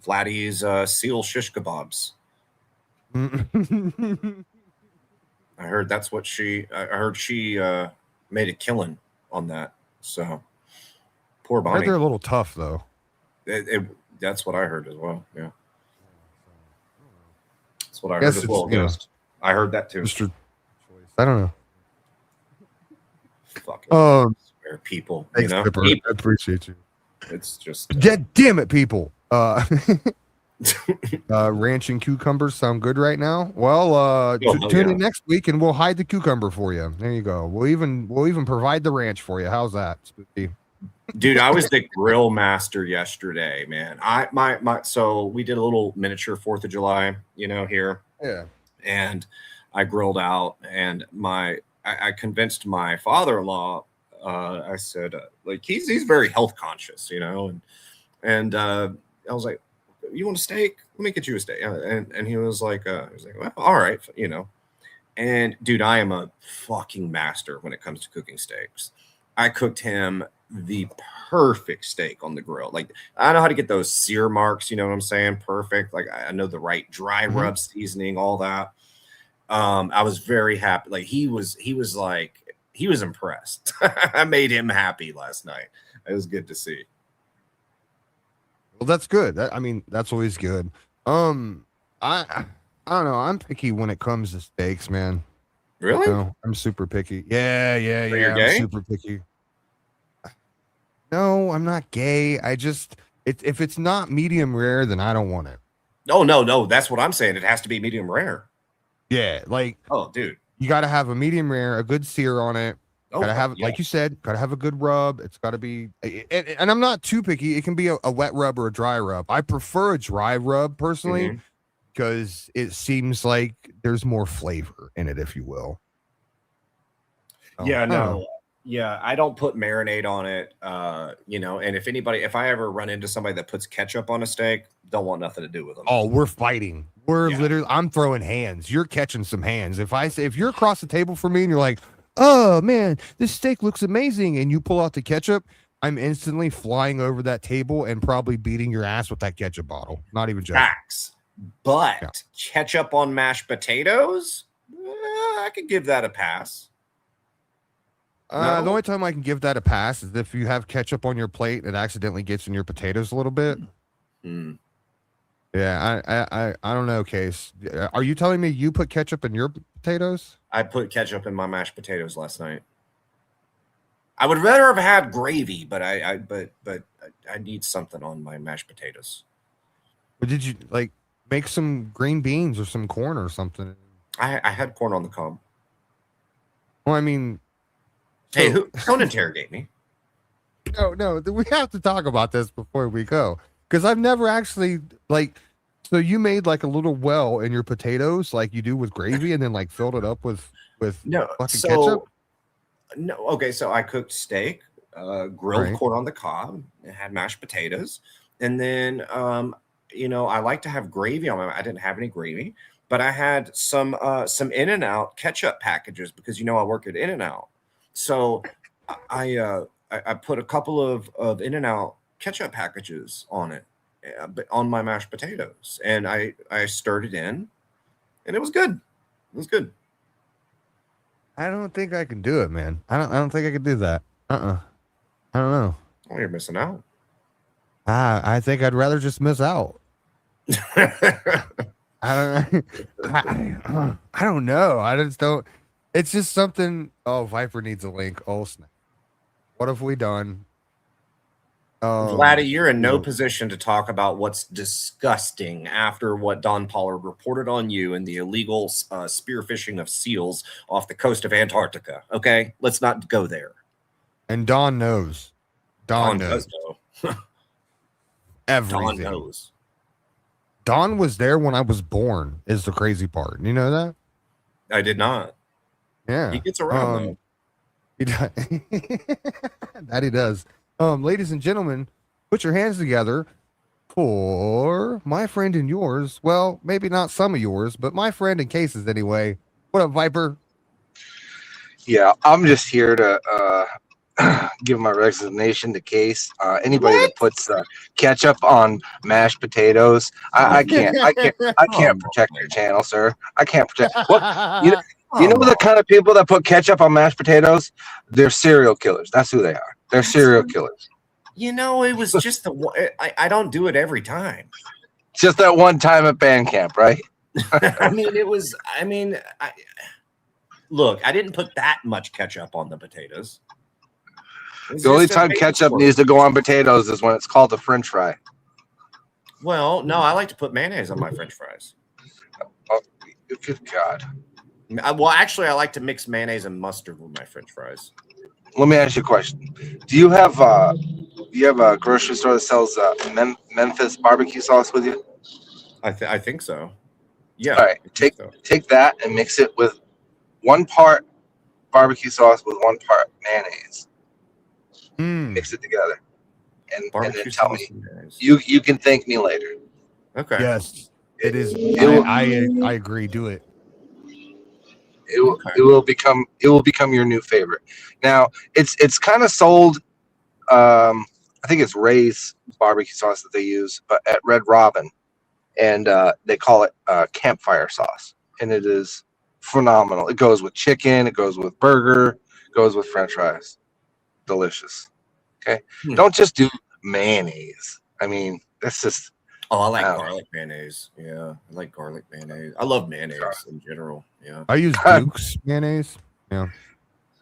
Vladdy's seal shish kebabs. I heard that's what I heard she made a killing on that. So Poor Bonnie. They're a little tough though. That's what I heard as well. Yeah. That's what I heard as well. Ghost. I heard that too. Mr. I don't know. Fucking swear people. Thanks, Pipper. I appreciate you. It's just damn it, people. Ranch and cucumbers sound good right now. Well, tune in next week and we'll hide the cucumber for you. There you go. We'll even provide the ranch for you. How's that, Spooky? Dude, I was the grill master yesterday, man. So we did a little miniature 4th of July, here. Yeah. And I grilled out, and I convinced my father-in-law. I said, like, he's very health conscious, and I was like, you want a steak? Let me get you a steak. And he was like, well, all right, And dude, I am a fucking master when it comes to cooking steaks. I cooked him the perfect steak on the grill. Like, I know how to get those sear marks, you know what I'm saying? Perfect. Like, I know the right dry rub seasoning, all that. I was very happy. Like, he was impressed. I made him happy last night. It was good to see. Well, that's good. That's always good. I don't know. I'm picky when it comes to steaks, man. Really? I'm super picky. Yeah. I'm super picky. No, I'm not gay. If it's not medium rare, then I don't want it. No. That's what I'm saying. It has to be medium rare. Yeah, like, oh, dude, you got to have a medium rare, a good sear on it. Gotta have, like you said, gotta have a good rub. It's got to be, and I'm not too picky. It can be a wet rub or a dry rub. I prefer a dry rub personally because it seems like there's more flavor in it, if you will. Yeah, I don't put marinade on it, and if I ever run into somebody that puts ketchup on a steak, don't want nothing to do with them. Oh, we're fighting. Literally, I'm throwing hands. You're catching some hands. If you're across the table from me and you're like, oh man, this steak looks amazing, and you pull out the ketchup, I'm instantly flying over that table and probably beating your ass with that ketchup bottle. Not even joking. Facts. But ketchup on mashed potatoes, I could give that a pass. The only time I can give that a pass is if you have ketchup on your plate and it accidentally gets in your potatoes a little bit. Yeah, I don't know, Case. Are you telling me you put ketchup in your potatoes? I put ketchup in my mashed potatoes last night. I would rather have had gravy, but I need something on my mashed potatoes. But did you make some green beans or some corn or something? I had corn on the cob. Well, I mean, hey, don't interrogate me. No, we have to talk about this before we go. Because I've never actually, so you made a little well in your potatoes like you do with gravy and then filled it up with ketchup? No, okay, so I cooked steak, grilled corn on the cob, and had mashed potatoes. And then, I like to have gravy on my, I didn't have any gravy, but I had some In-N-Out ketchup packages because, I work at In-N-Out. So I put a couple of In-N-Out ketchup packages on it, on my mashed potatoes, and I stirred it in, and it was good. It was good. I don't think I can do it, man. I don't think I could do that. I don't know. Oh, you're missing out. I think I'd rather just miss out. I don't know. I just don't. It's just something. Oh, Viper needs a link. Oh, snap. What have we done? Vladdy, you're in no position to talk about what's disgusting after what Don Pollard reported on you and the illegal spearfishing of seals off the coast of Antarctica. Okay, let's not go there. And Don knows. Don knows. Everything. Don knows. Don was there when I was born. Is the crazy part. You know that? I did not. Yeah, he gets around though. He does. That he does. Ladies and gentlemen, put your hands together for my friend and yours. Well, maybe not some of yours, but my friend in Cases anyway. What up, Viper? Yeah, I'm just here to give my resignation to Case. Anybody that puts ketchup on mashed potatoes, I can't protect your channel, sir. I can't protect. What you know the kind of people that put ketchup on mashed potatoes? They're serial killers. That's who they are. They're serial killers. It was just the one. I don't do it every time. Just that one time at band camp, right? Look, I didn't put that much ketchup on the potatoes. The only time ketchup needs to go on potatoes is when it's called a French fry. Well, no, I like to put mayonnaise on my French fries. Oh, good God. Well, actually, I like to mix mayonnaise and mustard with my French fries. Let me ask you a question. Do you have a grocery store that sells Memphis barbecue sauce with you? I think so. Yeah. All right. Take that and mix it with 1 part barbecue sauce with 1 part mayonnaise. Mix it together, and then tell me. You can thank me later. Okay. Yes, it is. I agree. Do it. It will become your new favorite. Now it's kind of sold. I think it's Ray's barbecue sauce that they use, but at Red Robin, and they call it campfire sauce, and it is phenomenal. It goes with chicken, it goes with burger, it goes with French fries. Delicious. Okay, don't just do mayonnaise. I mean, that's just. Oh, I like garlic mayonnaise. Yeah, I like garlic mayonnaise. I love mayonnaise in general. Yeah, I use Duke's mayonnaise. Yeah,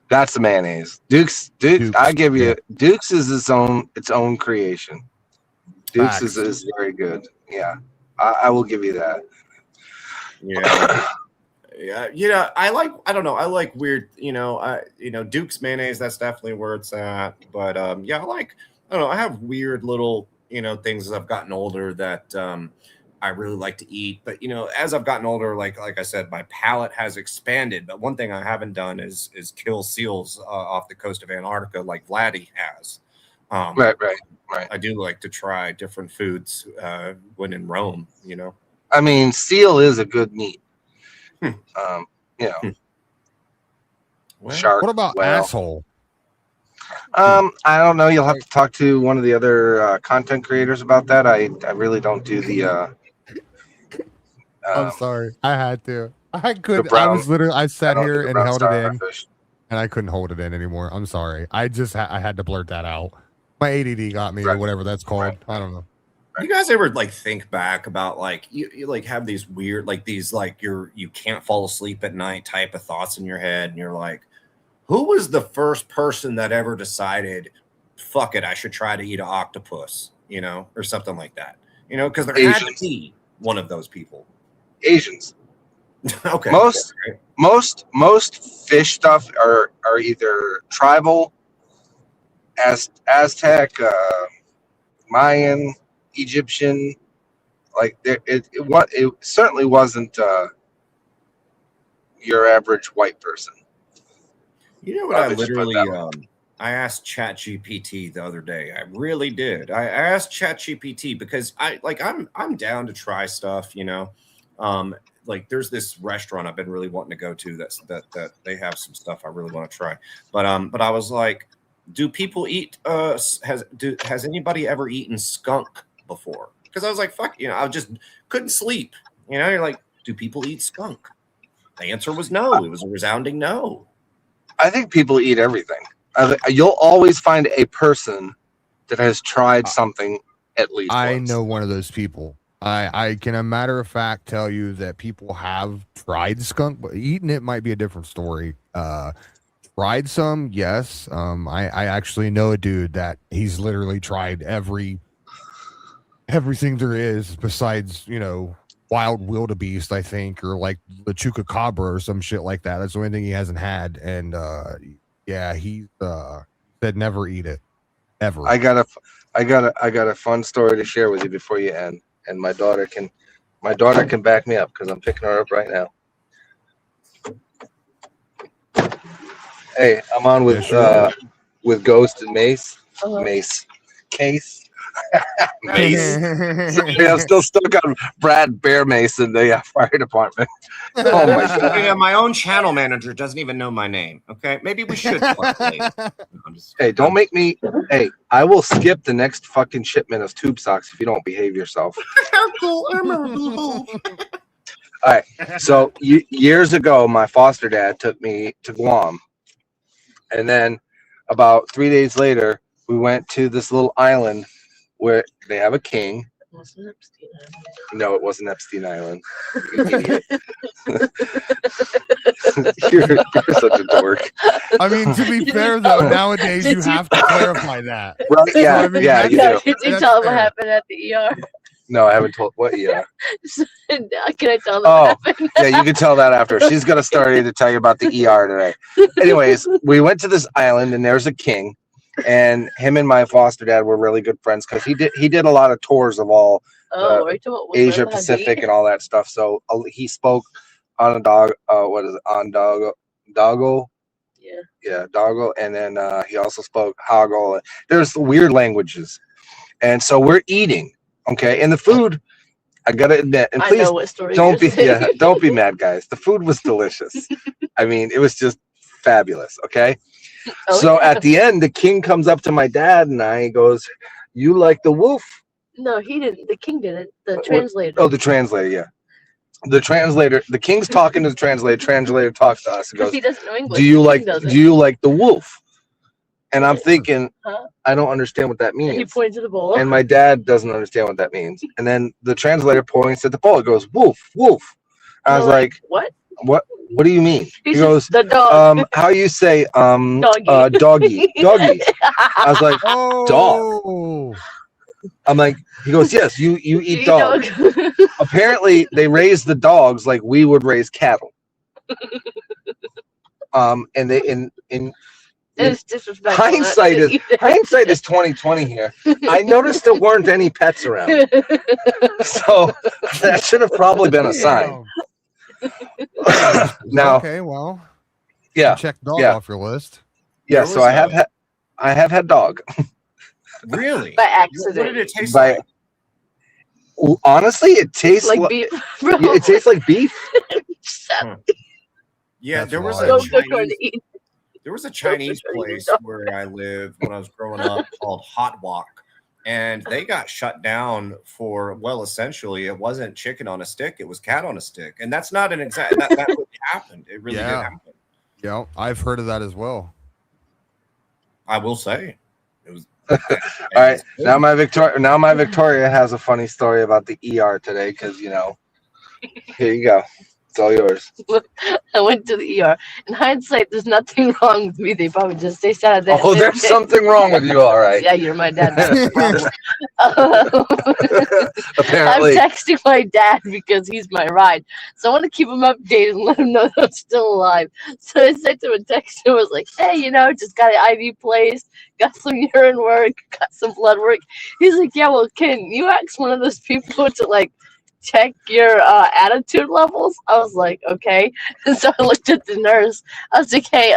that's the mayonnaise. Duke's. I give you Duke's is its own creation. Duke's is very good. Yeah, I will give you that. Yeah. Yeah, I like weird, Duke's mayonnaise, that's definitely where it's at. But I have weird little, things as I've gotten older that I really like to eat. But as I've gotten older, like I said, my palate has expanded. But one thing I haven't done is kill seals off the coast of Antarctica like Vladdy has. Right. I do like to try different foods when in Rome, I mean, seal is a good meat. Shark. What about asshole? I don't know. You'll have to talk to one of the other content creators about that. I really don't do the. I'm sorry. I had to. I couldn't. I sat here and held it in, and I couldn't hold it in anymore. I'm sorry. I had to blurt that out. My ADD got me, or whatever that's called. Right. I don't know. You guys ever think back about you have these weird you can't fall asleep at night type of thoughts in your head, and you're like, who was the first person that ever decided, fuck it, I should try to eat an octopus, or something like that, because there had to be one of those people. Asians. Okay. Most fish stuff are either tribal, Aztec, Mayan, Egyptian, it certainly wasn't your average white person. What I literally I asked ChatGPT the other day. I really did. I asked ChatGPT because I'm down to try stuff. There's this restaurant I've been really wanting to go to that they have some stuff I really want to try. But I was like, do people eat? Has anybody ever eaten skunk before? Because I was like, fuck, I just couldn't sleep. You're like, do people eat skunk? The answer was no. It was a resounding no. I think people eat everything. You'll always find a person that has tried something at least I once. know one of those people. I can, a matter of fact, tell you that people have tried skunk, but eating it might be a different story. Tried some, yes. I actually know a dude that he's literally tried everything there is besides, wild wildebeest, I think, or like the chupacabra or some shit like that. That's the only thing he hasn't had. And he said never eat it ever. I got a fun story to share with you before you end, and my daughter can back me up because I'm picking her up right now. Hey, I'm on with Ghost and Mace. Case. Mace. Sorry, I'm still stuck on Brad Bear Mace in the fire department. Oh my god! My own channel manager doesn't even know my name. Okay, maybe we should. Hey, don't make me. Hey, I will skip the next fucking shipment of tube socks if you don't behave yourself. All right. So years ago, my foster dad took me to Guam, and then about 3 days later, we went to this little island where they have a king. No, it wasn't Epstein Island. You idiot. you're such a dork. I mean, to be fair though, nowadays you have to clarify that. Right? Yeah, I mean, yeah, you No, do. did you tell him what happened at the ER? No, I haven't told what. Yeah. Can I tell them Oh, what happened? yeah, you can tell that after. She's got a story to tell you about the ER today. Anyways, we went to this island and there's a king, and him and my foster dad were really good friends because he did a lot of tours of all Oh, are you talking about Asia Pacific and all that stuff. So he spoke on a dog. What is it? On doggo. Yeah. Yeah, doggo, and then he also spoke hoggle. There's weird languages, and so we're eating. Okay, and the food, I gotta admit, and I please know what story don't be you're saying. don't be mad, guys. The food was delicious. I mean, it was just fabulous. Okay, Oh, so yeah. at the end, the king comes up to my dad and I goes, "You like the wolf?" No, he didn't. The king did it. The translator. Oh, the translator. Yeah, the translator. The king's talking to the translator. Translator talks to us and goes, he doesn't know English. "Do you the like? king does it. Do you like the wolf?" And I'm thinking, Huh? I don't understand what that And he means. pointed to the bowl. And my dad doesn't understand what that means. And then the translator points at the bowl. It goes, "Wolf, wolf." I was We're like, what? "What? What do you mean?" He He goes, says, the dog. "How you say Doggy. doggy, doggy?" I was like, Oh, I'm like, he goes, "Yes, you eat Eat dogs." dog. Apparently, they raise the dogs like we would raise cattle. And they in It's disrespectful. not to hindsight eat it. is 2020 here. I noticed there weren't any pets around, so that should have probably been a sign. Now, okay, well, yeah, check dog yeah. off your list. yeah. There So was I have had dog. Really? By What accident. did it taste By like? honestly, it tastes Like like beef. Bro. it tastes like beef. Shut Yeah, That's there was wild. a Don't go trying Chinese, to eat. there was a Chinese trying to eat place dog. where I lived when I was growing up called Hot Wok, and they got shut down for, well, essentially it wasn't chicken on a stick, it was cat on a stick, and that's not an exact that really happened. It really did Yeah. happen. Yeah, I've heard of that as well. I will say it was. All right, now my Victoria has a funny story about the ER today because here you go. It's all yours. I went to the ER. In hindsight, there's nothing wrong with me. They probably just they said that. Oh, there's something wrong with you, all right. Yeah, you're my dad. That's the problem. Apparently. I'm texting my dad because he's my ride. So I want to keep him updated and let him know that I'm still alive. So I sent him a text and was like, hey, just got an IV placed, got some urine work, got some blood work. He's like, yeah, well, can you ask one of those people to check your attitude levels? I was like, okay. And so I looked at the nurse. I was like, hey,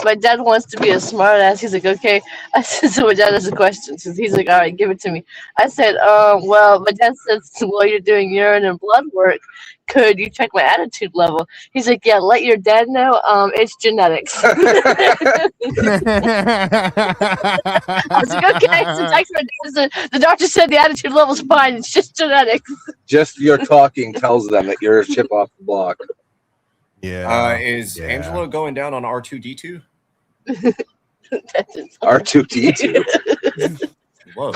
my dad wants to be a smart ass. He's like, okay. I said, so my dad has a question. So he's like, all right, give it to me. I said, well, my dad says while you're doing urine and blood work, could you check my attitude level? He's like, yeah, let your dad know. It's genetics. I was like, okay. So text my dad. The doctor said the attitude level's fine. It's just genetics. Just your talking tells them that you're a chip off the block. Yeah. Is Yeah. Angelo going down on R2D2? R2D2. Whoa.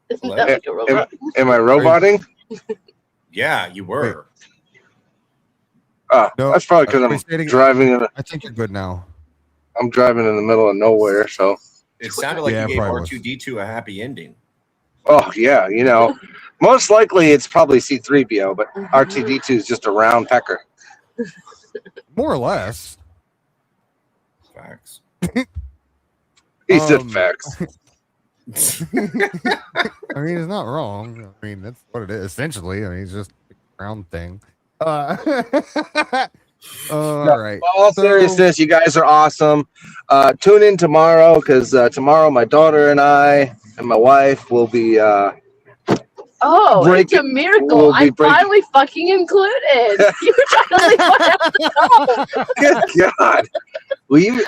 Isn't that like a robot? Am I roboting? Yeah, you were. Oh, No, that's probably because are we stating- I'm driving in. I think you're good now. I'm driving in the middle of nowhere, so. It sounded like Yeah, you gave probably was. R2D2 a happy ending. Oh yeah, most likely it's probably C-3PO, but R2D2 is just a round pecker. More or less. Facts. He said Um, facts. I mean, it's not wrong. I mean, that's what it is. Essentially, I mean, it's just a round thing. All right. All seriousness, you guys are awesome. Tune in tomorrow because tomorrow my daughter and I and my wife will be. Oh, it's a We'll miracle. be I'm breaking- finally fucking included. You were trying to leave one out. Good God.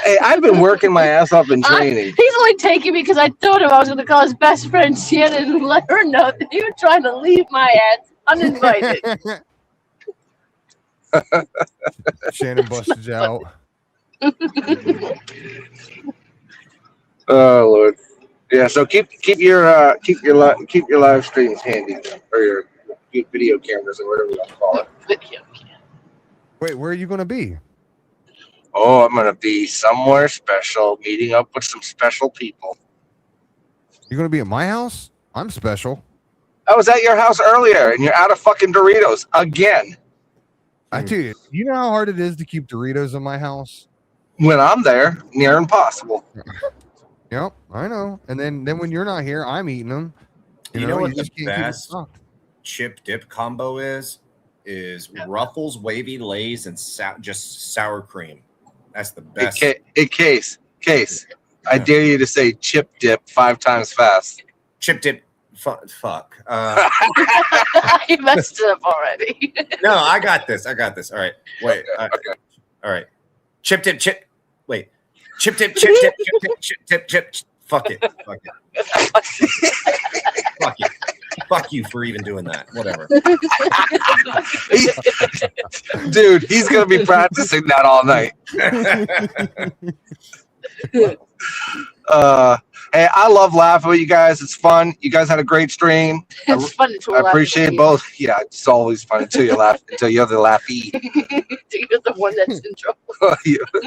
Hey, I've been working my ass off in training. He's only taking me because I told him I was going to call his best friend Shannon and let her know that you were trying to leave my ass uninvited. Shannon busted you out. Oh Lord. Yeah. So keep your live streams handy, or your video cameras, or whatever you want to call it. Video. Wait, where are you going to be? Oh, I'm gonna be somewhere special, meeting up with some special people. You're going to be at my house? I'm special. I was at your house earlier, and you're out of fucking Doritos again. I tell you, you know how hard it is to keep Doritos in my house? When I'm there, near impossible. Yep, I know. And then when you're not here, I'm eating them. You know what the just can't keep it best stocked. chip dip combo is Ruffles, Wavy Lays, and just sour cream. That's the best. Case. I dare you to say chip dip 5 times fast. Chip dip. Fuck. You messed it up already. No, I got this. All right. Wait. Okay. All right. Chip dip. Wait. Chip dip. Chip dip. Fuck it. Fuck it. Fuck you for even doing that. Whatever. Dude, he's going to be practicing that all night. Hey, I love laughing with you guys. It's fun. You guys had a great stream. It's fun to I appreciate both. Yeah, it's always fun until you laugh, until you're the laughy. You're the one that's in trouble.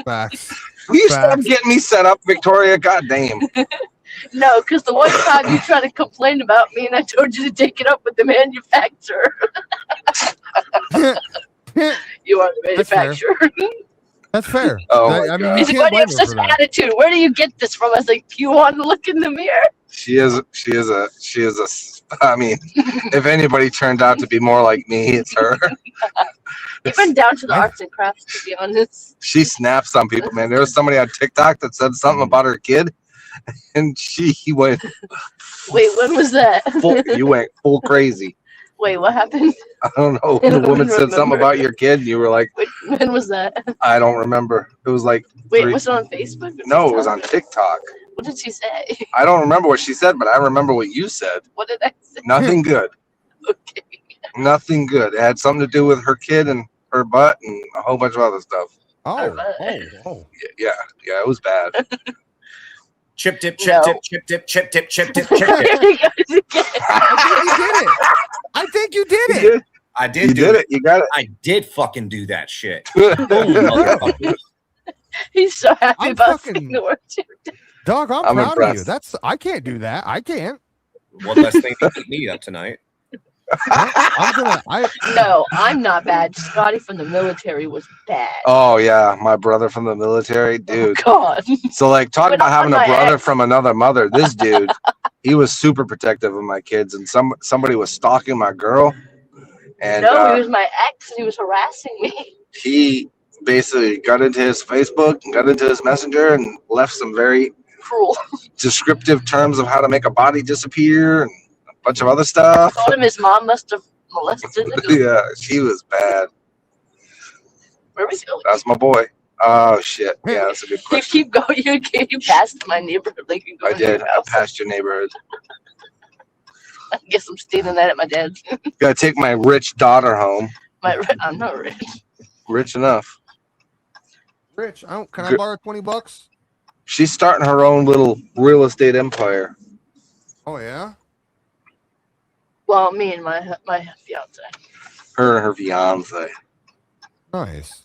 Facts. Will you stop getting me set up, Victoria? God damn. No, because the one time you tried to complain about me and I told you to take it up with the manufacturer. You are the manufacturer. That's fair. Oh, I mean, He's you like, can't why do you blame have her such for that. attitude? Where do you get this from? I was like, you want to look in the mirror? She is a I mean, if anybody turned out to be more like me, it's her. Even down to the arts and crafts, to be honest. She snaps on people, man. There was somebody on TikTok that said something about her kid, and he went. Wait, when was that? You went full crazy. Wait, what happened? I don't know. The woman said something about your kid, and you were like, Wait, when was that? I don't remember. It was like. Wait, was it on Facebook? No, it was on TikTok. What did she say? I don't remember what she said, but I remember what you said. What did I say? Nothing good. Okay. Nothing good. It had something to do with her kid and her butt and a whole bunch of other stuff. Oh. Yeah, it was bad. Chip dip. I think you did it. I did. You did it. You got it. I did fucking do that shit. He's so happy I'm about fucking- saying the word chip. Dog, I'm I'm proud of you. impressed. I can't do that. I can't. One less thing to keep me up tonight. No, I'm not bad. Scotty from the military was bad. Oh yeah, my brother from the military, dude. God. So like, talk But about not having my a brother ex. from another mother. This dude, he was super protective of my kids, and somebody was stalking my girl, and No, he was my ex and he was harassing me. he basically got into his Facebook and got into his messenger and left some very Cruel. descriptive terms of how to make a body disappear and a bunch of other stuff. Told him his mom must have molested him. Yeah, she was bad. Where was he going? That's my boy. Oh shit. Yeah, that's a good You question. keep going. You passed my neighborhood like you go I in your did. I house. passed your neighborhood. I guess I'm stealing that at my dad's. Gotta take my rich daughter home. I'm not rich. Rich enough. Rich, can I borrow $20? She's starting her own little real estate empire. Oh yeah. Well, me and my fiance. Her and her fiance. Nice.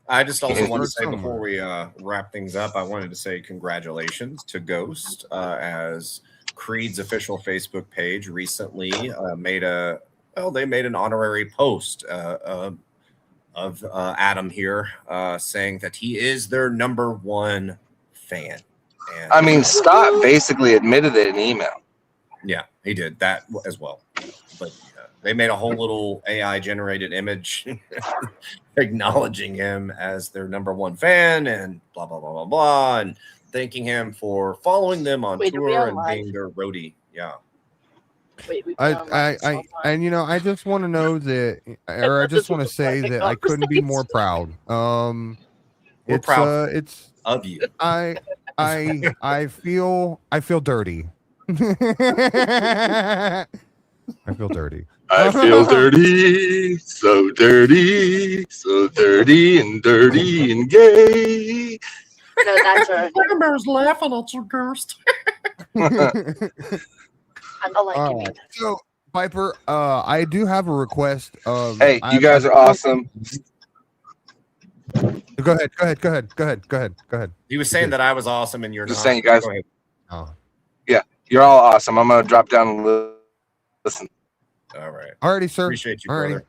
I just also Yeah, want to it's say somewhere. before we wrap things up, I wanted to say congratulations to Ghost as Creed's official Facebook page recently made an honorary post of Adam here saying that he is their #1 fan. And, I mean, Scott basically admitted it in email. yeah, he did that as well. But they made a whole little AI generated image acknowledging him as their #1 fan and blah, blah, blah, blah, blah, and thanking him for following them on Wait, are we tour on and live? being their roadie. Yeah. Wait, we And I just want to know that, or I just want to say that I couldn't be more proud. We're It's proud it's of you. I feel dirty. I feel dirty. I feel dirty, so dirty and gay. No, that's her. Bear's laughing at you, Ghost. I don't like All it. right. So, Piper, I do have a request. Hey, you guys are awesome. Go ahead. He was saying that I was awesome and you're Just not. saying, you guys. Go ahead. Oh. Yeah, you're all awesome. I'm gonna drop down and listen. All right. Alrighty, sir. Appreciate you, Alrighty. brother.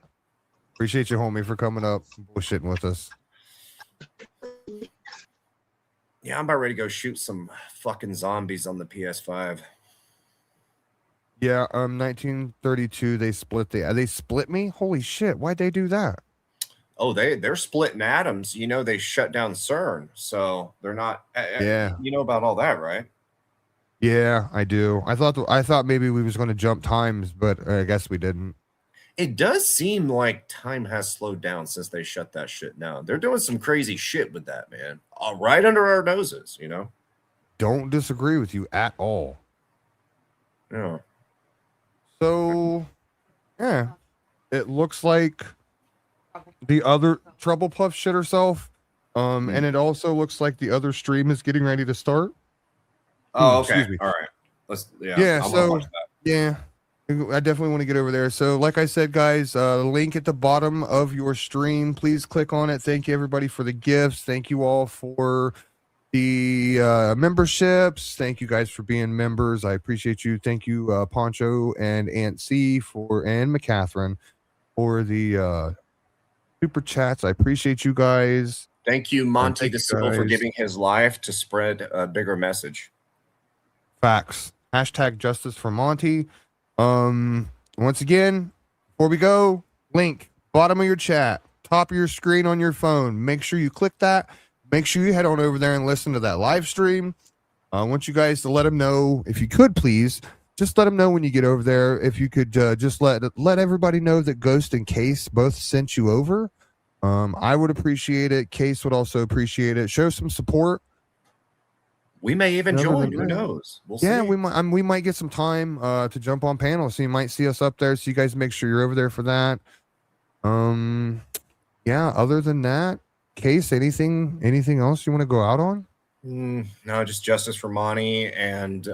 Appreciate you, homie, for coming up and bullshitting with us. Yeah, I'm about ready to go shoot some fucking zombies on the PS5. Yeah, 1932. They split me. Holy shit! Why'd they do that? Oh, they're splitting atoms. You know, they shut down CERN, so they're not. Yeah. You know about all that, right? Yeah, I do. I thought maybe we was going to jump times, but I guess we didn't. It does seem like time has slowed down since they shut that shit down. They're doing some crazy shit with that, man. Right under our noses, you know? Don't disagree with you at all. Yeah. So, yeah, it looks like the other Trouble Puff shit herself. And it also looks like the other stream is getting ready to start. Oh, okay. Excuse me. All right. Yeah, I'll so watch that. yeah, I definitely want to get over there. So, like I said, guys, link at the bottom of your stream. Please click on it. Thank you, everybody, for the gifts. Thank you all for the memberships. Thank you guys for being members. I appreciate you. Thank you, Poncho and Aunt C and McCatherine for the super chats. I appreciate you guys. Thank you, Monty thank the you Sybil, for guys. giving his life to spread a bigger message. Facts. Hashtag justice for Monty. Once again, before we go, link bottom of your chat, top of your screen on your phone. Make sure you click that. Make sure you head on over there and listen to that live stream. I want you guys to let them know, if you could please, just let them know when you get over there. If you could just let everybody know that Ghost and Case both sent you over. I would appreciate it. Case would also appreciate it. Show some support. We may even Other join. than Who that- knows? We'll Yeah, see. we might get some time to jump on panel, so you might see us up there. So you guys make sure you're over there for that. Yeah. Other than that, Case, anything else you want to go out on? No, just justice for Monty, and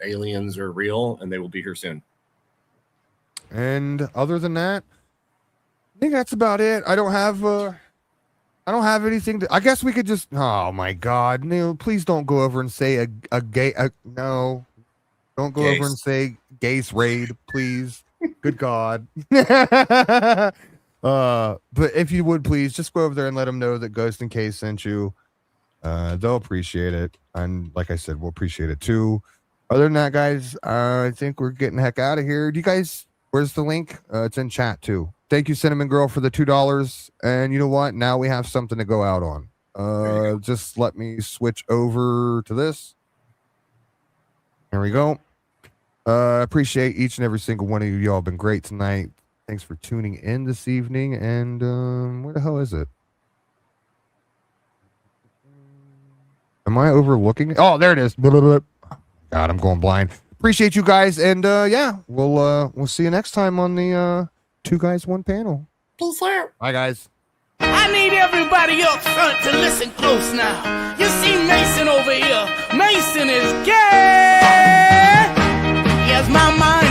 aliens are real, and they will be here soon. And other than that, I think that's about it. I don't have anything to. I guess we could just. Oh my God, Neil! Please don't go over and say a gay. No, don't go over and say Gays raid, please. Good God. But if you would please just go over there and let them know that Ghost and Case sent you. They'll appreciate it, and like I said, we'll appreciate it too. Other than that, guys, I think we're getting the heck out of here. Do you guys? Where's the link? It's in chat too. Thank you, Cinnamon Girl, for the $2. And you know what? Now we have something to go out on. Just let me switch over to this. There we go. Appreciate each and every single one of you. Y'all been great tonight. Thanks for tuning in this evening. And where the hell is it? Am I overlooking it? Oh, there it is. God, I'm going blind. Appreciate you guys. And yeah, we'll see you next time on the Two Guys, One Panel. Peace out. Bye, guys. I need everybody up front to listen close now. You see Mason over here. Mason is gay. Yes, my mind